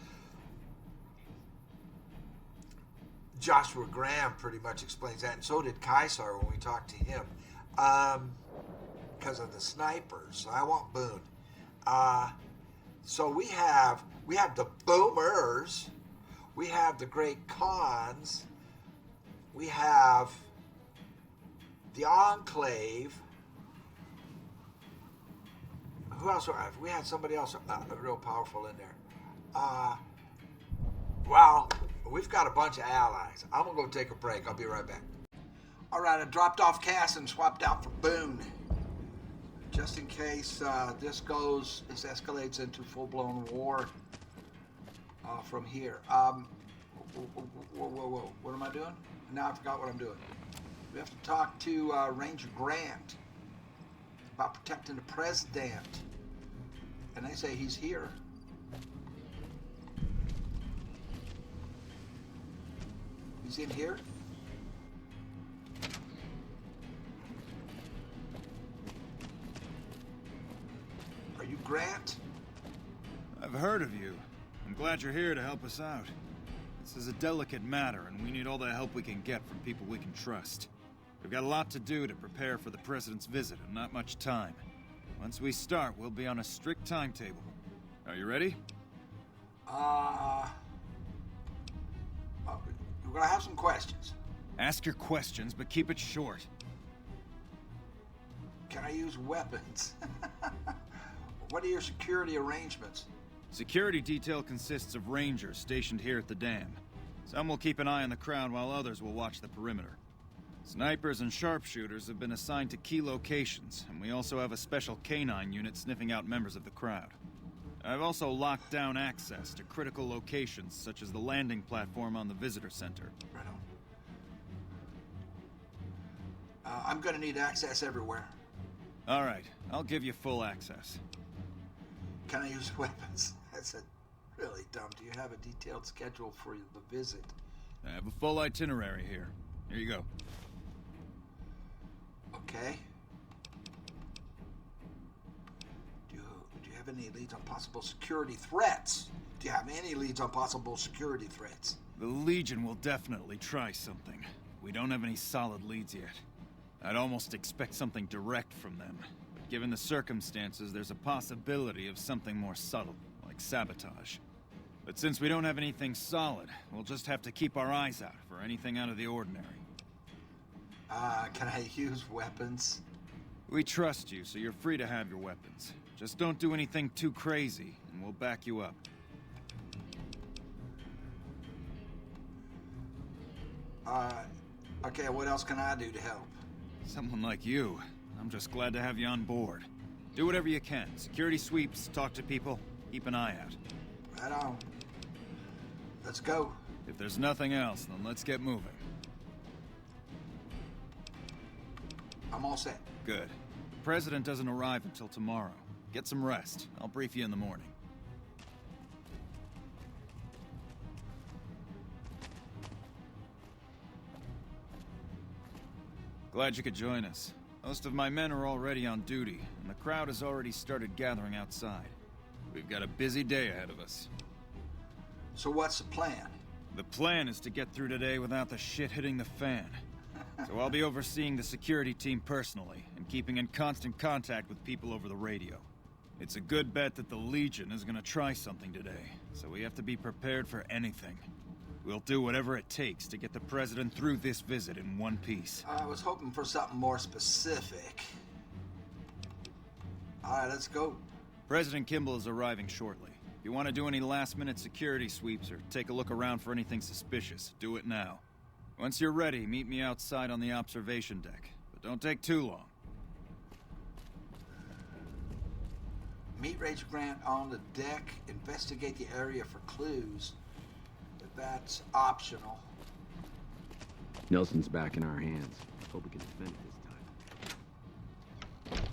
Joshua Graham pretty much explains that, and so did Kaisar when we talked to him, because of the snipers. So I want Boone. So we have the Boomers, we have the Great Khans, we have the Enclave, who else? We had somebody else real powerful in there. Well, we've got a bunch of allies. I'm gonna go take a break. I'll be right back. All right, I dropped off Cass and swapped out for Boone, just in case this escalates into full-blown war from here. Whoa, what am I doing? Now I forgot what I'm doing. We have to talk to Ranger Grant about protecting the president. And they say he's here. He's in here? Are you Grant? I've heard of you. I'm glad you're here to help us out. This is a delicate matter, and we need all the help we can get from people we can trust. We've got a lot to do to prepare for the President's visit, and not much time. Once we start, we'll be on a strict timetable. Are you ready? We're gonna have some questions. Ask your questions, but keep it short. Can I use weapons? What are your security arrangements? Security detail consists of rangers stationed here at the dam. Some will keep an eye on the crowd while others will watch the perimeter. Snipers and sharpshooters have been assigned to key locations, and we also have a special canine unit sniffing out members of the crowd. I've also locked down access to critical locations, such as the landing platform on the visitor center. Right on. I'm gonna need access everywhere. All right, I'll give you full access. Can I use weapons? That's really dumb. Do you have a detailed schedule for the visit? I have a full itinerary here. Here you go. Okay. Do you have any leads on possible security threats? Do you have any leads on possible security threats? The Legion will definitely try something. We don't have any solid leads yet. I'd almost expect something direct from them. But given the circumstances, there's a possibility of something more subtle, like sabotage. But since we don't have anything solid, we'll just have to keep our eyes out for anything out of the ordinary. Can I use weapons? We trust you, so you're free to have your weapons. Just don't do anything too crazy, and we'll back you up. Okay, what else can I do to help? Someone like you. I'm just glad to have you on board. Do whatever you can. Security sweeps, talk to people, keep an eye out. Right on. Let's go. If there's nothing else, then let's get moving. I'm all set. Good. The President doesn't arrive until tomorrow. Get some rest. I'll brief you in the morning. Glad you could join us. Most of my men are already on duty, and the crowd has already started gathering outside. We've got a busy day ahead of us. So what's the plan? The plan is to get through today without the shit hitting the fan. So I'll be overseeing the security team personally, and keeping in constant contact with people over the radio. It's a good bet that the Legion is gonna try something today, so we have to be prepared for anything. We'll do whatever it takes to get the President through this visit in one piece. I was hoping for something more specific. All right, let's go. President Kimball is arriving shortly. If you want to do any last-minute security sweeps or take a look around for anything suspicious, do it now. Once you're ready, meet me outside on the observation deck. But don't take too long. Meet Ranger Grant on the deck. Investigate the area for clues. But that's optional. Nelson's back in our hands. Hope we can defend it this time.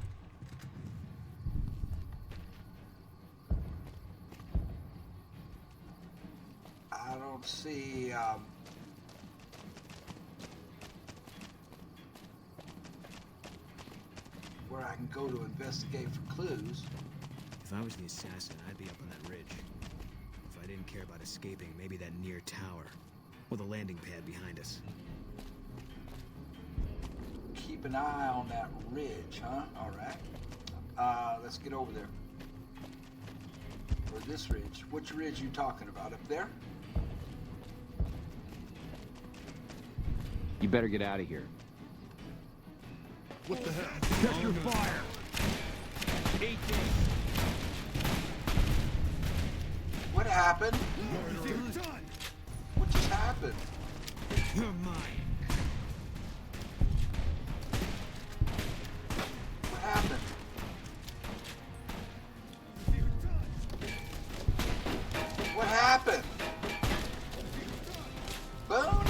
I don't see, where I can go to investigate for clues. If I was the assassin, I'd be up on that ridge. If I didn't care about escaping, maybe that near tower. Or the landing pad behind us. Keep an eye on that ridge, huh? All right. Let's get over there. Or this ridge. Which ridge you talking about? Up there? You better get out of here. What the hell? Check your fire! 18. happened? What just happened? You're mine. What happened? What happened? Boone?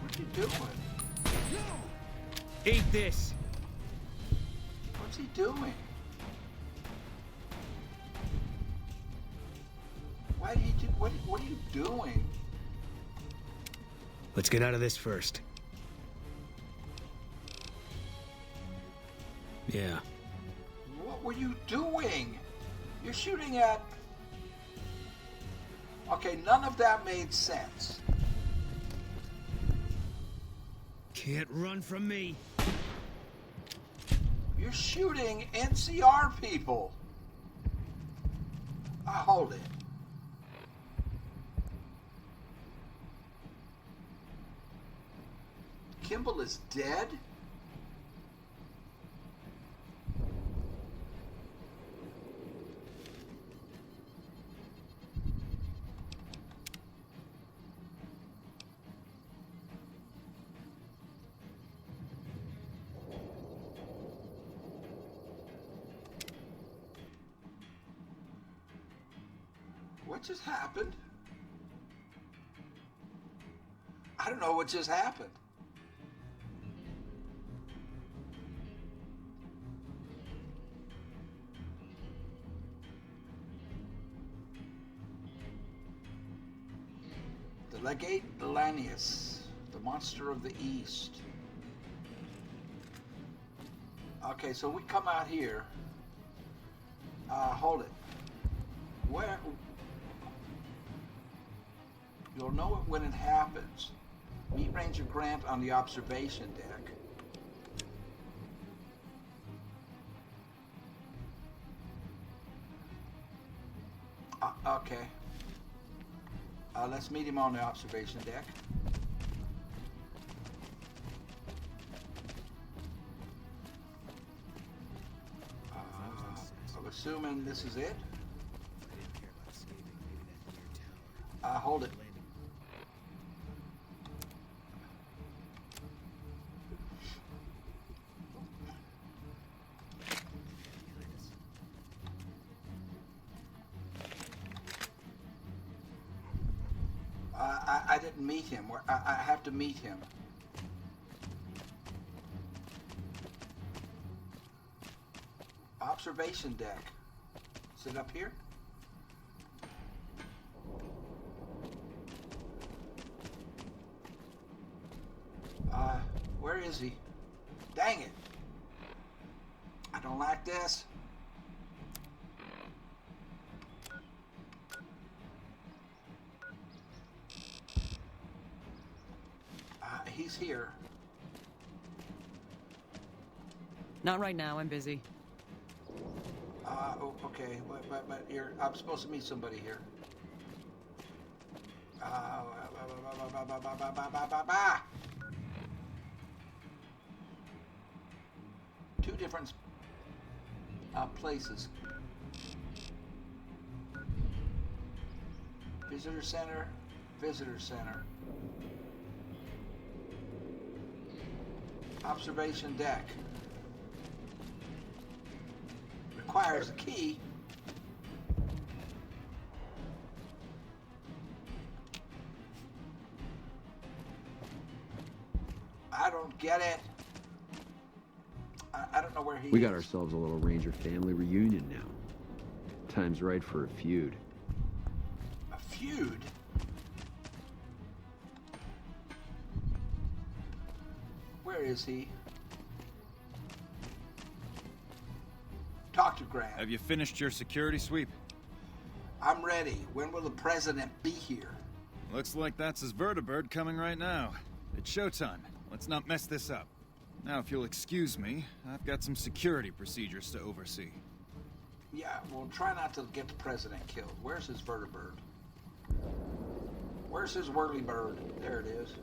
What are you doing? Eat this. What's he doing? Why do you do? What are you doing? Let's get out of this first. Yeah. What were you doing? You're shooting at... Okay, none of that made sense. Can't run from me. You're shooting NCR people. Hold it. Kimball is dead? What just happened? I don't know what just happened. The Legate Lanius, the monster of the East. Okay, so we come out here. Hold it. Where? You'll know it when it happens. Meet Ranger Grant on the observation deck. Okay. Let's meet him on the observation deck. I'm assuming this is it. Hold it. I didn't meet him. I have to meet him. Observation deck. Is it up here? Where is he? Dang it. I don't like this. He's here. Not right now, I'm busy. Okay, but I'm supposed to meet somebody here. Two different places. Visitor center, visitor center. Observation deck. Requires a key. I don't get it. I don't know where he is. We got ourselves a little Ranger family reunion now. Time's right for a feud. A feud? Where is he? Talk to Grant. Have you finished your security sweep? I'm ready. When will the president be here? Looks like that's his vertibird coming right now. It's showtime. Let's not mess this up. Now, if you'll excuse me, I've got some security procedures to oversee. Yeah, well, try not to get the president killed. Where's his vertibird? Where's his whirly bird? There it is.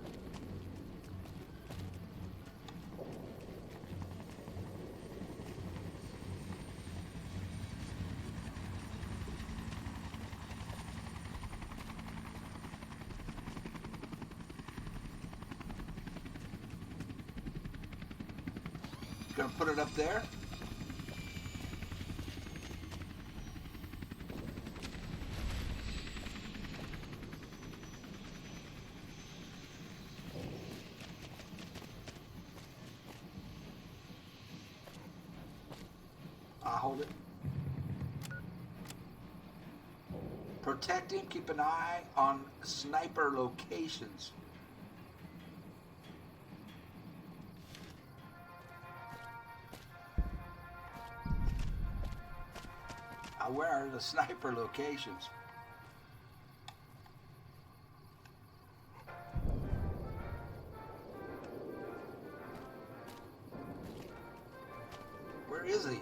You gonna put it up there? I'll hold it. Protecting, keep an eye on sniper locations. Where are the sniper locations? Where is he?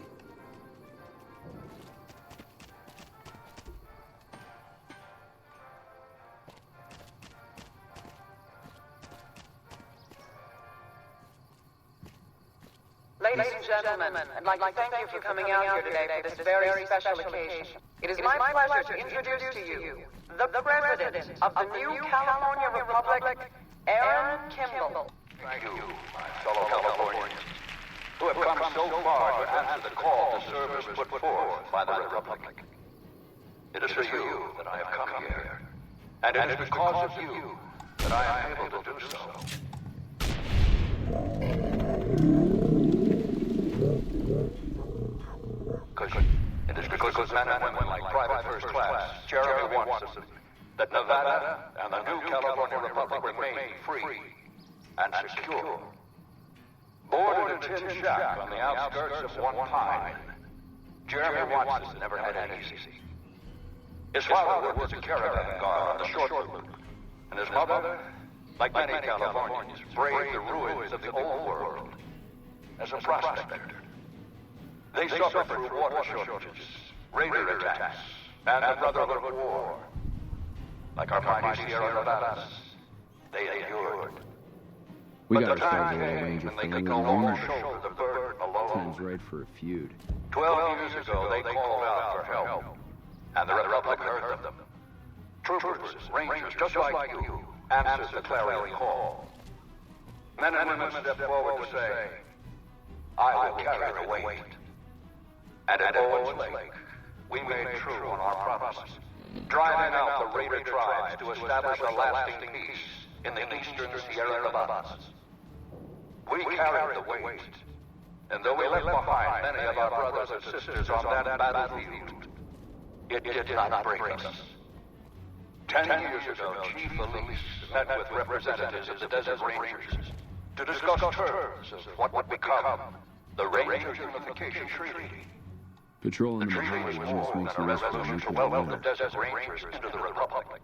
Ladies and gentlemen, I'd like to thank you for coming out here today for this very special occasion. It is my pleasure to introduce to you the President of the new California Republic, Aaron Kimball. Thank you, my fellow Californians, who have come so far to answer the call to service put forth by the Republic. It is for you that I have come here, and it is because of you that I am able to do so. It is because men and women like Private First Class Jeremy Watson that Nevada and the new California Republic remain free and secure. Born in a tin shack on the outskirts of One Pine, Jeremy Watson never had it easy. His father worked as a caravan guard on the short route, and his mother, like many Californians, braved the ruins of the old world as a prospector. They suffered through water shortages, raider attacks, and the Brotherhood of War. Like our mighty Sierra Nevadas, they endured. We But got the ourselves time a little came ranger when they family could no reunion. longer shoulder the burden alone. Time's right for a feud. 12 years ago, they called out for help, and the Republic heard them. Troopers, rangers, just like you, answered the clarion call. Men and women stepped forward to say, I will carry the weight. And at Owens Lake, we made true on our promise, driving out the raider tribes to establish a lasting peace in the eastern Sierra Nevadas. We carried the weight, and though we left behind many of our brothers and sisters on that battlefield, it did not break us. 10 years ago, Chief Elise met with representatives of the Desert Rangers to discuss terms of what would become the Ranger Unification Treaty. Patrolling The the treaty was highway almost more makes than the a rest of resolution us to welcome the Desert Rangers into the Republic.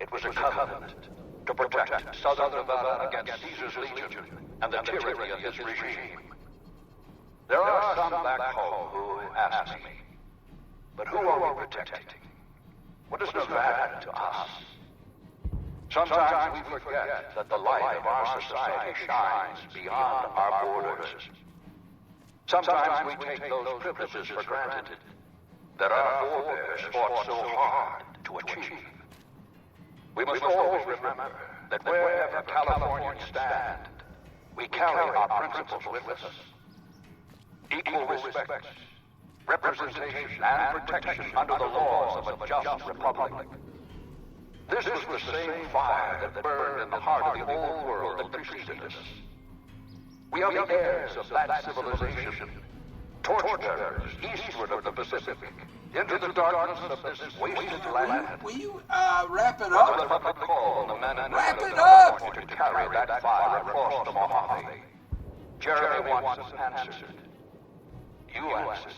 It was a covenant to protect Southern Nevada against Caesar's Legion and the tyranny of his regime. There are some back home who ask me, but who are we protecting? What is Nevada to us? Sometimes we forget that the light of our society shines beyond our borders. Sometimes we take those privileges for granted that our forebears fought so hard to achieve. We must always remember that wherever Californians stand, we carry our principles with us. Equal respect, representation, and protection under the laws of a just republic. This was the same fire that burned in the heart of the old world that preceded us. We are the heirs of that civilization, torchbearers eastward of the Pacific, into the darkness of this wasted land. Will you wrap it up? The Republic called the men and Wrap women it of up! California to carry that fire across the Mojave. Jeremy Watson answered. You answered.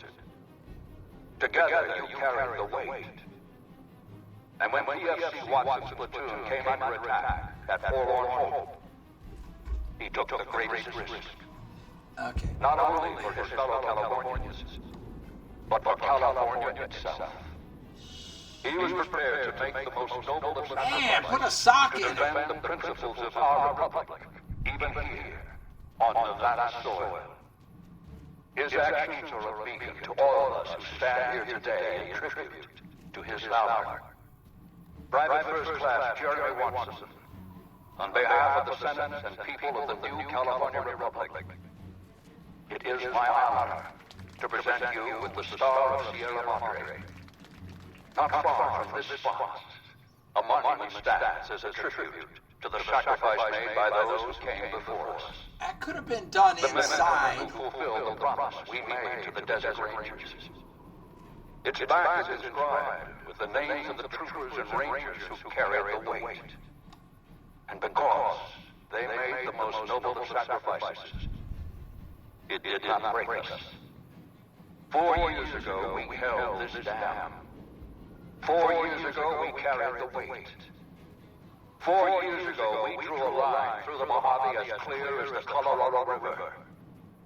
Together you carried the weight. And when PFC Watson's platoon came under attack at Forlorn Hope, he took the greatest risk. Okay. Not only for his fellow Californians, but for California itself. He was prepared to make the most noble of Man, put a sacrifices sock to in it. defend the principles of our republic, even here, on Nevada soil. His actions are a beacon to all of us who stand here today in tribute to his valor. Private First Class Jeremy Watson, on behalf of the Senate and people of the new California Republic, honor to present you with the Star of Sierra Madre. Not far from this spot, a monument stands as a tribute to the sacrifice made by those who came before us. That could have been done The men inside. who fulfilled the promise we made to the Desert Rangers. Its back is inscribed with the names of the troopers and rangers who carried the weight. And because they made the most noble of sacrifices, it did not break us. 4 years ago, we held this dam. 4 years ago, we carried the weight. 4 years ago, we drew a line through the Mojave as clear as the Colorado River.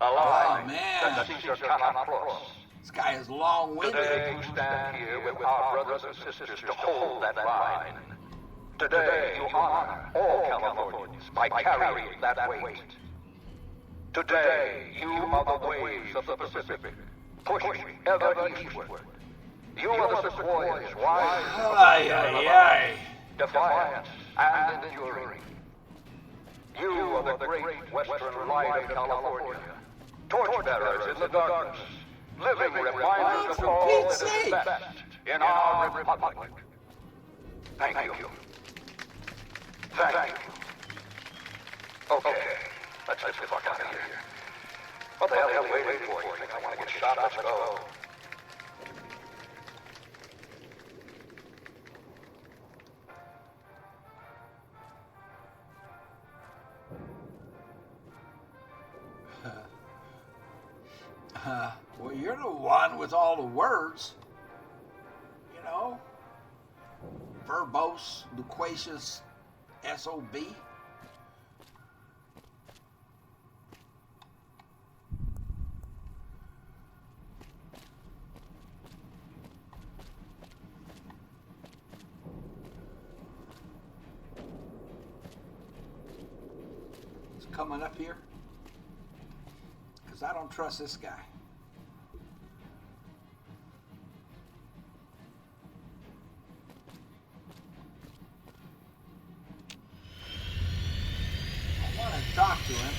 A line that Caesar cannot cross. This guy is long-winded. Today, you stand here with our brothers and sisters to hold that line. Today, you honor all Californians by carrying that weight. Today, you are the waves of the Pacific, pushing ever eastward. You are the sequoias, wise, defiant, and enduring. You are the great western light of California, torchbearers in the darkness, living reminders of all that is best in our republic. Thank you. Thank you. Okay, let's get the fuck out of here. What the hell are you waiting for? You think I want to get shot? Let's go. Well, you're the one with all the words. You know? Verbose, loquacious, SOB. He's coming up here. Because I don't trust this guy. Talk to him.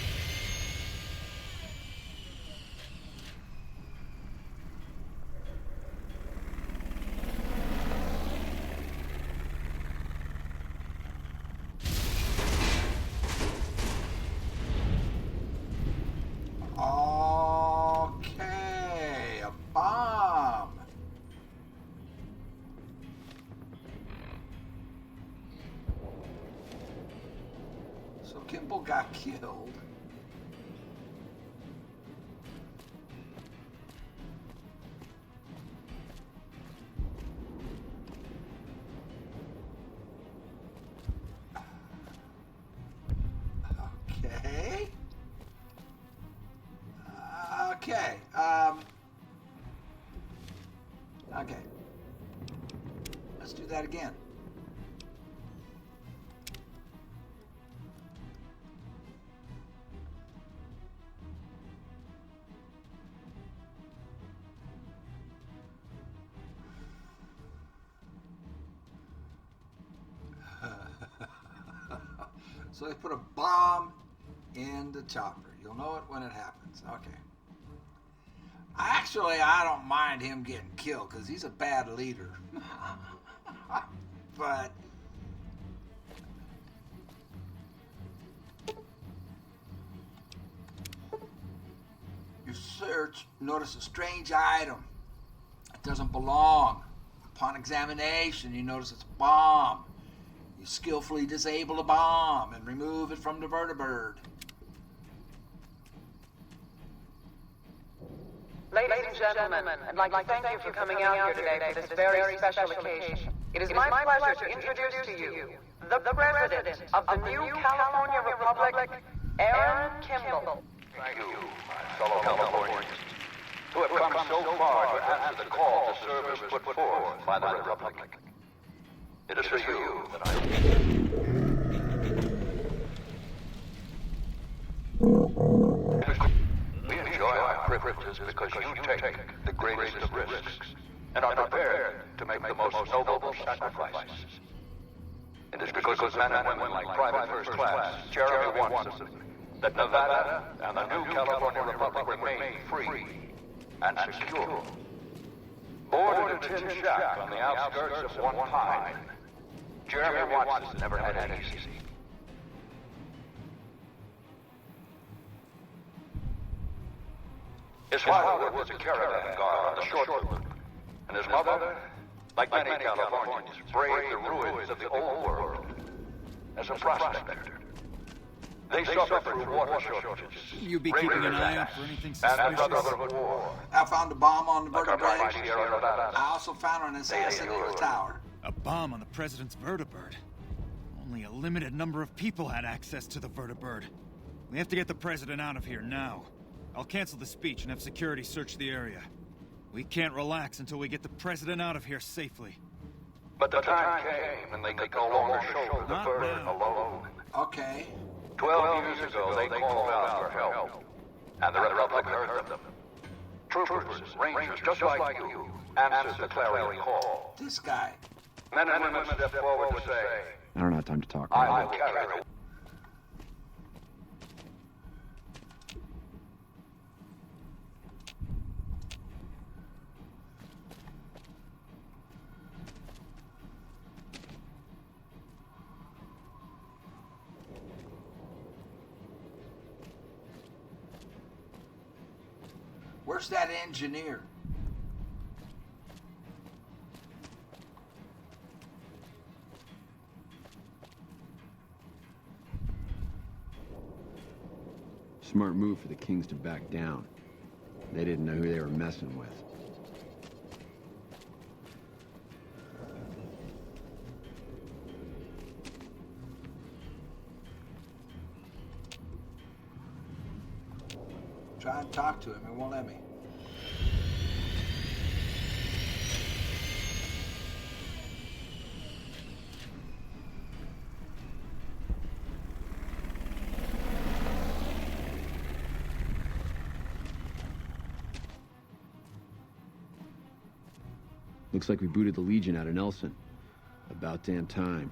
Okay, a bomb. So Kimball got killed. Okay. Okay. Okay. Let's do that again. So they put a bomb in the chopper. You'll know it when it happens. Okay. Actually, I don't mind him getting killed because he's a bad leader. But you search, notice a strange item. It doesn't belong. Upon examination, you notice it's a bomb. You skillfully disable the bomb and remove it from the vertibird. Ladies and gentlemen, I'd like to thank you for coming out here today for this very special occasion. It is my pleasure to introduce to you the President of the new California Republic, Aaron Kimball. Thank you, my fellow Californians, who have come so far to answer the call to service put forth by the Republic. It is for you that we enjoy our privileges because you take the greatest of risks and are prepared to make the most noble sacrifices. It is because of men and women like Private First Class Jeremy Watson that Nevada and the new California Republic remain free and secure. Born in a tin shack on the outskirts of One Pine, Jeremy Watson's never had it easy. His father was a caravan guard on the short route, and his mother, like many Californians, braved the ruins of the old world as a prospector. They suffered through water shortages. You be keeping an eye out for anything suspicious? And Brotherhood War. I found a bomb on the Like vertebrae. our Sierra Nevada. I also found an assassin in the tower. A bomb on the president's vertibird. Only a limited number of people had access to the vertibird. We have to get the president out of here now. I'll cancel the speech and have security search the area. We can't relax until we get the president out of here safely. But the time came and they could no longer shoulder the burden alone. Okay. 12 years ago, they called out for help, and the Republic heard them. Troopers, Rangers, just like you, answered the clarion call. This guy. Men and women stepped forward to say, I don't have time to talk. I will carry the... Where's that engineer? Smart move for the Kings to back down. They didn't know who they were messing with. Try and talk to him. He won't let me. Looks like we booted the Legion out of Nelson. About damn time.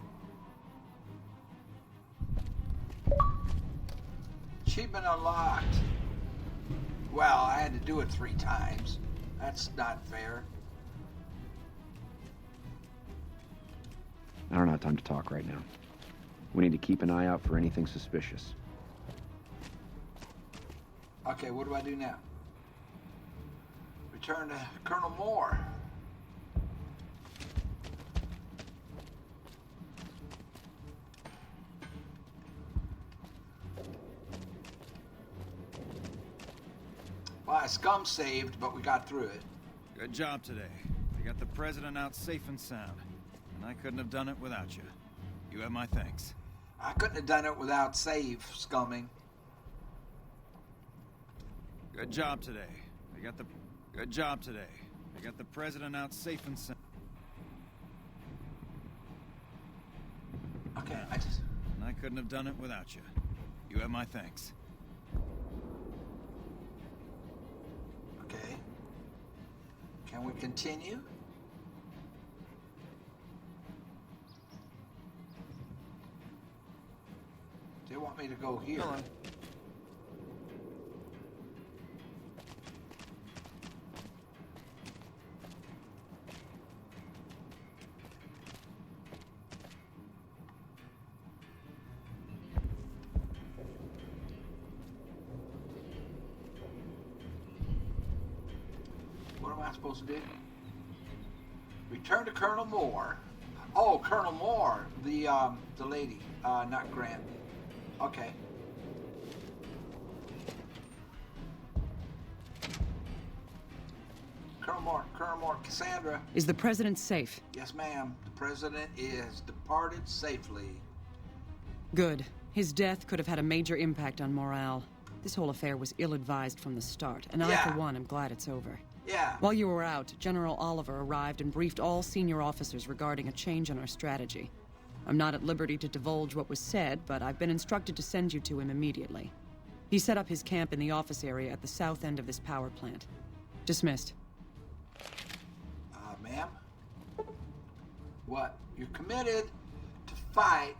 Achievement unlocked. Well, I had to do it 3 times. That's not fair. I don't have time to talk right now. We need to keep an eye out for anything suspicious. Okay, what do I do now? Return to Colonel Moore. Well, I scum saved, but we got through it. Good job today. We got the president out safe and sound. And I couldn't have done it without you. You have my thanks. I couldn't have done it without save, scumming. Good job today. Good job today. We got the president out safe and sound. Okay, And I couldn't have done it without you. You have my thanks. Okay. Can we continue? They want me to go here. Hello. What am I supposed to do? Return to Colonel Moore. Oh, Colonel Moore, the lady, not Grant. Okay. Colonel Moore, Cassandra. Is the president safe? Yes, ma'am. The president is departed safely. Good. His death could have had a major impact on morale. This whole affair was ill-advised from the start, and I, for one, am glad it's over. Yeah. While you were out, General Oliver arrived and briefed all senior officers regarding a change in our strategy. I'm not at liberty to divulge what was said, but I've been instructed to send you to him immediately. He set up his camp in the office area at the south end of this power plant. Dismissed. Ma'am? What? You're committed to fight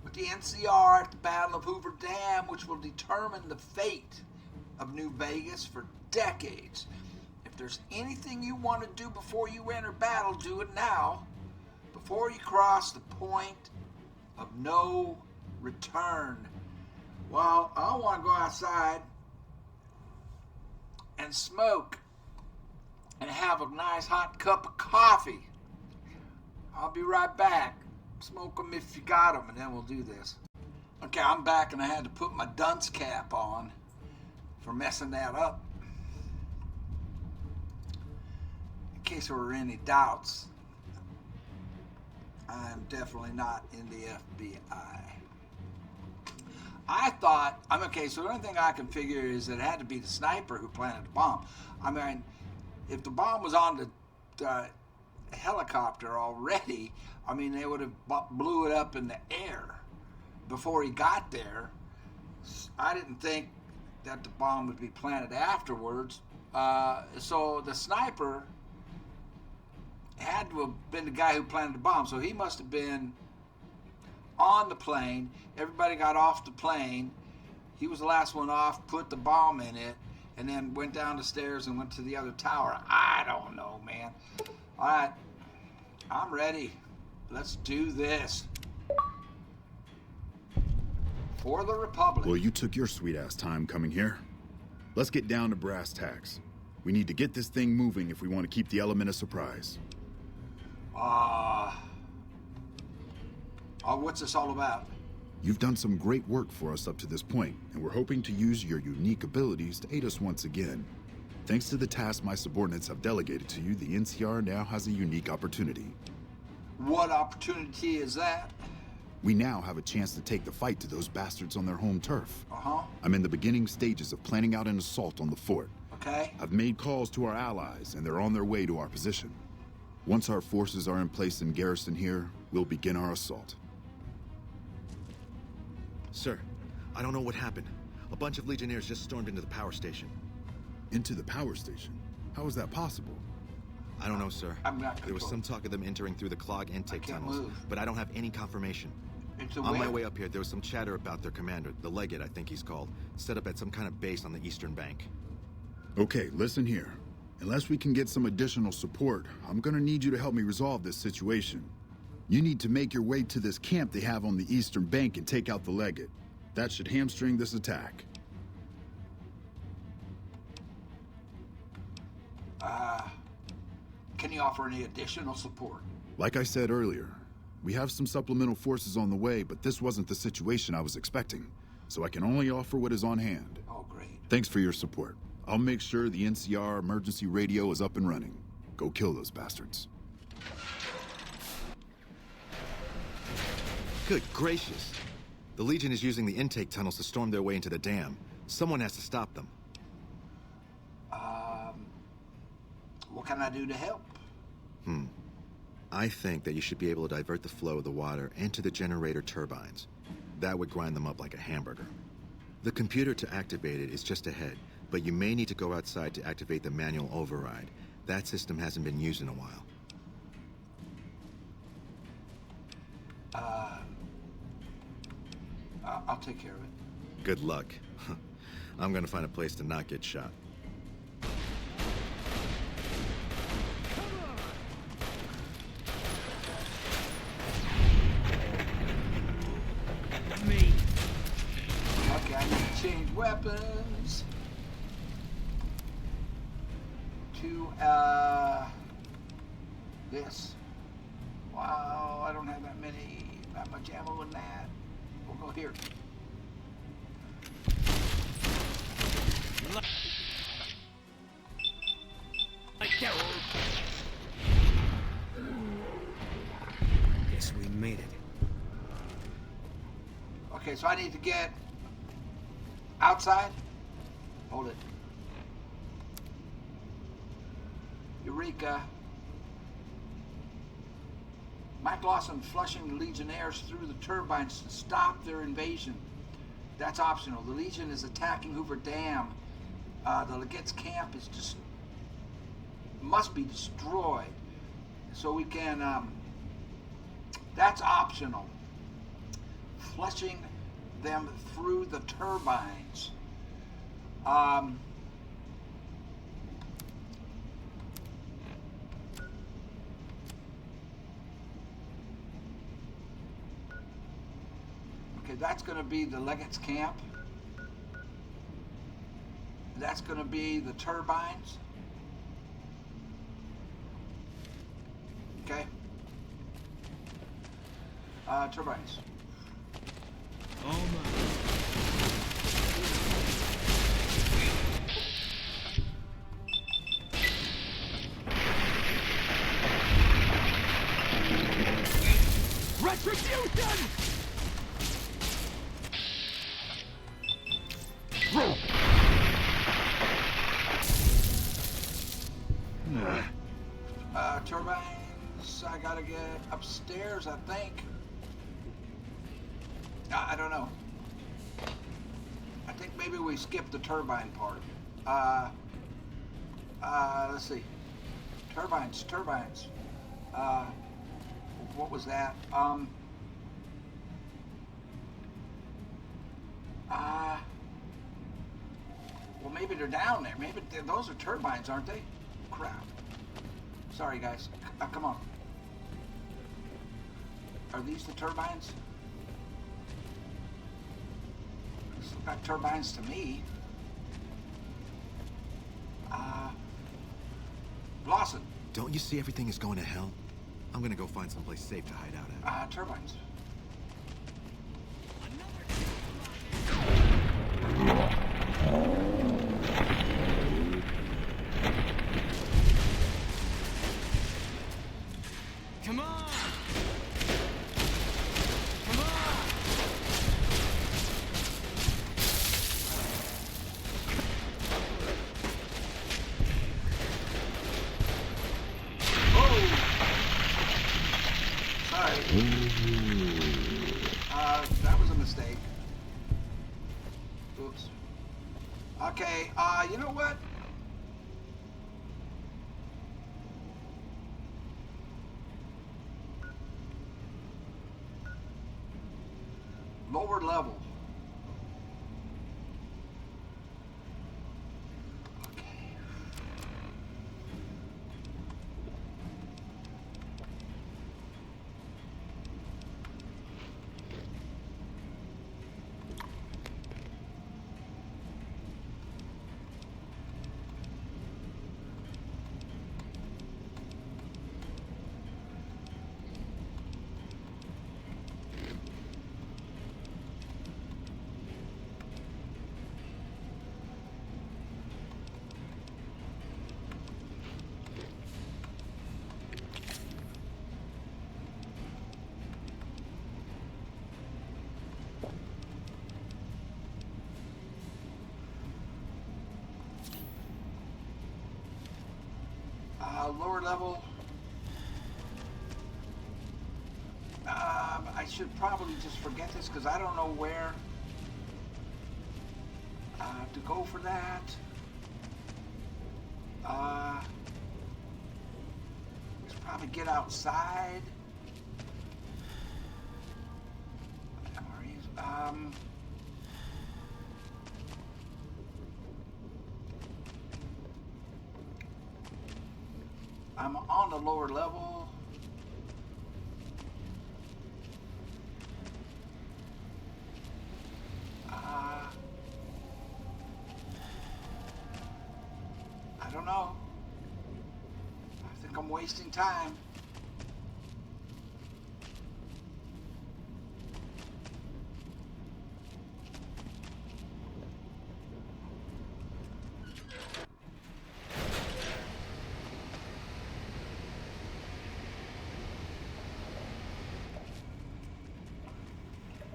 with the NCR at the Battle of Hoover Dam, which will determine the fate of New Vegas for decades. if there's anything you want to do before you enter battle, do it now. Before you cross the point of no return. Well, I want to go outside and smoke and have a nice hot cup of coffee. I'll be right back. Smoke them if you got them, and then we'll do this. Okay, I'm back, and I had to put my dunce cap on for messing that up. In case there were any doubts, I'm definitely not in the FBI. I thought, okay, so the only thing I can figure is that it had to be the sniper who planted the bomb. I mean, if the bomb was on the helicopter already, I mean, they would have blew it up in the air before he got there. I didn't think that the bomb would be planted afterwards. So the sniper had to have been the guy who planted the bomb. So he must have been on the plane. Everybody got off the plane. He was the last one off, put the bomb in it, and then went down the stairs and went to the other tower. I don't know, man. All right, I'm ready. Let's do this. For the Republic. Well, you took your sweet-ass time coming here. Let's get down to brass tacks. We need to get this thing moving if we want to keep the element of surprise. What's this all about? You've done some great work for us up to this point, and we're hoping to use your unique abilities to aid us once again. Thanks to the task my subordinates have delegated to you, the NCR now has a unique opportunity. What opportunity is that? We now have a chance to take the fight to those bastards on their home turf. Uh-huh. I'm in the beginning stages of planning out an assault on the fort. Okay. I've made calls to our allies, and they're on their way to our position. Once our forces are in place in garrison here, we'll begin our assault. Sir, I don't know what happened. A bunch of Legionnaires just stormed into the power station. Into the power station? How is that possible? I don't know, sir. I'm not There was some talk of them entering through the clog intake tunnels, move. but I don't have any confirmation. On my way up here, there was some chatter about their commander, the Legate, I think he's called, set up at some kind of base on the eastern bank. Okay, listen here. Unless we can get some additional support, I'm gonna need you to help me resolve this situation. You need to make your way to this camp they have on the eastern bank and take out the Legate. That should hamstring this attack. Can you offer any additional support? Like I said earlier, we have some supplemental forces on the way, but this wasn't the situation I was expecting, so I can only offer what is on hand. Oh, great. Thanks for your support. I'll make sure the NCR emergency radio is up and running. Go kill those bastards. Good gracious. The Legion is using the intake tunnels to storm their way into the dam. Someone has to stop them. What can I do to help? I think that you should be able to divert the flow of the water into the generator turbines. That would grind them up like a hamburger. The computer to activate it is just ahead, but you may need to go outside to activate the manual override. That system hasn't been used in a while. I'll take care of it. Good luck. I'm gonna find a place to not get shot. Okay, I need to change weapons to this. Wow, I don't have that much ammo in that. We'll go here. Guess we made it. Okay, so I need to get outside. Hold it. Eureka. Mike Lawson flushing the Legionnaires through the turbines to stop their invasion. That's optional. The Legion is attacking Hoover Dam. The Legate's camp is must be destroyed. So we can, that's optional. Flushing them through the turbines. Okay, that's going to be the Legate's camp. That's going to be the turbines. Okay. Turbines. Oh my. Retribution! Turbines, I gotta get upstairs, I think. I don't know. I think maybe we skipped the turbine part. Let's see. Turbines. What was that? Well, maybe they're down there. Maybe those are turbines, aren't they? Crap. Sorry, guys. Come on. Are these the turbines? These look like turbines to me. Lawson. Don't you see everything is going to hell? I'm gonna go find someplace safe to hide out at. Turbines. Come on! That was a mistake. Oops. Okay, you know what? Lower level. Lower level. I should probably just forget this because I don't know where to go for that. Let's probably get outside. I'm on the lower level. I don't know. I think I'm wasting time.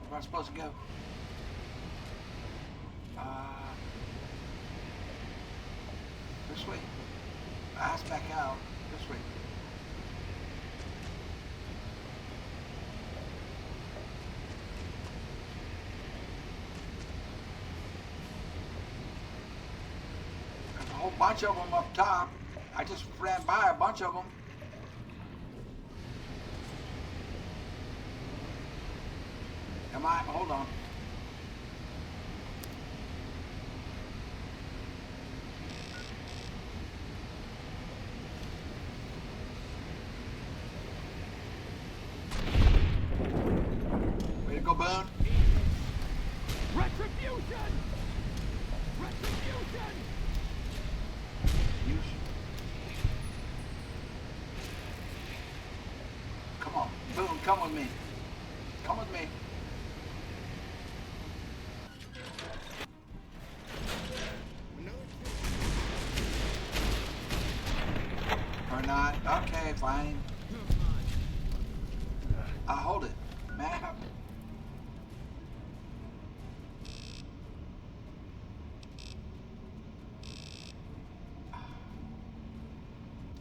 Where am I supposed to go? This way. Ass back out. This way. There's a whole bunch of them up top. I just ran by a bunch of them. Am I? Hold on. Way to go, Boone. come with me. Come with me. Or not. Okay, fine. Hold it. Map.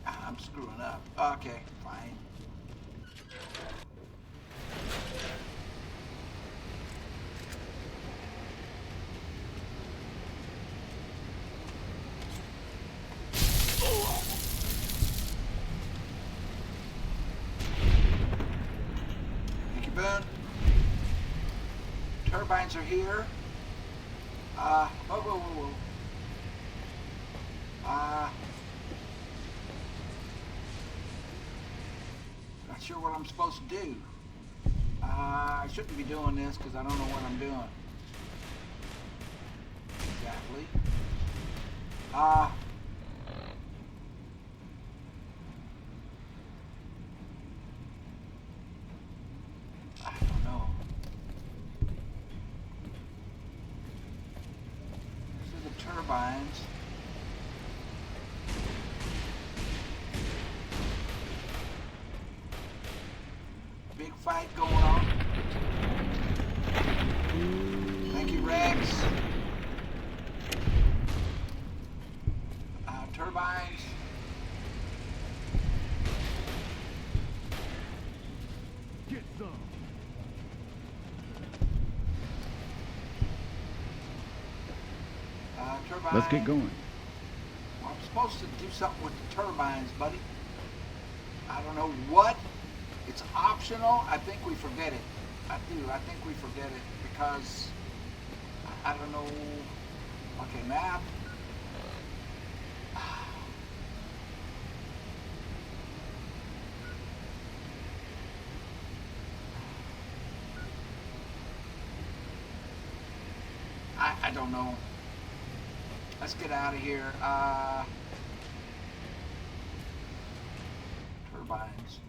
I'm screwing up. Okay, fine. Thank you, Boone. Turbines are here. Whoa. Not sure what I'm supposed to do. I shouldn't be doing this because I don't know what I'm doing. Exactly. I don't know. These are the turbines. Big fight going on. Thank you, Rex. Turbines. Get some. Turbines. Let's get going. Well, I'm supposed to do something with the turbines, buddy. I don't know what. It's optional. I think we forget it. I do. I think we forget it because I don't know. Okay, map. I don't know. Let's get out of here. Turbines.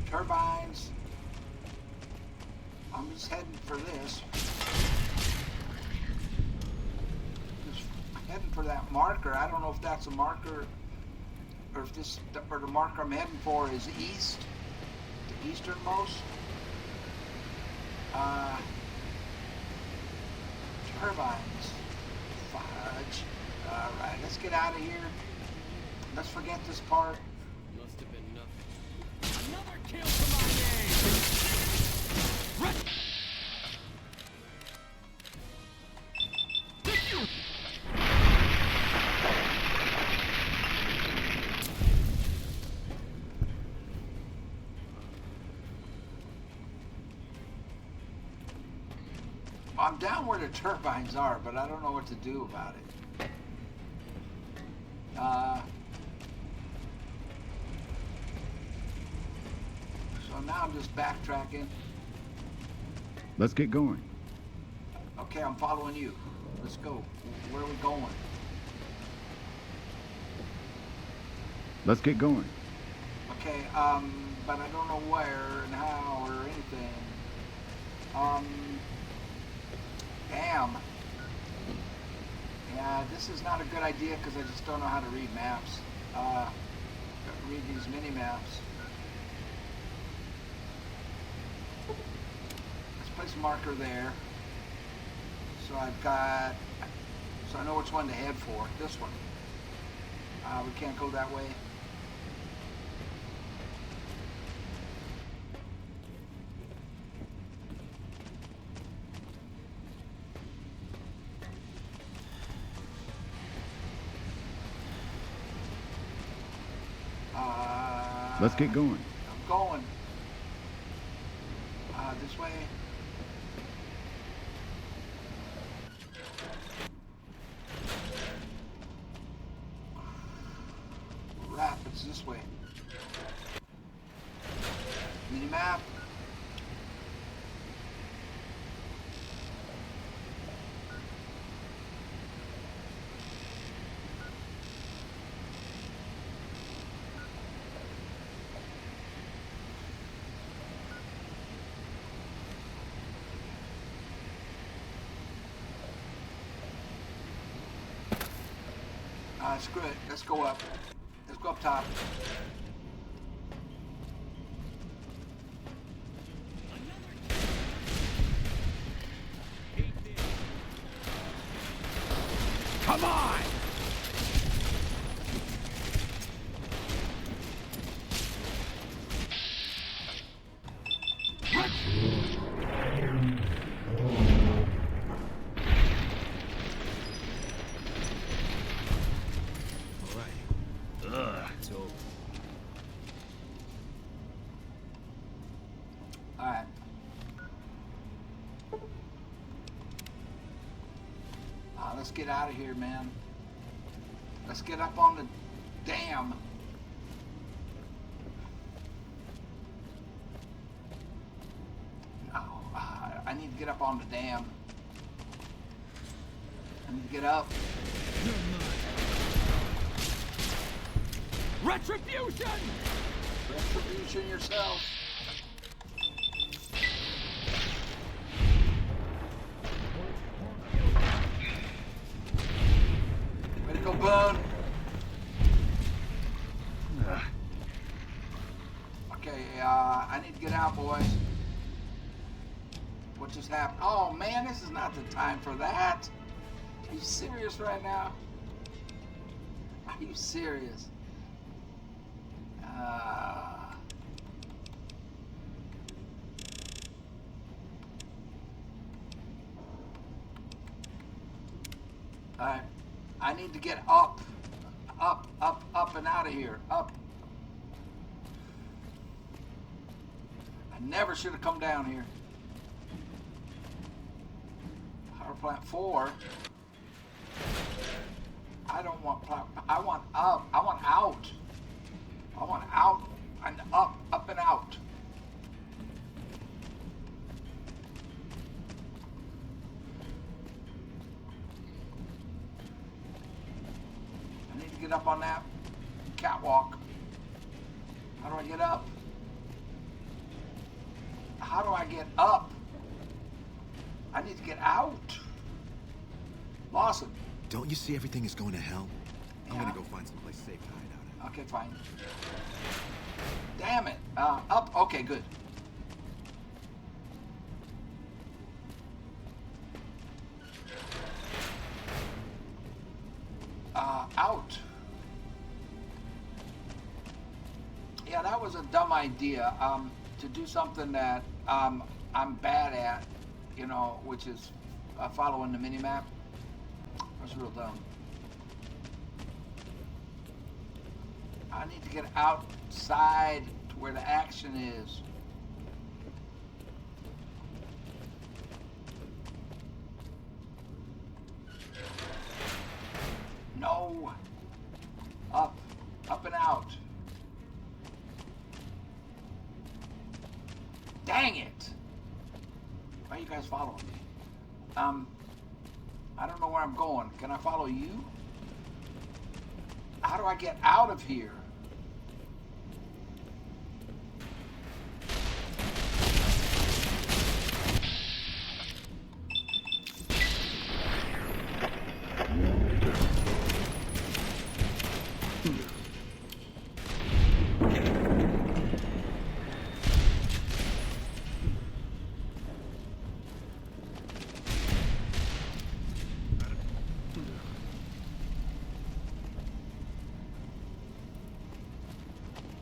Turbines. I'm just heading for this. Just heading for that marker. I don't know if that's a marker or if this or the marker I'm heading for is east, the easternmost. Turbines. Fudge. All right, let's get out of here. Let's forget this part. Must have been nothing. Another kill for my name! Right. I'm down where the turbines are, but I don't know what to do about it. So now I'm just backtracking. Let's get going. Okay, I'm following you. Let's go. Where are we going? Let's get going. Okay, but I don't know where and how or anything. Damn. Yeah, this is not a good idea because I just don't know how to read maps. Read these mini maps. Let's place a marker there. So I've got, so I know which one to head for. This one. We can't go that way. Let's get going. I'm going. This way. Rapids this way. Mini map. Screw it. Let's go up. Let's go up top. Come on! Let's get out of here, man. Let's get up on the dam. No, I need to get up on the dam. I need to get up. Retribution! Retribution yourself. Boone. Okay, I need to get out, boys. What just happened? Oh man, this is not the time for that. Are you serious right now? Are you serious? Alright. I need to get up and out of here. Up. I never should have come down here. Power plant 4. I don't want I want up. I want out. I want out and up and out. Get up on that catwalk. How do I get up? How do I get up? I need to get out. Lawson. Don't you see everything is going to hell? Yeah. I'm gonna go find someplace safe to hide out. Okay, fine. Damn it. Up. Okay, good. Out. Yeah, that was a dumb idea. To do something that I'm bad at, you know, which is following the minimap. That's real dumb. I need to get outside to where the action is. No. Up and out. Dang it. Why are you guys following me? I don't know where I'm going. Can I follow you? How do I get out of here?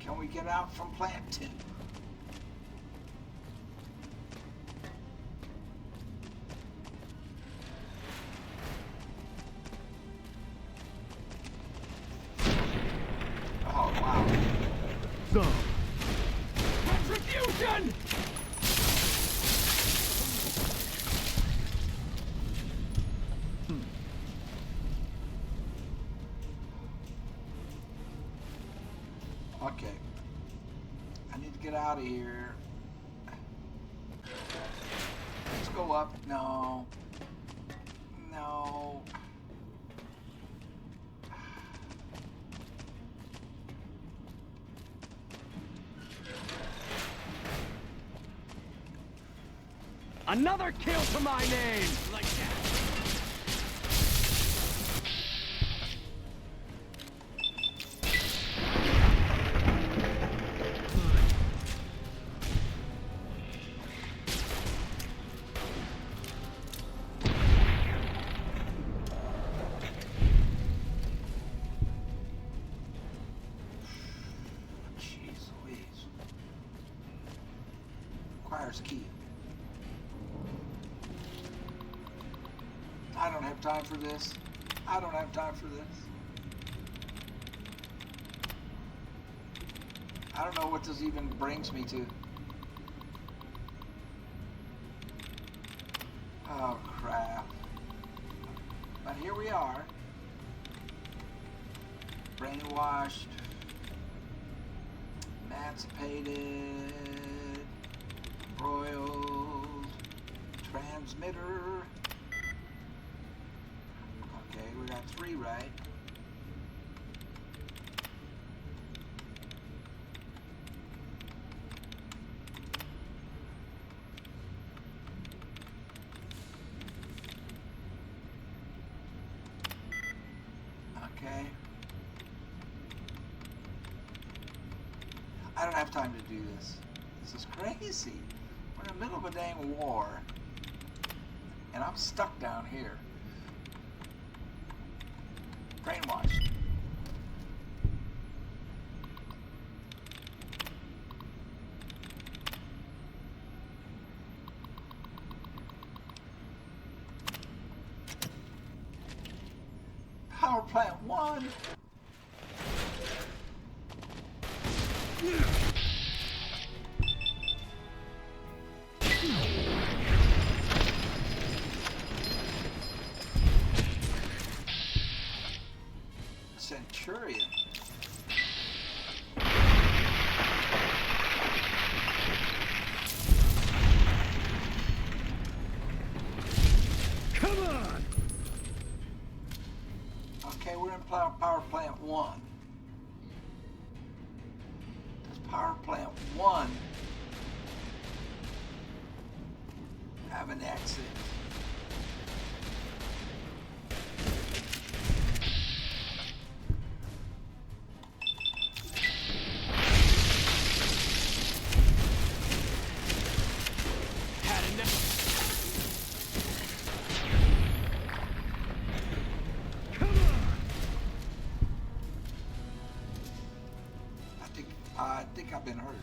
Can we get out from plant 2? Oh, wow. So. Retribution! Okay. I need to get out of here. Let's go up. No. No. Another kill to my name! Like that. Jeez Louise. Requires key. I don't have time for this. I don't have time for this. I don't know what this even brings me to. Oh, crap. But here we are. Brainwashed. Emancipated. Broiled. Transmitter. Okay, we got 3 right. Okay. I don't have time to do this. This is crazy. We're in the middle of a dang war. And I'm stuck down here. Brainwashed. Power plant 1. Centurion. Come on! Okay, we're in power plant 1. Does power plant 1 have an exit? I think I've been hurt.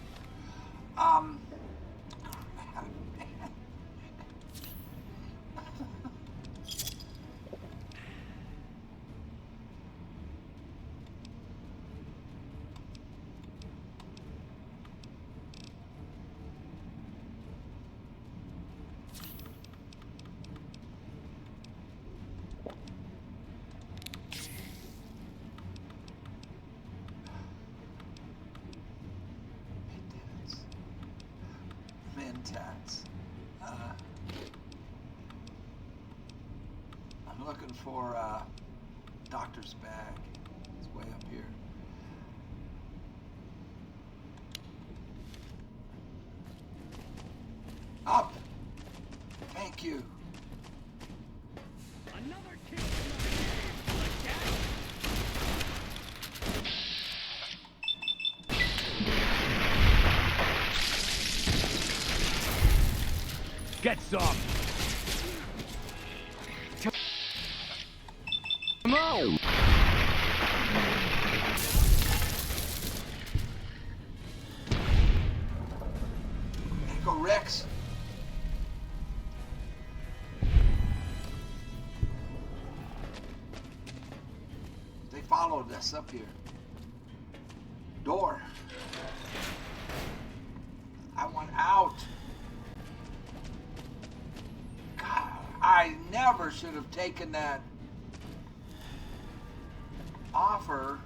Mentats. I'm looking for a doctor's bag. It's way up here. Up! Thank you. Another kill to my name! Like that. Get some! Come on! Echo Rex. They followed us up here. Door. I want out. God, I never should have taken that offer.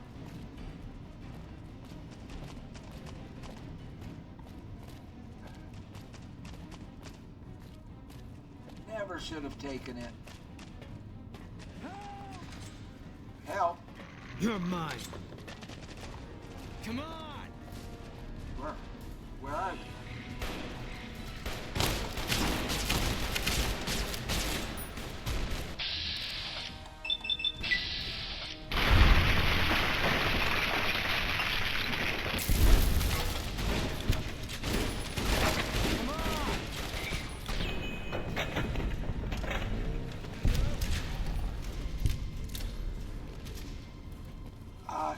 never should have taken it. Help. You're mine. Come on! Where are they?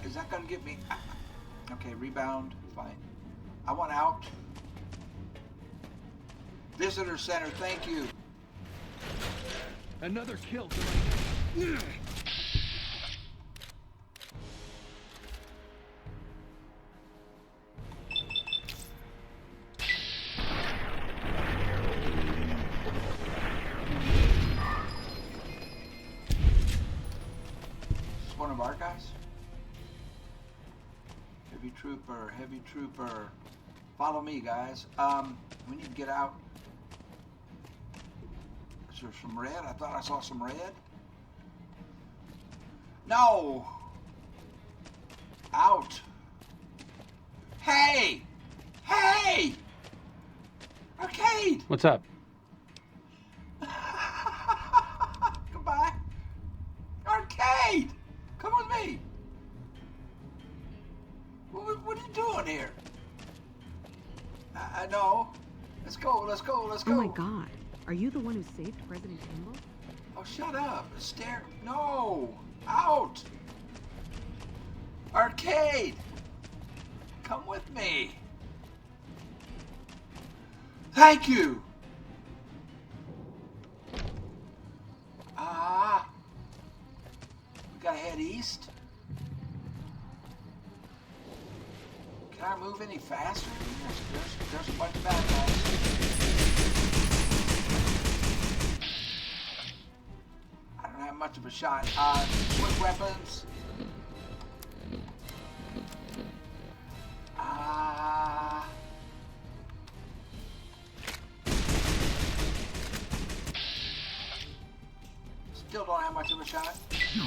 Is that gonna get me? Okay, rebound, fine. I want out. Visitor center, thank you. Another kill to my name. Is this one of our guys? Heavy trooper. Follow me, guys. We need to get out. Is there some red? I thought I saw some red. No! Out! Hey! Hey! Arcade! What's up? Goodbye. Arcade! Come with me. What are you doing here? I know. Let's go. Oh my god. Are you the one who saved President Cannibal? Oh, shut up. Stare. No. Out. Arcade. Come with me. Thank you. We gotta head east. Can I move any faster? There's a bunch of bad guys. I don't have much of a shot. Switch weapons. Still don't have much of a shot. No.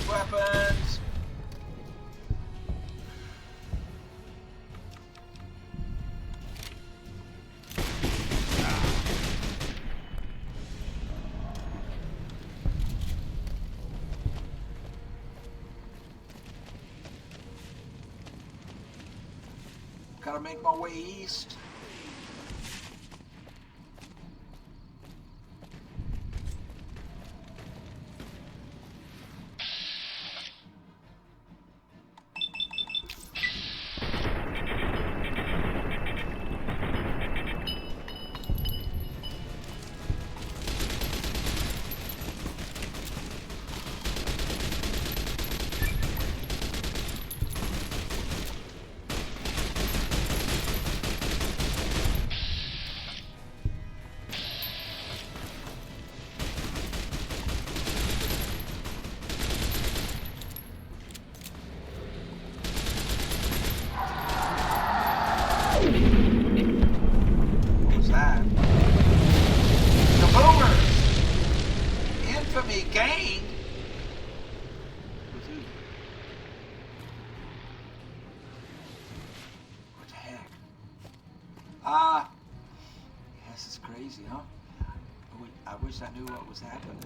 Weapons. Gotta make my way east. This is crazy, huh? I wish I knew what was happening.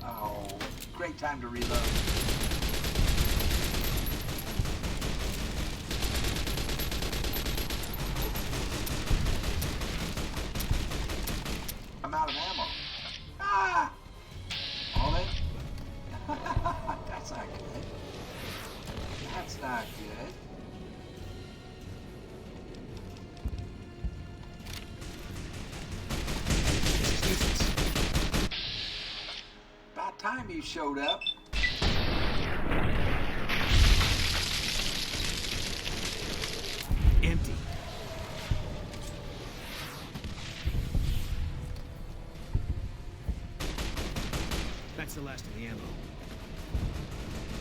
Oh, great time to reload. I'm out of ammo. Ah! All in? That's not good. That's not good. you showed up. Empty. That's the last of the ammo.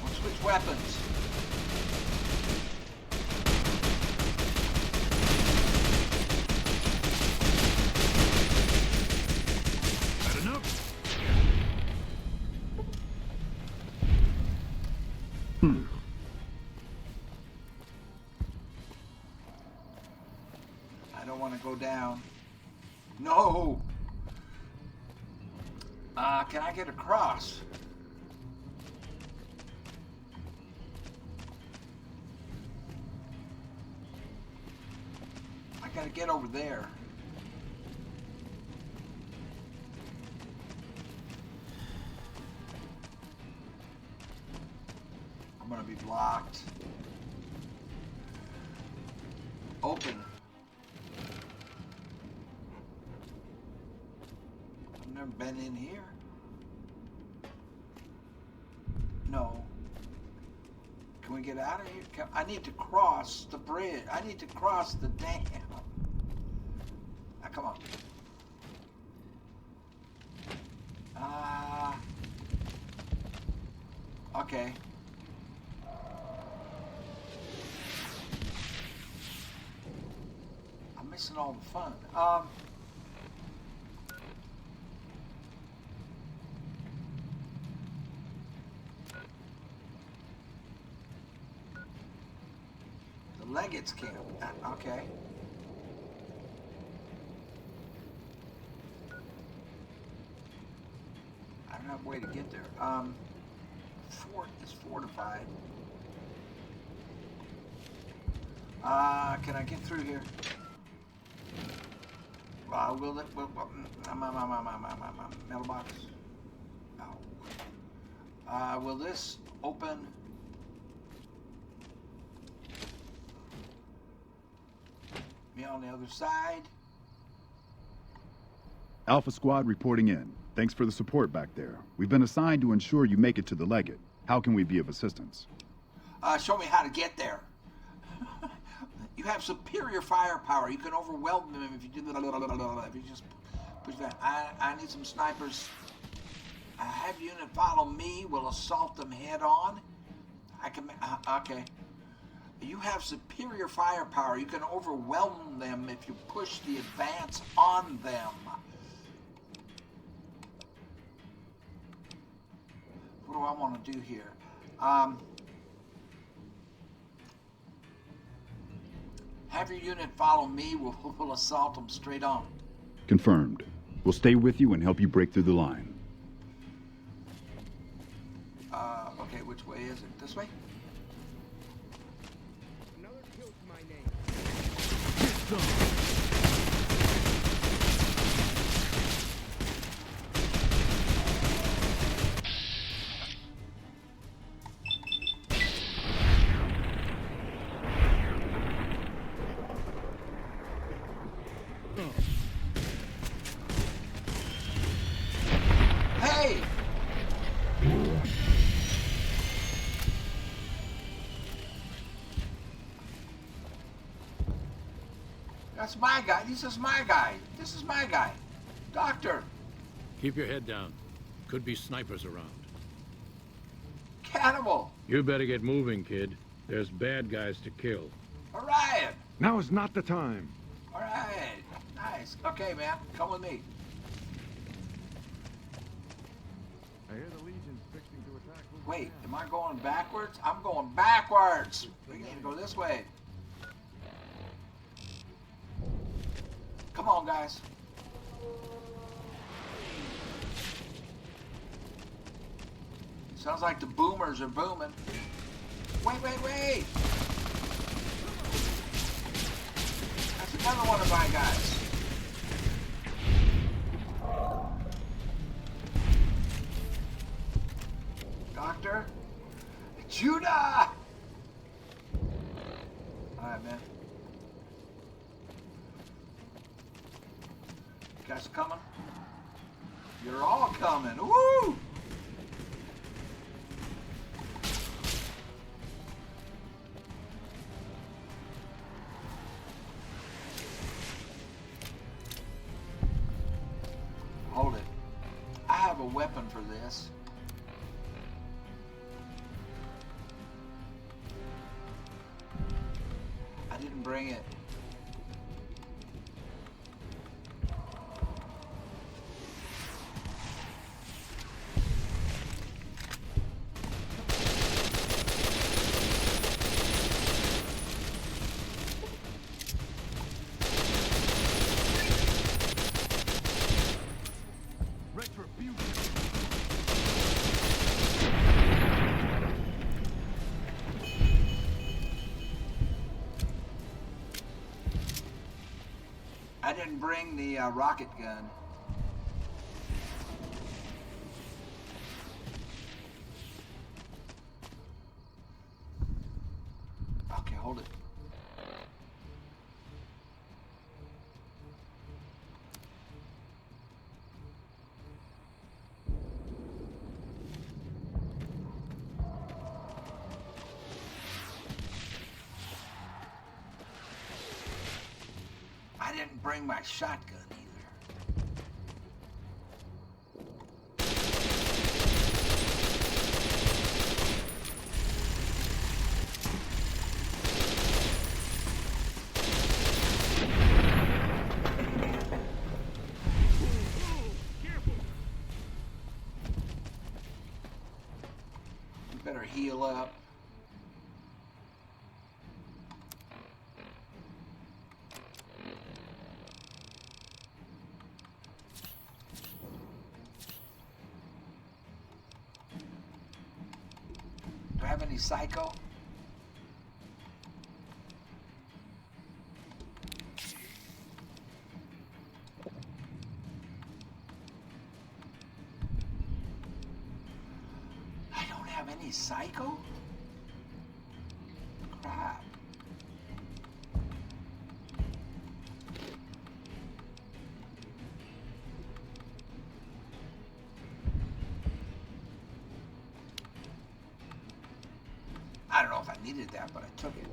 I'll switch weapons. Had enough? I don't want to go down. No! Can I get across? I gotta get over there. I'm gonna be blocked. Open. I've never been in here. No. Can we get out of here? I need to cross the bridge. I need to cross the dam. Now, come on. Okay. I'm missing all the fun. The Leggates camp. Okay. I don't have a way to get there. Fort is fortified. Can I get through here? Will it? Mailbox. Oh. Will this open? Me on the other side. Alpha Squad reporting in. Thanks for the support back there. We've been assigned to ensure you make it to the Legate. How can we be of assistance? Show me how to get there. You have superior firepower. You can overwhelm them if you do that. If you just push that. I need some snipers. Have unit follow me. We'll assault them head on. I can. Okay. You have superior firepower. You can overwhelm them if you push the advance on them. What do I want to do here? Have your unit follow me. We'll assault them straight on. Confirmed. We'll stay with you and help you break through the line. Okay, which way is it? This way? Another kill to my name. Hey! That's my guy. This is my guy. This is my guy. Doctor. Keep your head down. Could be snipers around. Cannibal. You better get moving, kid. There's bad guys to kill. Orion. Now is not the time. All right. Nice. Okay, man. Come with me. I hear the Legion's fixing to attack. Wait, am I going backwards? I'm going backwards. We need to go this way. Come on, guys. Sounds like the boomers are booming. Wait, wait, wait! That's another one of my guys. Doctor? Judah! Alright, man. You guys coming? You're all coming. Woo! weapon for this. I didn't bring it. I didn't bring the rocket gun. Okay, hold it. I didn't bring my shotgun either. You better heal up. Do I have any psycho? I don't have any psycho? Crap. I don't know if I needed that, but I took it.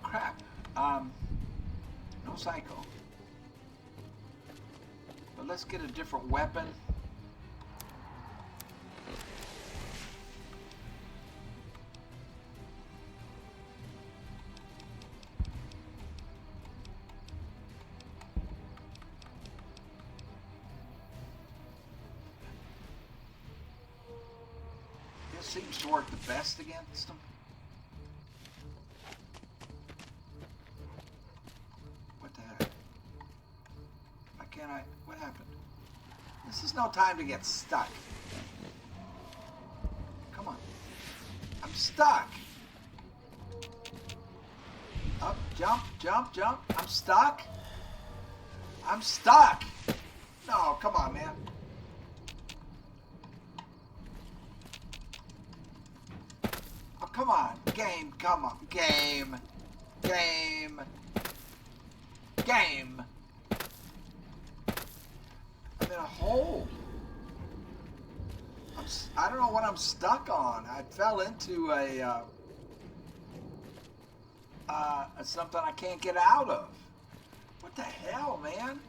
Crap. No psycho. But let's get a different weapon. This seems to work the best against them. What the heck? Why can't I? What happened? This is no time to get stuck. Come on. I'm stuck. Up, jump, jump, jump. I'm stuck. I'm stuck. No, come on, man. Oh, come on. Game, come on. Game. Game. Game. I'm in a hole. I don't know what I'm stuck on. I fell into a something I can't get out of. What the hell, man?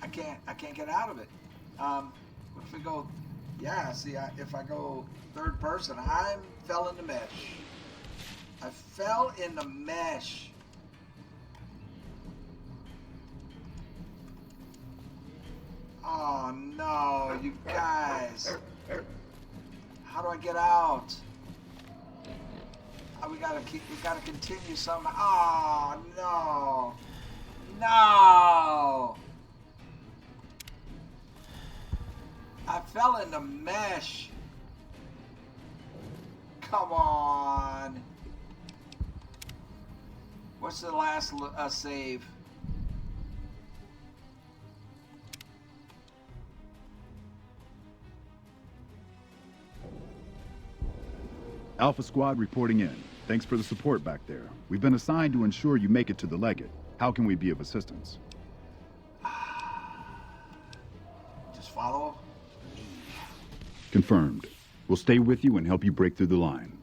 I can't get out of it. What if we go? Yeah, see, if I go third person, I fell in the mesh. I fell in the mesh. Oh no, you guys. How do I get out? Oh, we gotta continue somehow. Oh no. No. I fell in the mesh. Come on. What's the last save? Alpha Squad reporting in. Thanks for the support back there. We've been assigned to ensure you make it to the Legate. How can we be of assistance? Just follow me. Confirmed. We'll stay with you and help you break through the line.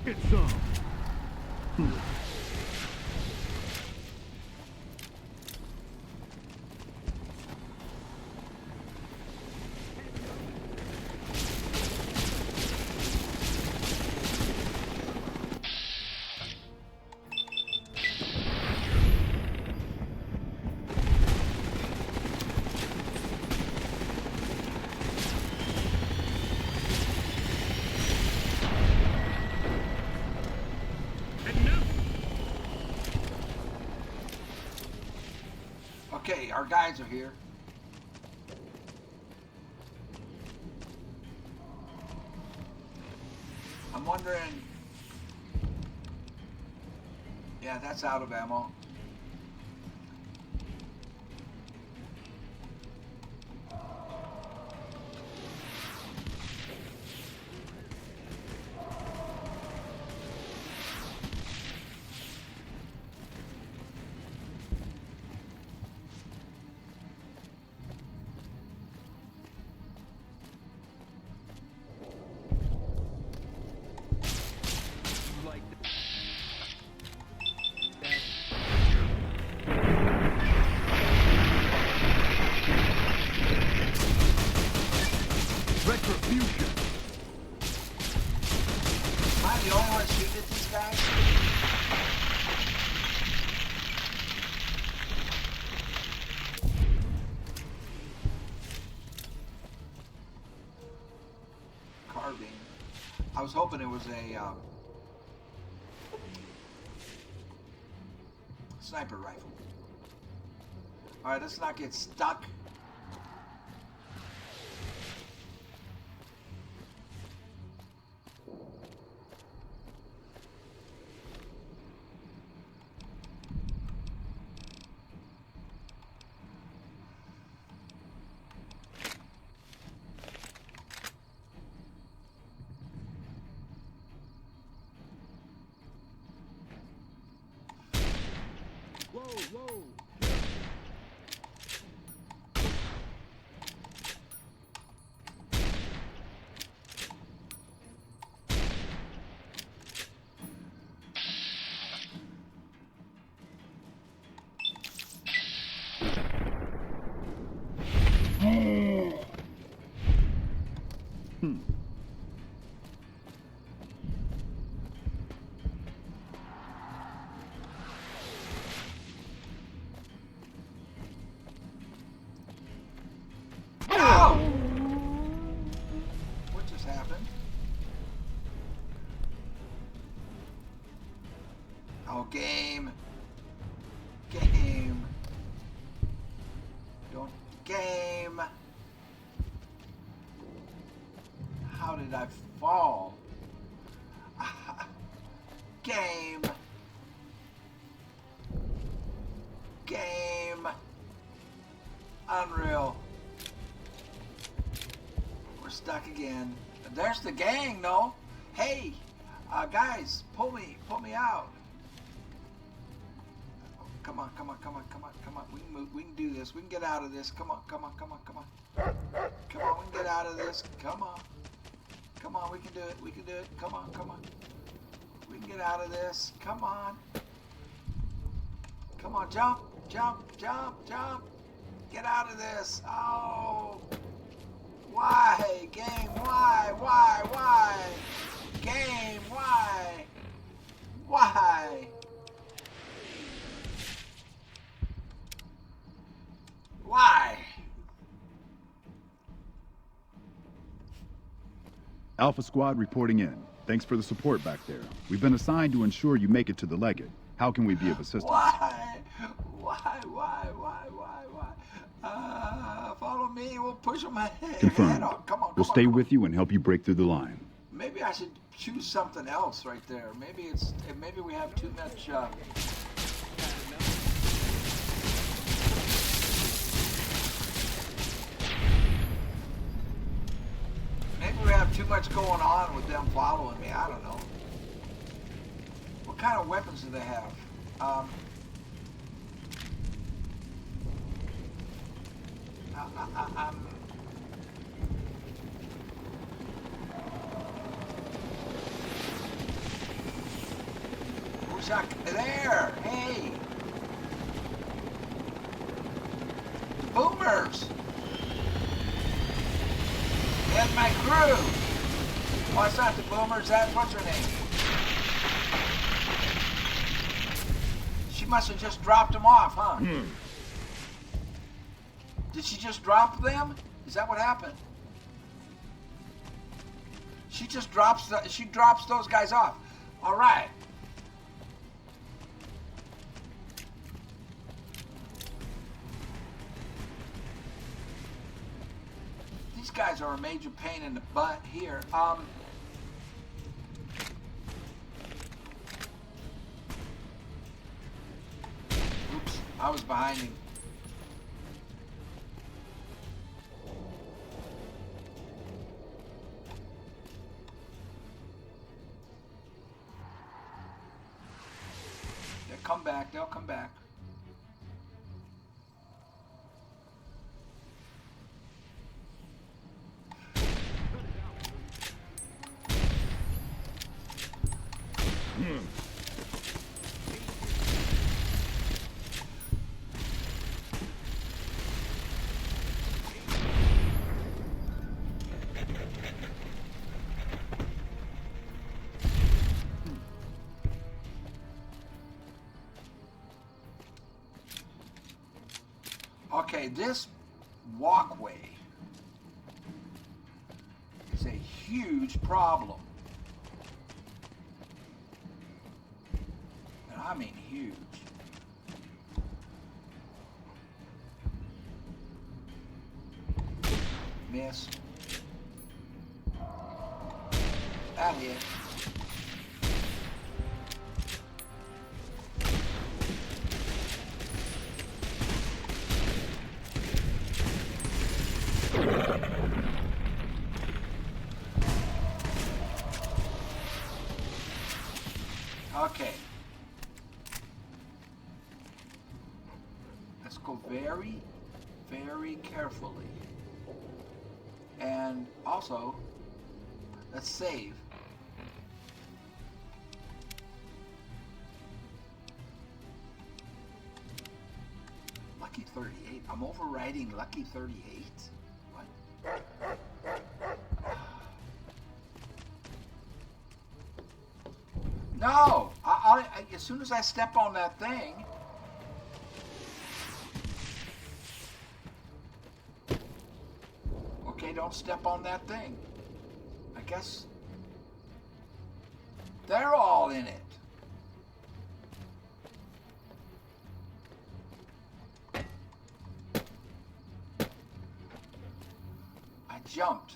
Get some. Okay, our guys are here. I'm wondering... Yeah, that's out of ammo. I was hoping it was a sniper rifle. Alright, let's not get stuck. What just happened? Oh, game. Game. Don't. Game. How did I fall? Game. Game. Unreal. We're stuck again. There's the gang, no? Hey, guys, pull me out. Come on. We can move. We can do this. We can get out of this. Come on. Come on, we can get out of this. Come on, we can do it. Come on. We can get out of this. Come on, jump. Get out of this. Oh. Why? Game, why? Game, why? Why? Alpha Squad reporting in. Thanks for the support back there. We've been assigned to ensure you make it to the Legate. How can we be of assistance? Why? Follow me. We'll push him head Confirmed. on. Come on. We'll stay with you and help you break through the line. Maybe I should choose something else right there. Maybe we have too much. Maybe we have too much going on with them following me. I don't know. What kind of weapons do they have? Chuck, there! Hey! Boomers! And my crew! Oh, it's not the Boomers, that's what's her name? She must have just dropped them off, huh? Did she just drop them? Is that what happened? She just drops those guys off. All right. These guys are a major pain in the butt here. Oops, I was behind him. They'll come back. Okay, this walkway is a huge problem. And I mean huge. Miss. That hit. Okay. Let's go very, very carefully. And also, let's save. Lucky 38. I'm overriding Lucky 38. What? No! As soon as I step on that thing... Okay, don't step on that thing. I guess... They're all in it. I jumped.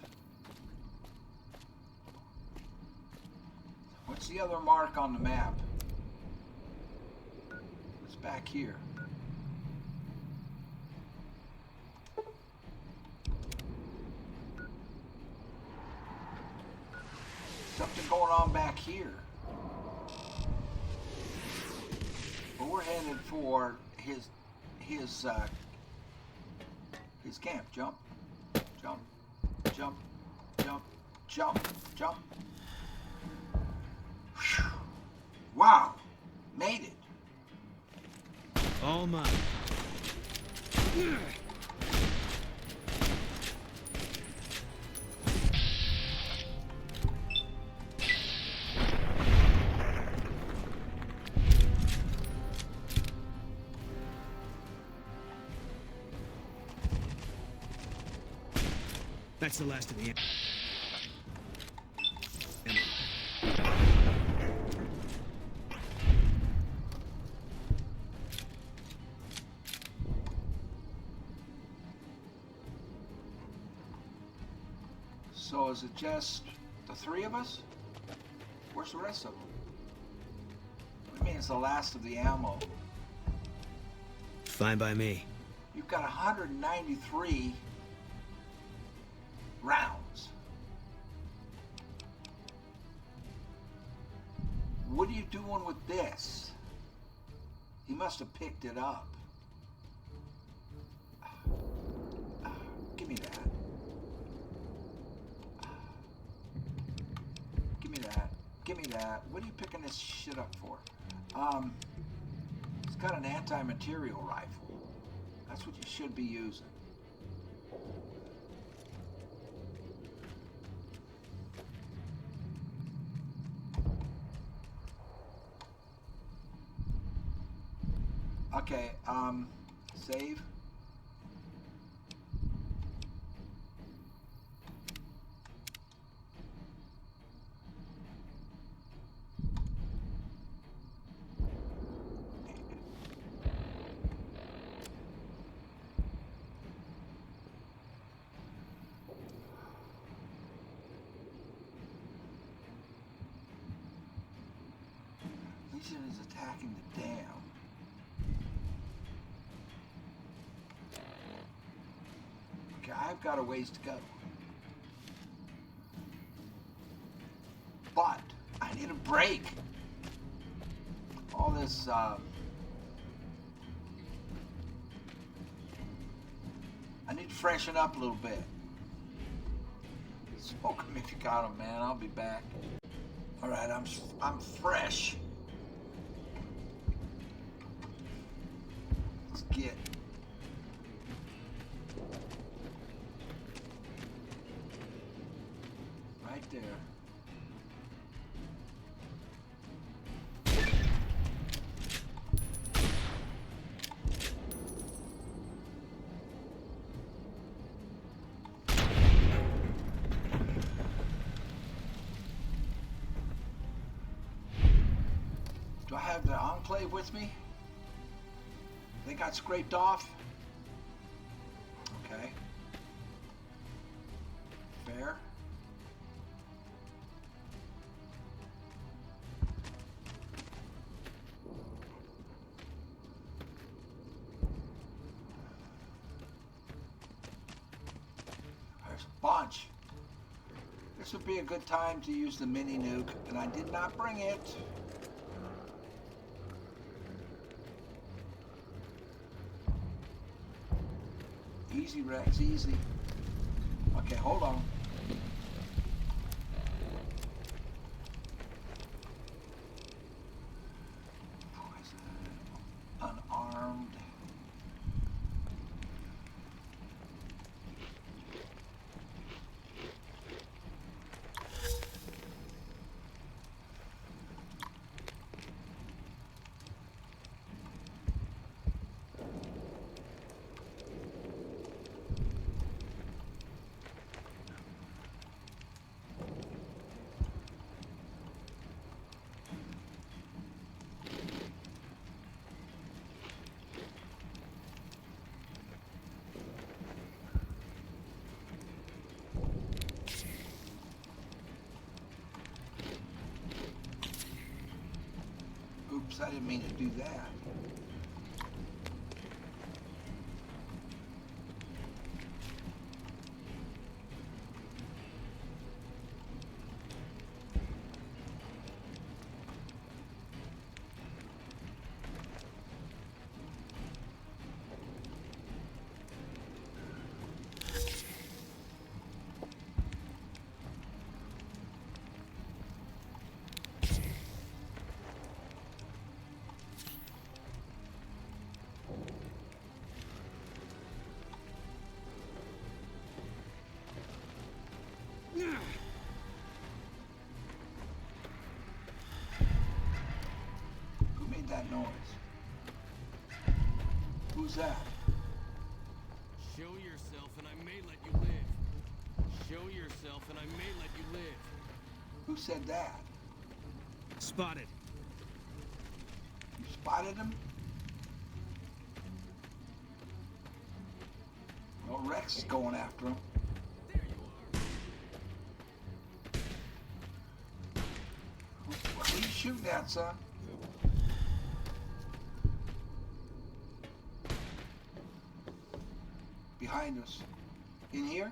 What's the other mark on the map? It's back here. Something going on back here. But we're headed for his camp. Jump, jump, jump, jump, jump, jump. Whew. Wow, made it. All mine. That's the last of the ammo. So is it just the three of us? Where's the rest of them? What do you mean it's the last of the ammo? Fine by me. You've got 193 rounds. What are you doing with this? He must have picked it up. Give me that. Give me that. Give me that. What are you picking this shit up for? It's got an anti-material rifle. That's what you should be using. Okay, save. Legion is attacking the dam. Okay, I've got a ways to go. But I need a break. All this, I need to freshen up a little bit. Smoke them if you got them, man. I'll be back. All right, I'm fresh. Let's get. Right there. Do I have the Enclave with me? They got scraped off? Okay. Fair. There's a bunch. This would be a good time to use the mini nuke, and I did not bring it. Easy, Rex, easy. Okay, hold on. Unarmed. Oops, I didn't mean to do that. Who made that noise? Who's that? Show yourself and I may let you live. Show yourself and I may let you live. Who said that? Spotted. You spotted him? Well, Rex is going after him. What are you shooting at, son? Behind us. In here?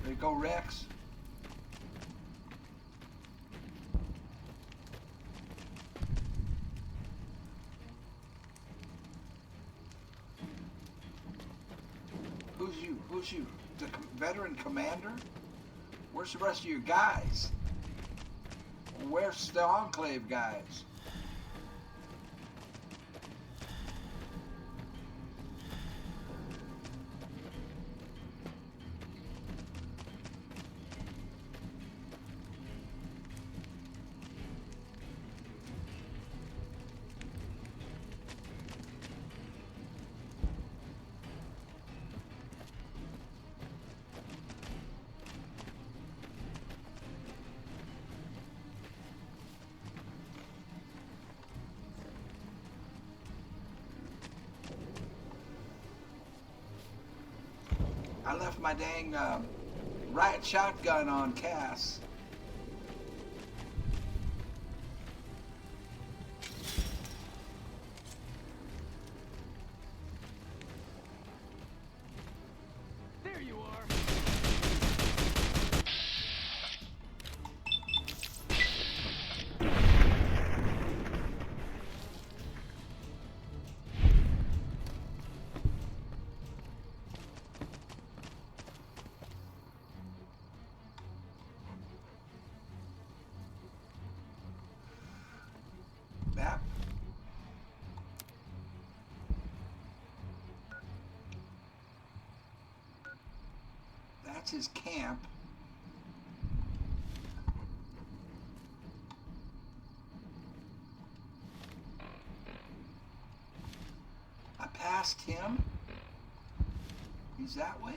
There you go, Rex. Who's you? The veteran commander? Where's the rest of your guys? Where's the Enclave guys? I left my dang riot shotgun on Cass. There you are. Map. That's his camp. I passed him. He's that way.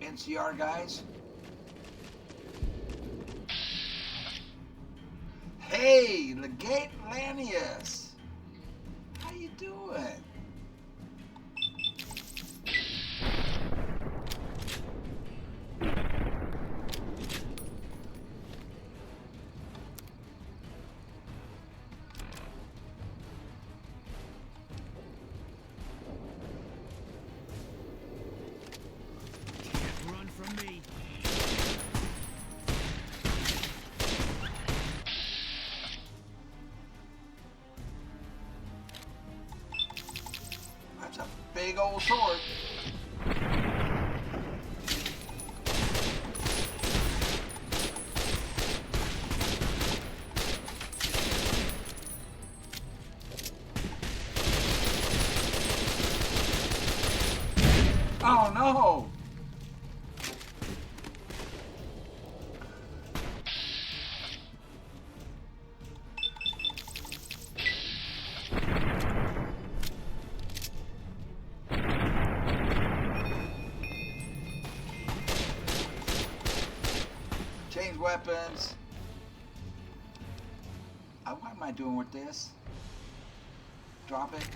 NCR guys. Hey, Legate Lanius. How you doing? Run from me. That's a big old sword. Oh no! Change weapons. What am I doing with this? Drop it.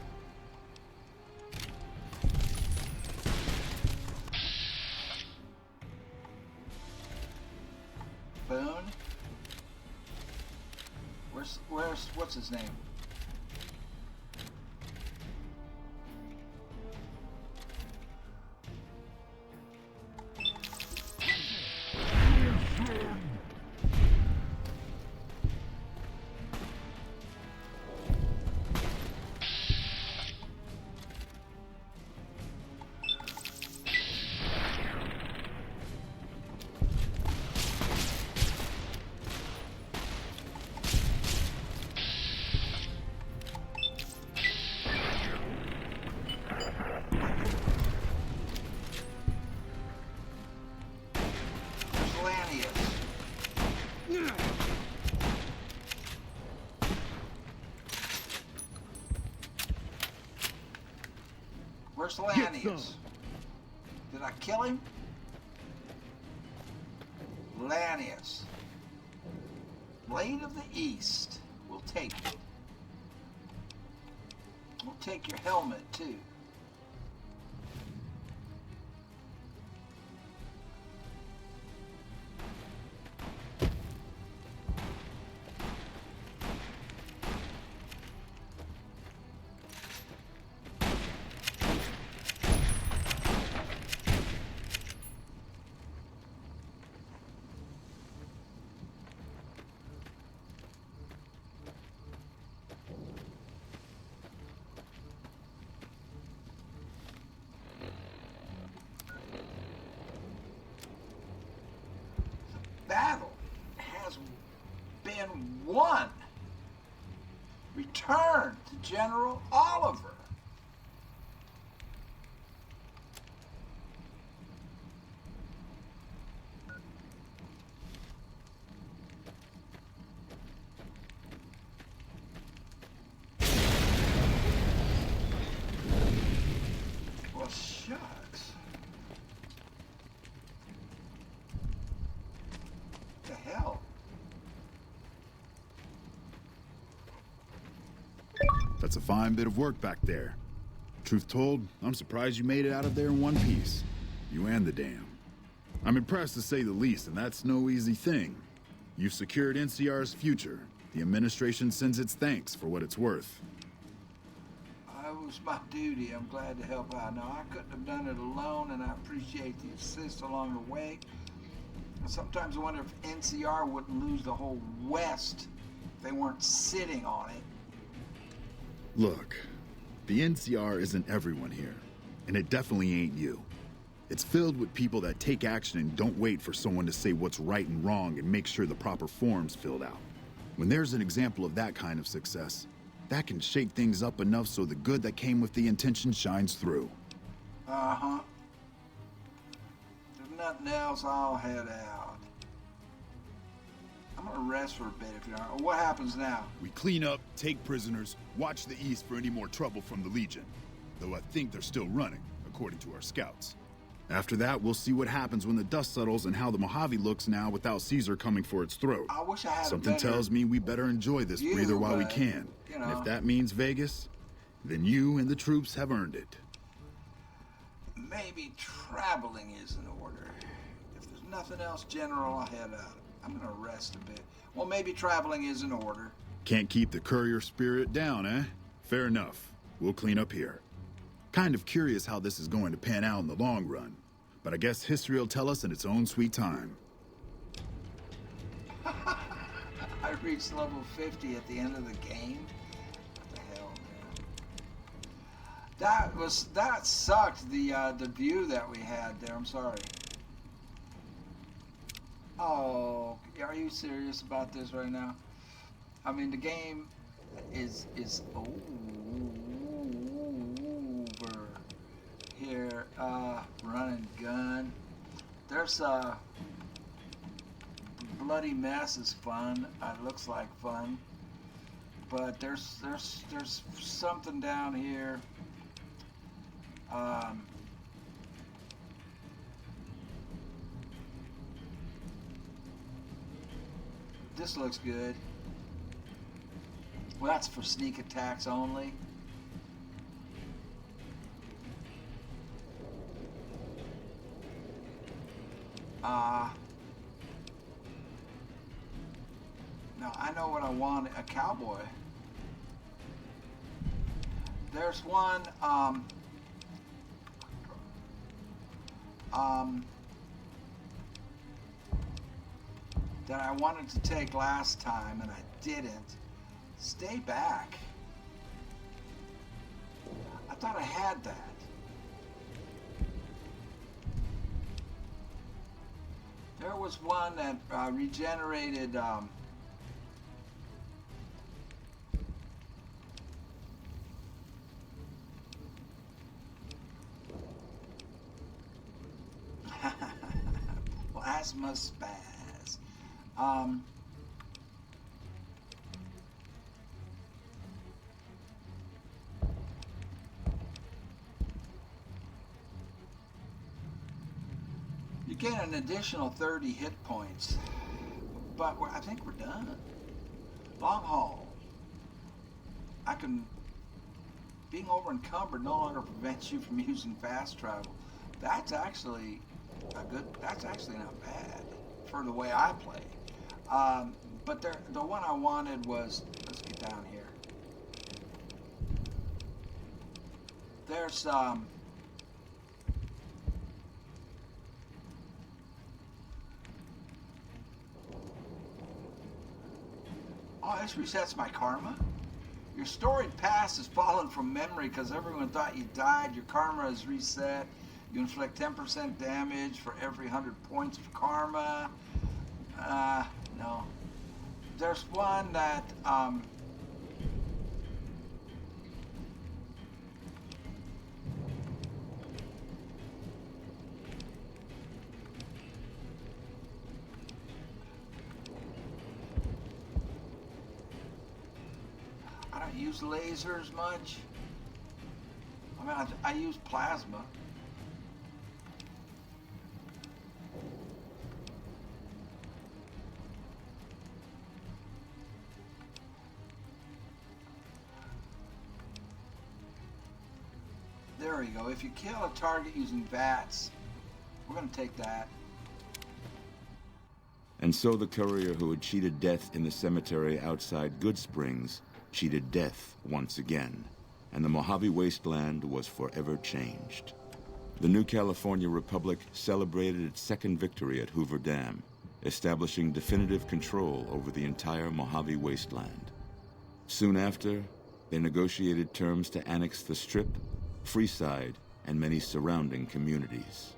Boone. What's his name? Where's Lanius? Did I kill him? Lanius. Blade of the East. We'll take it. We'll take your helmet, too. battle has been won. Return to General Oliver. Well, shucks. The hell? That's a fine bit of work back there. Truth told, I'm surprised you made it out of there in one piece. You and the dam. I'm impressed to say the least, and that's no easy thing. You've secured NCR's future. The administration sends its thanks for what it's worth. It was my duty. I'm glad to help out. Now, I couldn't have done it alone, and I appreciate the assist along the way. Sometimes I wonder if NCR wouldn't lose the whole West if they weren't sitting on it. Look, the NCR isn't everyone here, and it definitely ain't you. It's filled with people that take action and don't wait for someone to say what's right and wrong and make sure the proper form's filled out. When there's an example of that kind of success, that can shake things up enough so the good that came with the intention shines through. Uh-huh. If nothing else, I'll head out. I'm gonna rest for a bit if you don't. What happens now? We clean up, take prisoners, watch the east for any more trouble from the Legion. Though I think they're still running, according to our scouts. After that, we'll see what happens when the dust settles and how the Mojave looks now without Caesar coming for its throat. I wish I had Something tells me we better enjoy this breather while we can. You know. And if that means Vegas, then you and the troops have earned it. Maybe traveling is in order. If there's nothing else, General, I'll head out. I'm gonna rest a bit. Well, maybe traveling is in order. Can't keep the courier spirit down, eh? Fair enough. We'll clean up here. Kind of curious how this is going to pan out in the long run. But I guess history will tell us in its own sweet time. I reached level 50 at the end of the game. What the hell, man? That sucked, the view that we had there. I'm sorry. Oh, are you serious about this right now? I mean, the game is over here. Run and gun. There's bloody mess is fun. It looks like fun, but there's something down here. This looks good. Well, that's for sneak attacks only. Now I know what I want, a cowboy. There's one, that I wanted to take last time and I didn't. Stay back. I thought I had that. There was one that regenerated plasma spaz. You get an additional 30 hit points, but I think we're done. Long haul. Being over encumbered no longer prevents you from using fast travel. That's actually that's actually not bad for the way I play. But the one I wanted was, let's get down here. There's oh, this resets my karma. Your storied past has fallen from memory because everyone thought you died. Your karma is reset. You inflict 10% damage for every 100 points of karma. No. There's one that, I don't use lasers much. I mean, I use plasma. There we go. If you kill a target using VATS, we're going to take that. And so the courier who had cheated death in the cemetery outside Goodsprings cheated death once again, and the Mojave Wasteland was forever changed. The new California Republic celebrated its second victory at Hoover Dam, establishing definitive control over the entire Mojave Wasteland. Soon after, they negotiated terms to annex the Strip, Freeside, and many surrounding communities.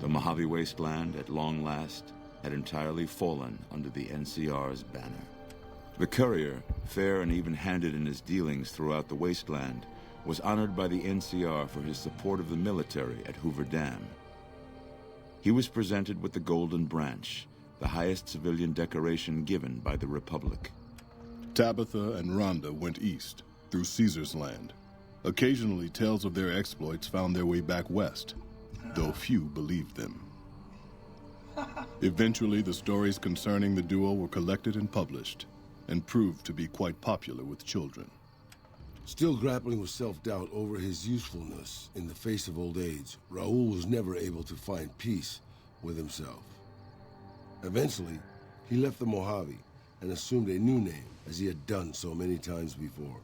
The Mojave Wasteland, at long last, had entirely fallen under the NCR's banner. The courier, fair and even-handed in his dealings throughout the wasteland, was honored by the NCR for his support of the military at Hoover Dam. He was presented with the Golden Branch, the highest civilian decoration given by the Republic. Tabitha and Rhonda went east, through Caesar's land. Occasionally, tales of their exploits found their way back west, though few believed them. Eventually, the stories concerning the duo were collected and published, and proved to be quite popular with children. Still grappling with self-doubt over his usefulness in the face of old age, Raoul was never able to find peace with himself. Eventually, he left the Mojave and assumed a new name, as he had done so many times before.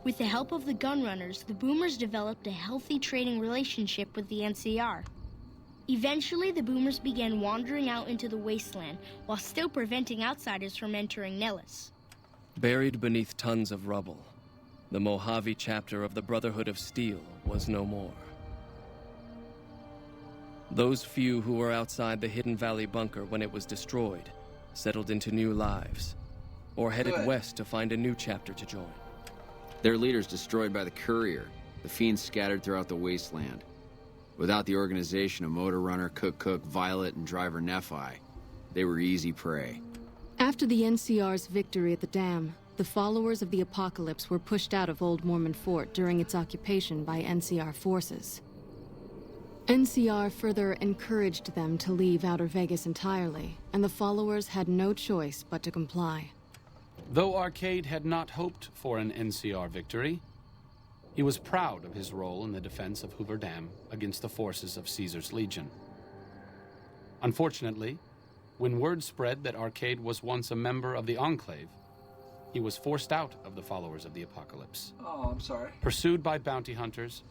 With the help of the Gunrunners, the Boomers developed a healthy trading relationship with the NCR. Eventually, the Boomers began wandering out into the wasteland while still preventing outsiders from entering Nellis. Buried beneath tons of rubble, the Mojave chapter of the Brotherhood of Steel was no more. Those few who were outside the Hidden Valley bunker when it was destroyed settled into new lives, or headed west to find a new chapter to join. Their leaders destroyed by the courier, the fiends scattered throughout the wasteland. Without the organization of Motor Runner, Cook, Violet, and Driver Nephi, they were easy prey. After the NCR's victory at the dam, the followers of the Apocalypse were pushed out of Old Mormon Fort during its occupation by NCR forces. NCR further encouraged them to leave Outer Vegas entirely, and the followers had no choice but to comply. Though Arcade had not hoped for an NCR victory, he was proud of his role in the defense of Hoover Dam against the forces of Caesar's Legion. Unfortunately, when word spread that Arcade was once a member of the Enclave, he was forced out of the followers of the Apocalypse. Oh, I'm sorry. Pursued by bounty hunters,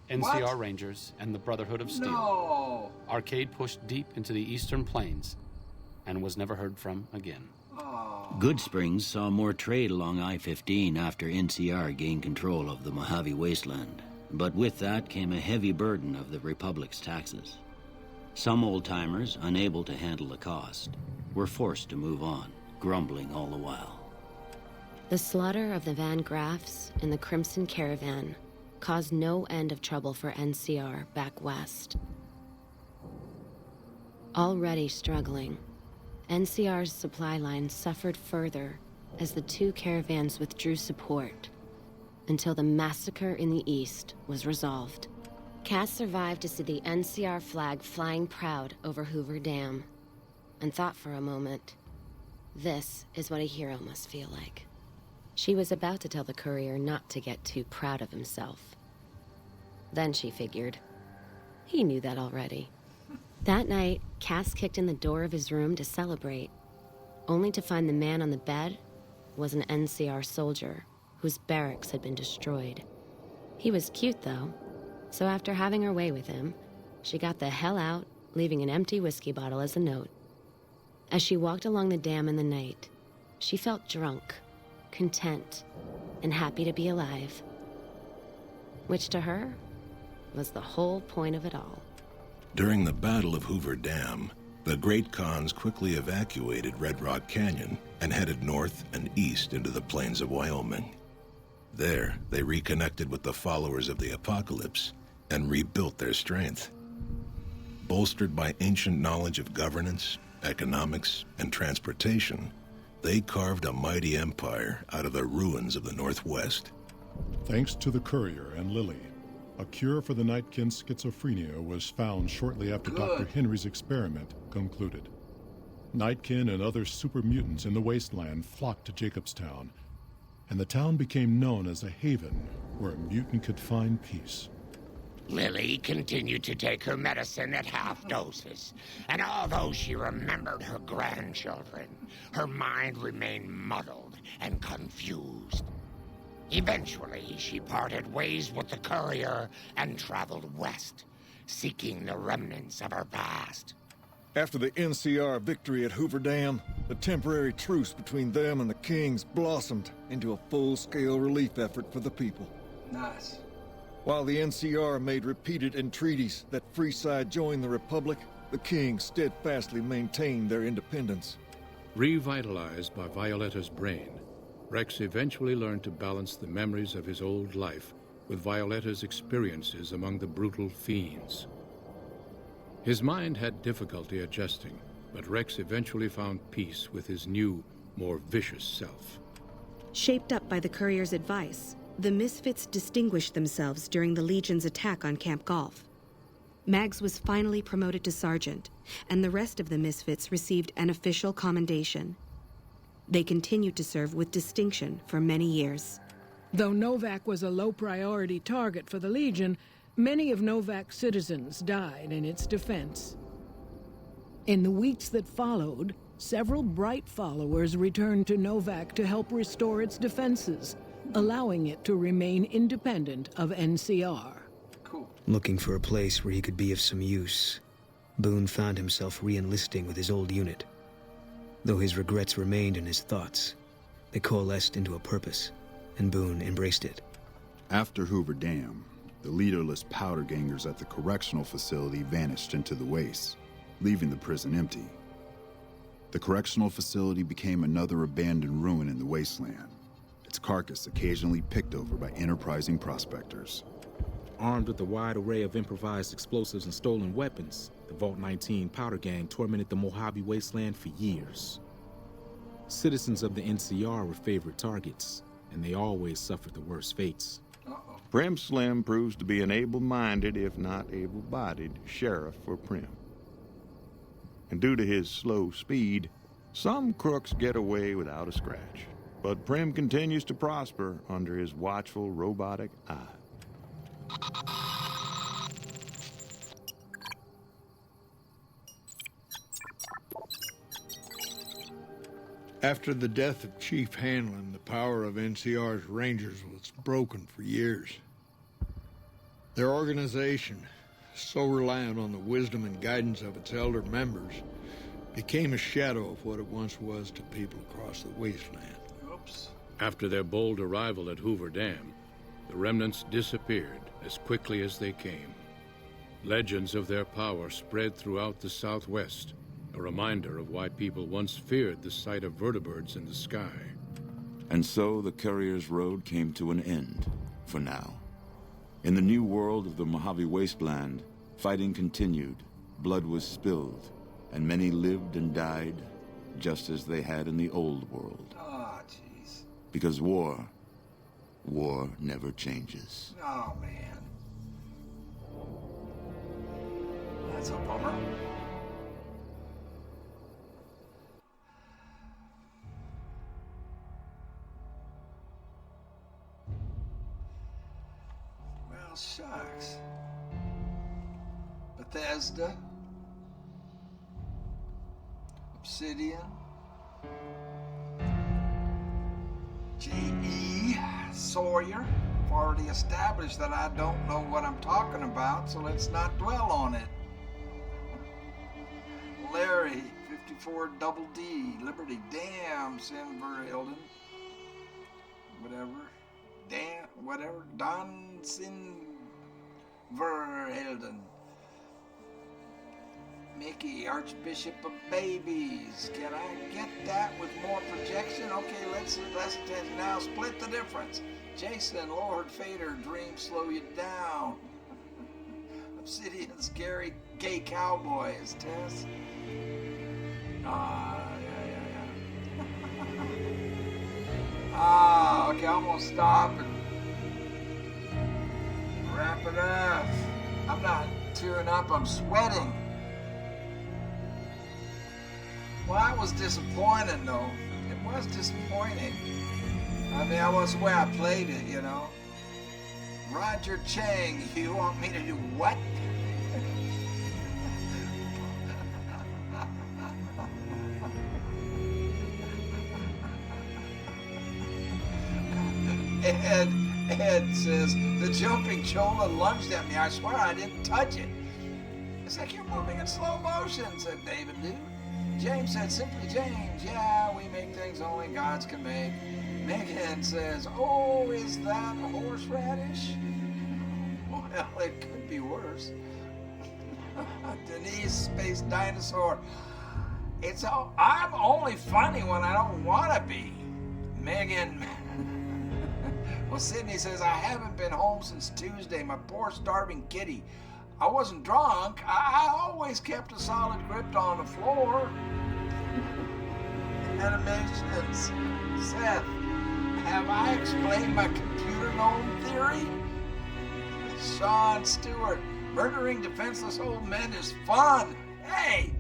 NCR Rangers, and the Brotherhood of Steel, No. Arcade pushed deep into the Eastern Plains and was never heard from again. Goodsprings saw more trade along I-15 after NCR gained control of the Mojave Wasteland. But with that came a heavy burden of the Republic's taxes. Some old-timers, unable to handle the cost, were forced to move on, grumbling all the while. The slaughter of the Van Graffs in the Crimson Caravan caused no end of trouble for NCR back west. Already struggling, NCR's supply line suffered further as the two caravans withdrew support until the massacre in the east was resolved. Cass survived to see the NCR flag flying proud over Hoover Dam and thought for a moment, this is what a hero must feel like. She was about to tell the courier not to get too proud of himself. Then she figured, he knew that already. That night, Cass kicked in the door of his room to celebrate, only to find the man on the bed was an NCR soldier whose barracks had been destroyed. He was cute, though, so after having her way with him, she got the hell out, leaving an empty whiskey bottle as a note. As she walked along the dam in the night, she felt drunk, content, and happy to be alive, which to her was the whole point of it all. During the Battle of Hoover Dam, The Great Khans quickly evacuated Red Rock Canyon and headed north and east into the plains of Wyoming. There, they reconnected with the followers of the Apocalypse and rebuilt their strength. Bolstered by ancient knowledge of governance, economics, and transportation, they carved a mighty empire out of the ruins of the Northwest. Thanks to the Courier and Lily, a cure for the Nightkin's schizophrenia was found shortly after Dr. Henry's experiment concluded. Nightkin and other super mutants in the wasteland flocked to Jacobstown, and the town became known as a haven where a mutant could find peace. Lily continued to take her medicine at half doses, and although she remembered her grandchildren, her mind remained muddled and confused. Eventually, she parted ways with the Courier and traveled west, seeking the remnants of her past. After the NCR victory at Hoover Dam, the temporary truce between them and the Kings blossomed into a full-scale relief effort for the people. Nice. While the NCR made repeated entreaties that Freeside join the Republic, the Kings steadfastly maintained their independence. Revitalized by Violetta's brain, Rex eventually learned to balance the memories of his old life with Violetta's experiences among the brutal fiends. His mind had difficulty adjusting, but Rex eventually found peace with his new, more vicious self. Shaped up by the Courier's advice, the Misfits distinguished themselves during the Legion's attack on Camp Golf. Mags was finally promoted to sergeant, and the rest of the Misfits received an official commendation. They continued to serve with distinction for many years. Though Novak was a low-priority target for the Legion, many of Novak's citizens died in its defense. In the weeks that followed, several bright followers returned to Novak to help restore its defenses, allowing it to remain independent of NCR. Looking for a place where he could be of some use, Boone found himself re-enlisting with his old unit. Though his regrets remained in his thoughts, they coalesced into a purpose, and Boone embraced it. After Hoover Dam, the leaderless powder gangers at the correctional facility vanished into the wastes, leaving the prison empty. The correctional facility became another abandoned ruin in the wasteland, its carcass occasionally picked over by enterprising prospectors. Armed with a wide array of improvised explosives and stolen weapons, the Vault 19 powder gang tormented the Mojave Wasteland for years. Citizens of the NCR were favorite targets, and they always suffered the worst fates. Prim Slim proves to be an able-minded, if not able-bodied, sheriff for Prim. And due to his slow speed, some crooks get away without a scratch. But Prim continues to prosper under his watchful, robotic eye. After the death of Chief Hanlon, the power of NCR's Rangers was broken for years. Their organization, so reliant on the wisdom and guidance of its elder members, became a shadow of what it once was to people across the wasteland. Oops. After their bold arrival at Hoover Dam, the remnants disappeared as quickly as they came. Legends of their power spread throughout the Southwest, a reminder of why people once feared the sight of vertibirds in the sky. And so the Courier's road came to an end, for now. In the new world of the Mojave Wasteland, fighting continued, blood was spilled, and many lived and died just as they had in the old world. Oh, jeez. Because war never changes. Oh, man. That's a bummer. Well, shucks. Bethesda. Obsidian. G.E. Sawyer. I've already established that I don't know what I'm talking about, so let's not dwell on it. Larry, 54 Double D, Liberty Dam, San Verhelden. Whatever, Don Sin Verhelden. Mickey, Archbishop of Babies. Can I get that with more projection? Okay, let's attention now. Split the difference. Jason, Lord Fader, Dreams Slow You Down. Obsidian, Scary Gay Cowboy is Tess. Yeah. Okay, I'm gonna stop and wrap it up. I'm not tearing up, I'm sweating. Well, that was disappointing, though. It was disappointing. I mean, that was the way I played it, you know. Roger Chang, you want me to do what? Ed says, the jumping chola lunged at me. I swear I didn't touch it. It's like you're moving in slow motion, said David Dude. James said, simply James. Yeah, we make things only gods can make. Megan says, oh, is that a horseradish? Well, it could be worse. Denise, Space Dinosaur. I'm only funny when I don't want to be. Megan. Well, Sydney says, I haven't been home since Tuesday. My poor starving kitty. I wasn't drunk. I always kept a solid grip on the floor. Animations. Seth, have I explained my computer gnome theory? Sean Stewart, murdering defenseless old men is fun. Hey!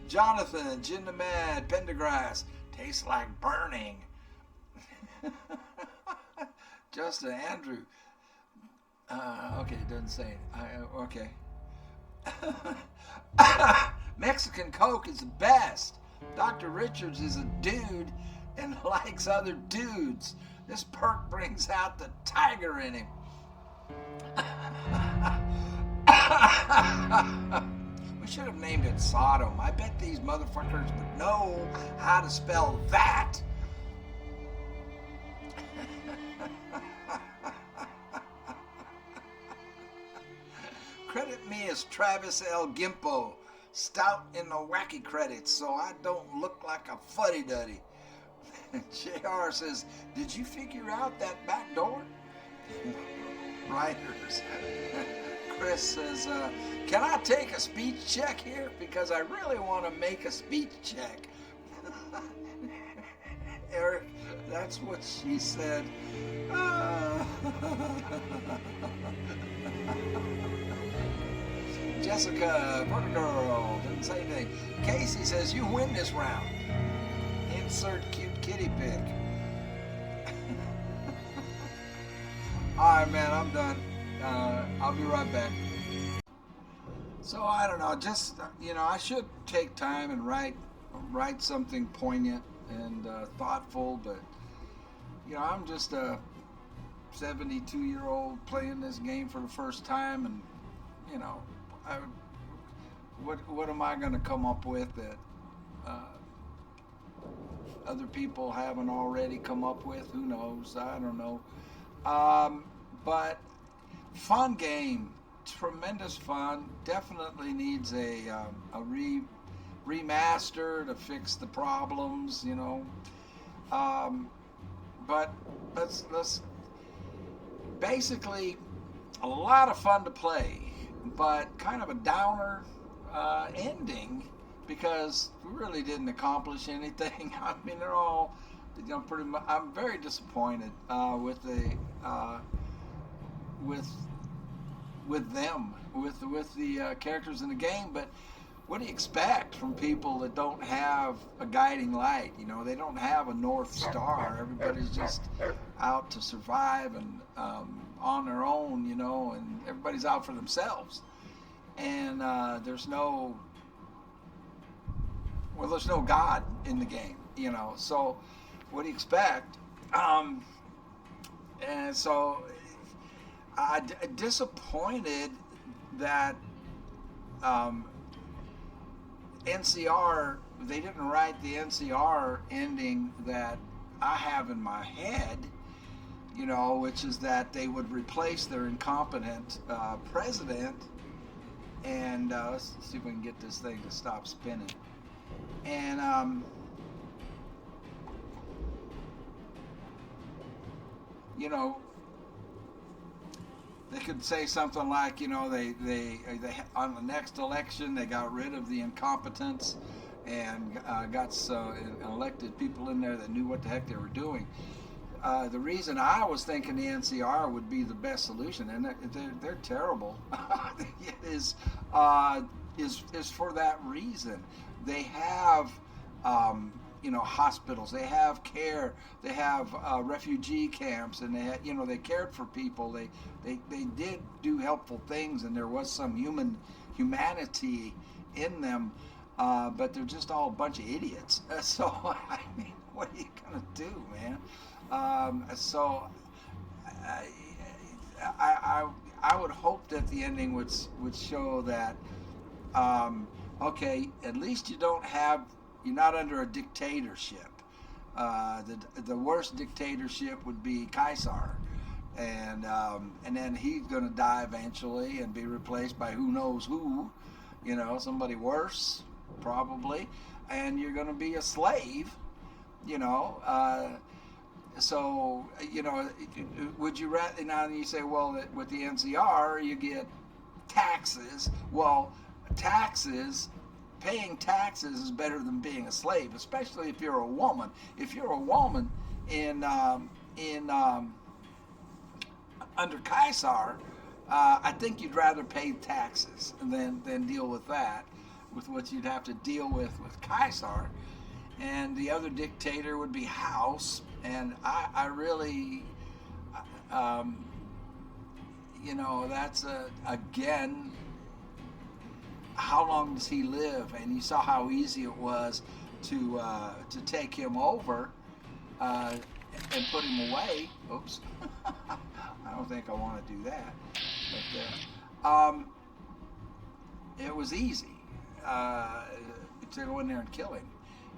Jonathan, Jinnah Mad, Pendergrass, tastes like burning. Justin, Andrew. Okay, it doesn't say. Okay. Mexican Coke is the best. Dr. Richards is a dude and likes other dudes. This perk brings out the tiger in him. We should have named it Sodom. I bet these motherfuckers would know how to spell that. Credit me as Travis L. Gimpo, stout in the wacky credits, so I don't look like a fuddy-duddy. JR says, did you figure out that back door? Writers. Chris says, can I take a speech check here? Because I really want to make a speech check. Eric, that's what she said. Jessica, Vertigirl, didn't say anything. Casey says, you win this round. Insert cute kitty pic. Alright, man, I'm done. I'll be right back. So, I don't know, just, I should take time and write something poignant and thoughtful, but, I'm just a 72-year-old playing this game for the first time, and, what am I going to come up with that other people haven't already come up with? Who knows? I don't know. But fun game, tremendous fun. Definitely needs a remaster to fix the problems, But let's basically a lot of fun to play, but kind of a downer ending because we really didn't accomplish anything. I mean, they're all, pretty much. I'm very disappointed with the characters in the game. But what do you expect from people that don't have a guiding light? They don't have a North Star. Everybody's just out to survive and on their own, and everybody's out for themselves. And there's no God in the game, So what do you expect? And so I'm disappointed that NCR, they didn't write the NCR ending that I have in my head, you know, which is that they would replace their incompetent president. And let's see if we can get this thing to stop spinning. And you know, they could say something like, you know, they on the next election they got rid of the incompetents and got elected people in there that knew what the heck they were doing. The reason I was thinking the NCR would be the best solution, and they're terrible, it is for that reason. They have you know, hospitals, they have care, they have refugee camps, and they cared for people. They did do helpful things, and there was some humanity in them, but they're just all a bunch of idiots. So I mean, what are you gonna do, man? So I would hope that the ending would show that okay, at least you're not under a dictatorship. The worst dictatorship would be Caesar, and then he's going to die eventually and be replaced by who knows who, you know, somebody worse probably, and you're going to be a slave, you know. So, you know, would you rather, now you say, well, with the NCR you get taxes. Well, paying taxes is better than being a slave, especially if you're a woman. If you're a woman under Caesar, I think you'd rather pay taxes than deal with that, with what you'd have to deal with Caesar. And the other dictator would be House, and I really, you know, that's again, how long does he live? And you saw how easy it was to take him over and put him away. Oops, I don't think I want to do that. But it was easy to go in there and kill him.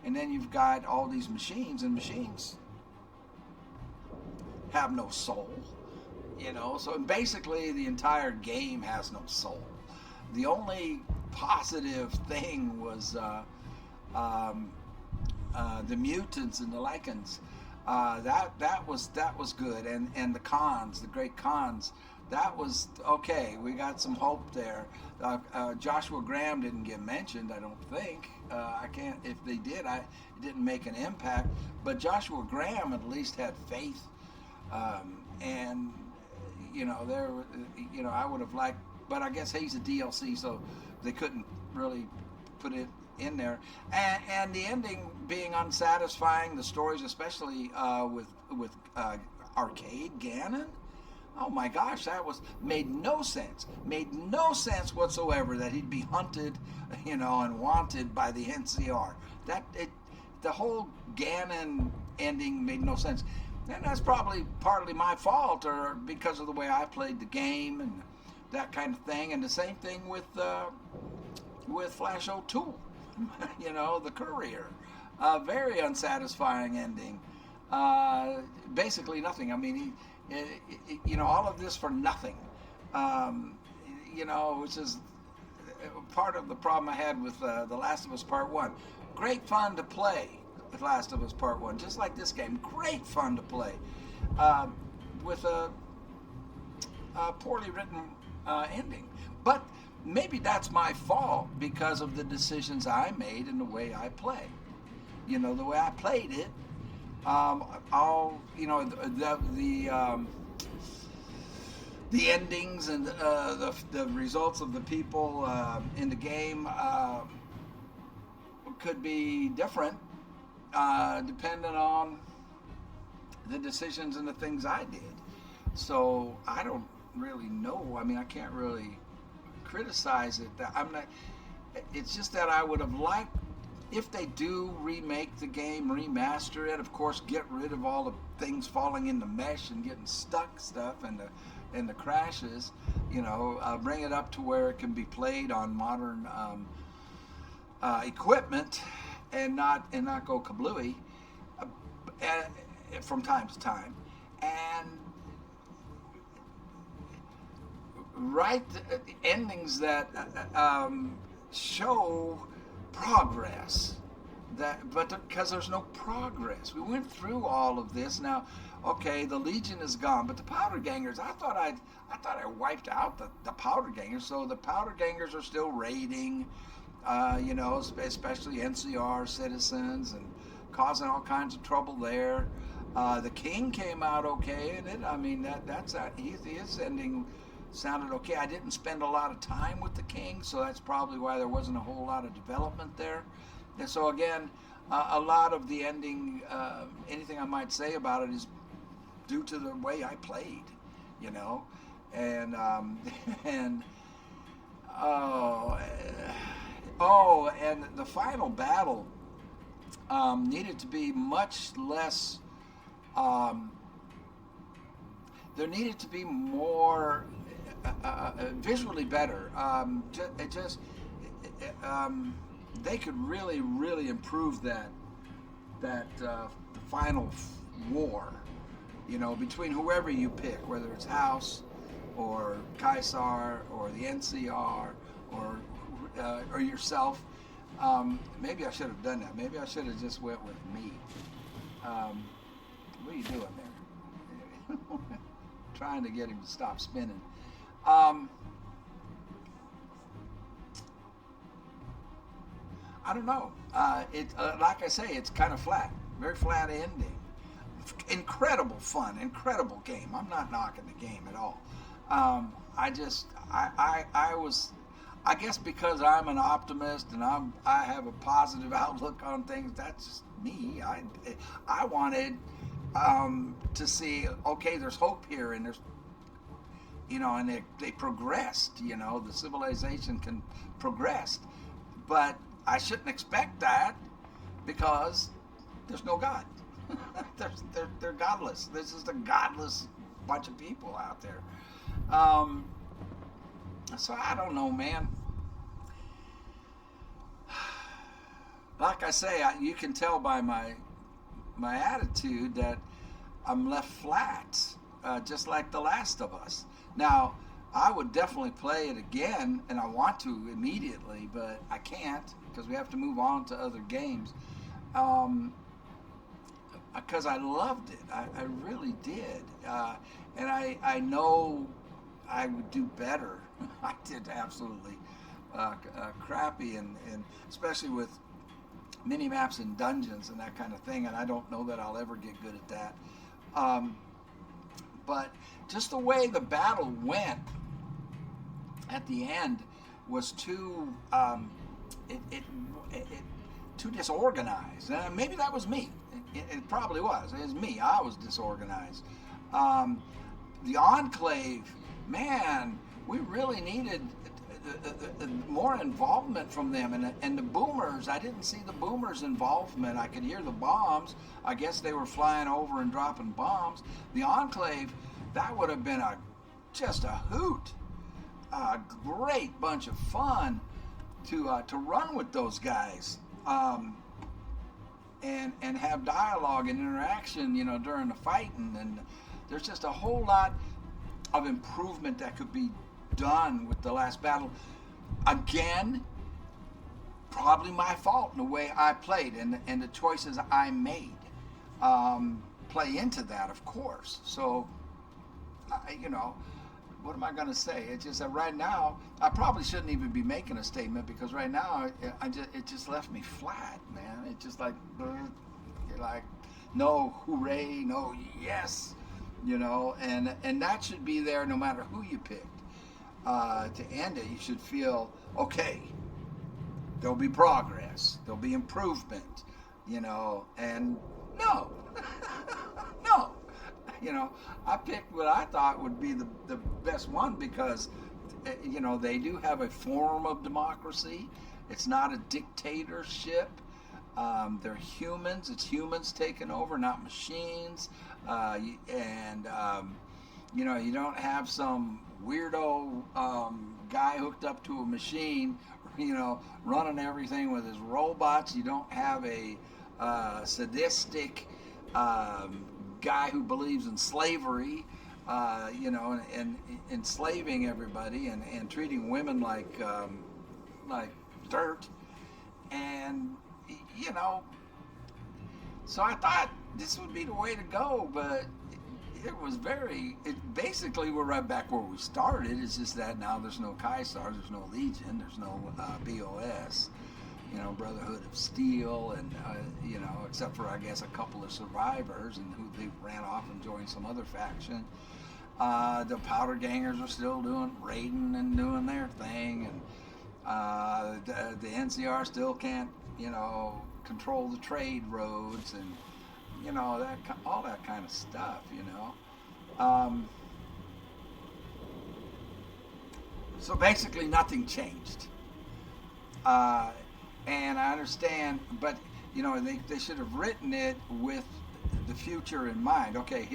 And then you've got all these machines, and machines have no soul, you know. So basically, the entire game has no soul. The only positive thing was the mutants and the lichens. That was good, and the cons, the great cons. That was okay. We got some hope there. Joshua Graham didn't get mentioned, I don't think. I can't. If they did, it didn't make an impact. But Joshua Graham at least had faith, and you know, there. You know, I would have liked, but I guess he's a DLC, so they couldn't really put it in there. And the ending being unsatisfying, the stories, especially with Arcade Gannon. Oh my gosh, that made no sense whatsoever that he'd be hunted, you know, and wanted by the NCR. The whole Gannon ending made no sense, and that's probably partly my fault, or because of the way I played the game and that kind of thing. And the same thing with Flash O'Toole, you know, the Courier, very unsatisfying ending. Basically nothing. I mean, you know, all of this for nothing, you know, which is part of the problem I had with The Last of Us Part 1. Great fun to play The Last of Us Part 1, just like this game. Great fun to play with a poorly written ending. But maybe that's my fault because of the decisions I made and the way I play. You know, the way I played it. You know, the endings and the results of the people in the game could be different depending on the decisions and the things I did. So I don't really know. I mean, I can't really criticize it. It's just that I would have liked, if they do remake the game, remaster it, of course, get rid of all the things falling in the mesh and getting stuck stuff and the crashes, you know, bring it up to where it can be played on modern equipment and not go kablooey from time to time. And write endings that show progress. But because there's no progress, we went through all of this. Now, okay, the Legion is gone, but the Powder Gangers, I thought I wiped out the Powder Gangers. So the Powder Gangers are still raiding, especially NCR citizens and causing all kinds of trouble there. The King came out okay in it. I mean, his ending sounded okay. I didn't spend a lot of time with the King, so that's probably why there wasn't a whole lot of development there. And so again, a lot of the ending, anything I might say about it is due to the way I played, and and the final battle needed to be much less. There needed to be more visually better. They could really, really improve that final war, between whoever you pick, whether it's House or Caesar or the NCR or yourself. Maybe I should have done that. Maybe I should have just went with me. What are you doing there? Trying to get him to stop spinning. I don't know. Like I say, it's kind of flat. Very flat ending. Incredible fun. Incredible game. I'm not knocking the game at all. I guess because I'm an optimist and I have a positive outlook on things. That's just me. I wanted to see, okay, there's hope here, and there's, and they progressed. The civilization can progress, but I shouldn't expect that because there's no God. They're godless. This is a godless bunch of people out there. So I don't know, man. Like I say, you can tell by my attitude that I'm left flat, just like The Last of Us. Now, I would definitely play it again, and I want to immediately, but I can't because we have to move on to other games. Because I loved it. I really did. And I know I would do better. I did absolutely crappy, and especially with mini-maps and dungeons and that kind of thing, and I don't know that I'll ever get good at that. But just the way the battle went at the end was too too disorganized. Maybe that was me. It probably was. It was me. I was disorganized. The Enclave, man, we really needed more involvement from them. And the boomers, I didn't see the boomers' involvement. I could hear the bombs. I guess they were flying over and dropping bombs. The Enclave, that would have been just a hoot. A great bunch of fun to run with those guys. And have dialogue and interaction, during the fighting. And there's just a whole lot of improvement that could be done with the last battle. Again, probably my fault in the way I played and the choices I made play into that, of course. So, what am I going to say? It's just that right now, I probably shouldn't even be making a statement because right now, it just left me flat, man. It just like no hooray, no yes, and that should be there no matter who you picked. To end it, you should feel, okay, there'll be progress, there'll be improvement, and no, no. I picked what I thought would be the best one because, they do have a form of democracy. It's not a dictatorship. They're humans. It's humans taking over, not machines. You don't have some weirdo guy hooked up to a machine, running everything with his robots. You don't have a sadistic guy who believes in slavery you know, and enslaving everybody and treating women like dirt. And, you know, so I thought this would be the way to go, but basically we're right back where we started. It's just that now there's no Caesar, there's no Legion, there's no BOS, you know, Brotherhood of Steel, and, you know, except for, I guess, a couple of survivors and who they ran off and joined some other faction. The Powder Gangers are still raiding and doing their thing, and the NCR still can't, you know, control the trade roads and, you know, all that kind of stuff, you know. So basically nothing changed. And I understand, but, you know, they should have written it with the future in mind. Okay,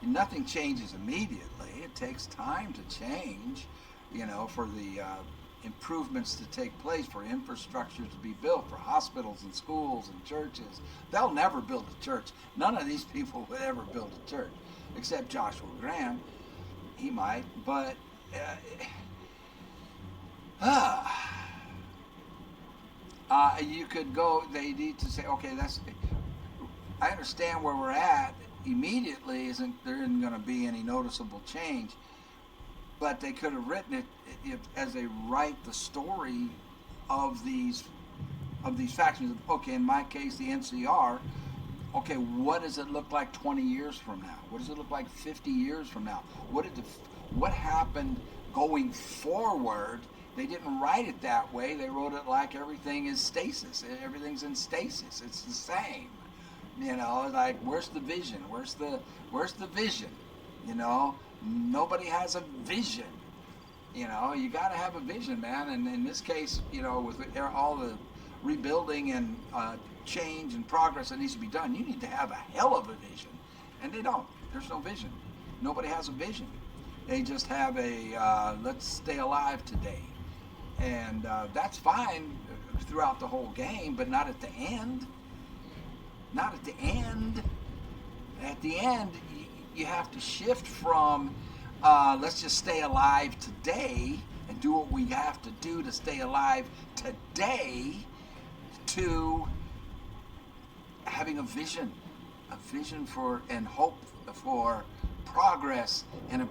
nothing changes immediately. It takes time to change, you know, for the improvements to take place, for infrastructure to be built, for hospitals and schools and churches. They'll never build a church. None of these people would ever build a church, except Joshua Graham. He might, but you could go, they need to say, okay, I understand where we're at. Immediately there isn't going to be any noticeable change, but they could have written it as they write the story of these factions. Okay, in my case, the NCR. Okay, what does it look like 20 years from now? What does it look like 50 years from now? What happened going forward? They didn't write it that way. They wrote it like everything is stasis. Everything's in stasis. It's the same. You know, like, where's the vision? Where's the vision? You know, nobody has a vision. You know, you got to have a vision, man. And in this case, you know, with all the rebuilding and change and progress that needs to be done, you need to have a hell of a vision. And they don't. There's no vision. Nobody has a vision. They just have a let's stay alive today. And that's fine throughout the whole game, but not at the end. Not at the end. At the end, you have to shift from let's just stay alive today and do what we have to do to stay alive today, to having a vision for and hope for progress and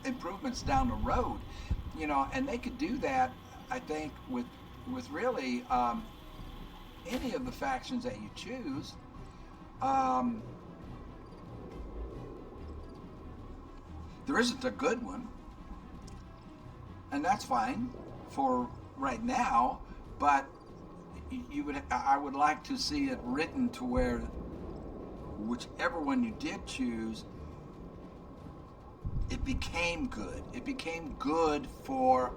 improvements down the road. You know, and they could do that, I think, with really any of the factions that you choose. There isn't a good one, and that's fine for right now, but I would like to see it written to where whichever one you did choose, it became good. It became good for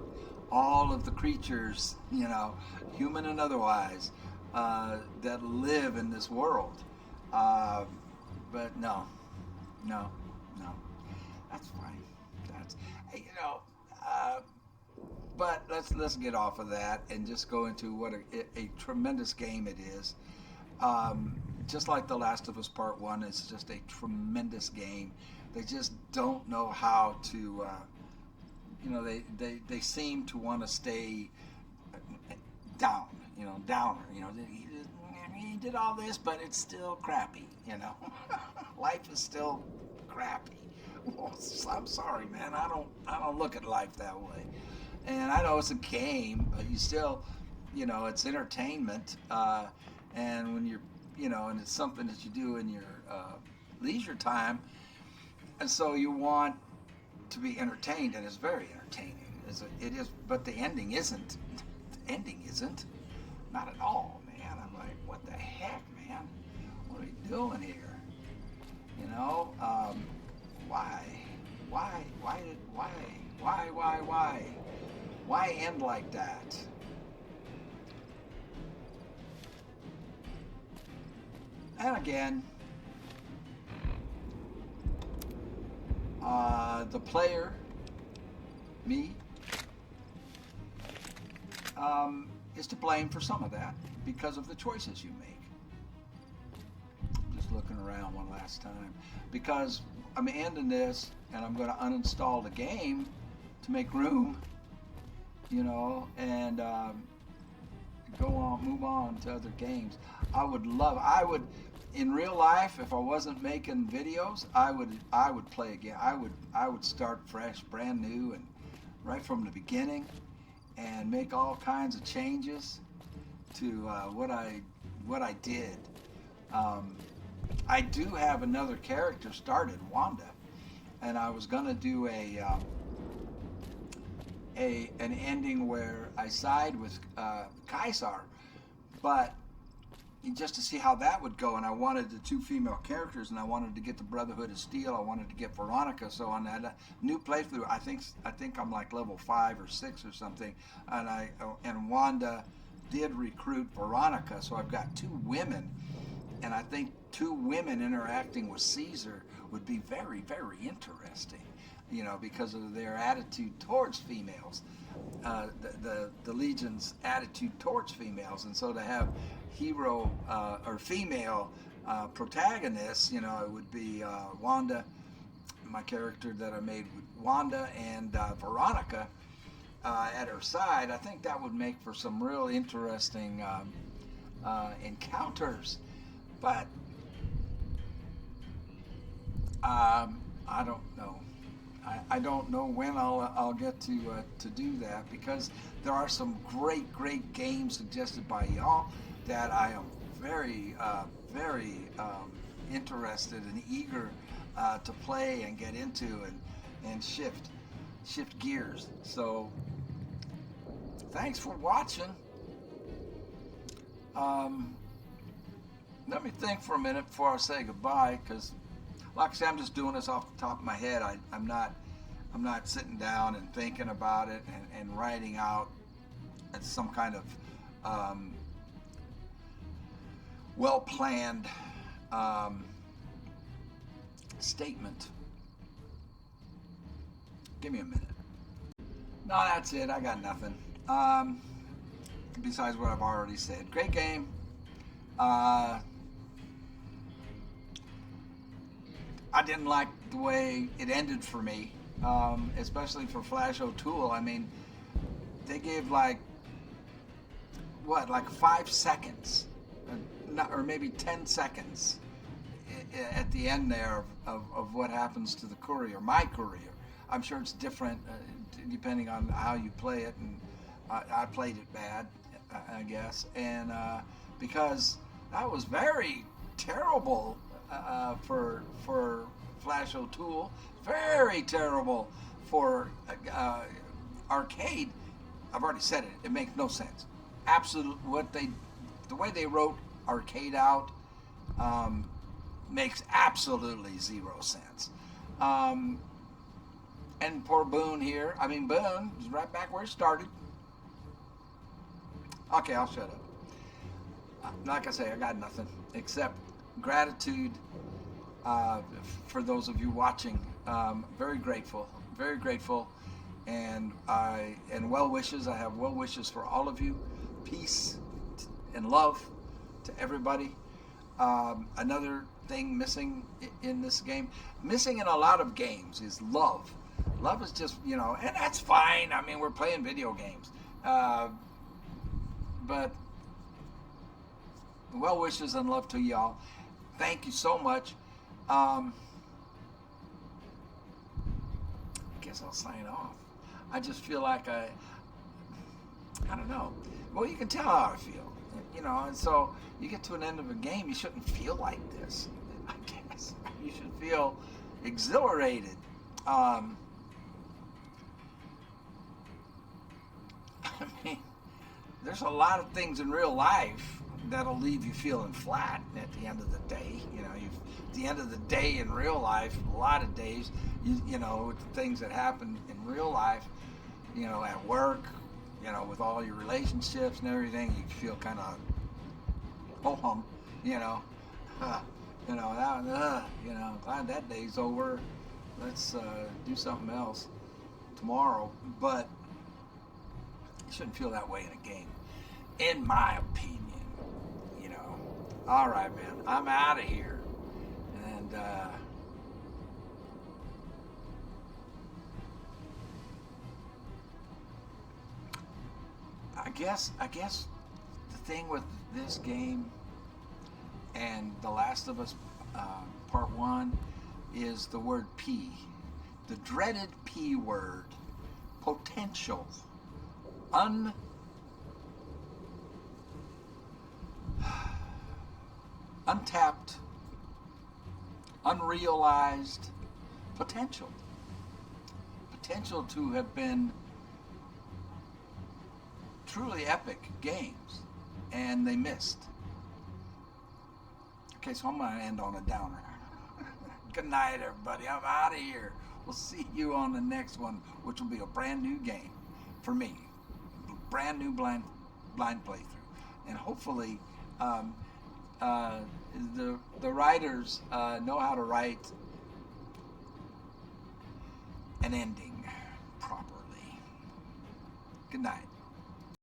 all of the creatures, you know, human and otherwise, that live in this world. But no, that's fine. You know, but let's get off of that and just go into what a tremendous game it is. Just like The Last of Us Part 1, it's just a tremendous game. They just don't know how to, you know, they seem to want to stay down, you know, downer, you know, he did all this, but it's still crappy, you know. Life is still crappy. Well, I'm sorry, man, I don't look at life that way. And I know it's a game, but you still, you know, it's entertainment, and when you're, you know, and it's something that you do in your leisure time. And so you want to be entertained, and it's very entertaining. It is, but the ending isn't. The ending isn't. Not at all, man. I'm like, what the heck, man? What are we doing here? You know, why? Why end like that? And again, the player, me, is to blame for some of that because of the choices you make. Just looking joking around one last time, because I'm ending this and I'm going to uninstall the game to make room, you know, and move on to other games. I would, in real life, if I wasn't making videos, I would play again. I would start fresh, brand new, and right from the beginning, and make all kinds of changes to what I did. I do have another character started, Wanda, and I was gonna do an ending where I side with Kaisar, but just to see how that would go, and I wanted the 2 female characters, and I wanted to get the Brotherhood of Steel, I wanted to get Veronica. So on that new playthrough, I think I'm like level 5 or 6 or something, and Wanda did recruit Veronica, so I've got 2 women, and I think 2 women interacting with Caesar would be very, very interesting, you know, because of their attitude towards females, the Legion's attitude towards females, and so to have hero or female protagonists, you know, it would be Wanda, my character that I made with Wanda, and Veronica at her side. I think that would make for some real interesting encounters, but I don't know. I don't know when I'll get to do that, because there are some great games suggested by y'all that I am very interested and eager to play and get into and shift gears. So thanks for watching. Let me think for a minute before I say goodbye, because like I said, I'm just doing this off the top of my head. I'm not sitting down and thinking about it and writing out some kind of well-planned statement. Give me a minute. No, that's it. I got nothing. Besides what I've already said. Great game. I didn't like the way it ended for me, especially for Flash O'Toole. I mean, they gave like 5 seconds, or maybe 10 seconds at the end there of what happens to the courier, my courier. I'm sure it's different depending on how you play it, and I played it bad, I guess, and because that was very terrible for Flash O'Toole, very terrible for Arcade. I've already said it. It makes no sense. The way they wrote Arcade out makes absolutely 0 sense. And poor Boone here. I mean, Boone is right back where he started. Okay, I'll shut up. Like I say, I got nothing except gratitude for those of you watching. Very grateful, and well wishes. I have well wishes for all of you. Peace and love to everybody. Another thing missing in this game, missing in a lot of games, is love. Love is just, you know, and that's fine. I mean, we're playing video games, but well wishes and love to y'all. Thank you so much. I guess I'll sign off. I just feel like I don't know. Well, you can tell how I feel, you know, and so you get to an end of a game, you shouldn't feel like this, I guess. You should feel exhilarated. I mean, there's a lot of things in real life that'll leave you feeling flat at the end of the day. You know, at the end of the day in real life, a lot of days, you know, with the things that happen in real life, you know, at work, you know, with all your relationships and everything, you feel kind of ho-hum, you know. You know, glad that day's over. Let's do something else tomorrow. But you shouldn't feel that way in a game, in my opinion. You know. All right, man. I'm out of here. I guess the thing with this game and The Last of Us Part 1 is the word P. The dreaded P word. Potential. Untapped, unrealized potential. Potential to have been truly epic games, and they missed. Okay, so I'm going to end on a downer. Good night, everybody. I'm out of here. We'll see you on the next one, which will be a brand new game for me. Brand new blind playthrough. And hopefully the writers know how to write an ending properly. Good night.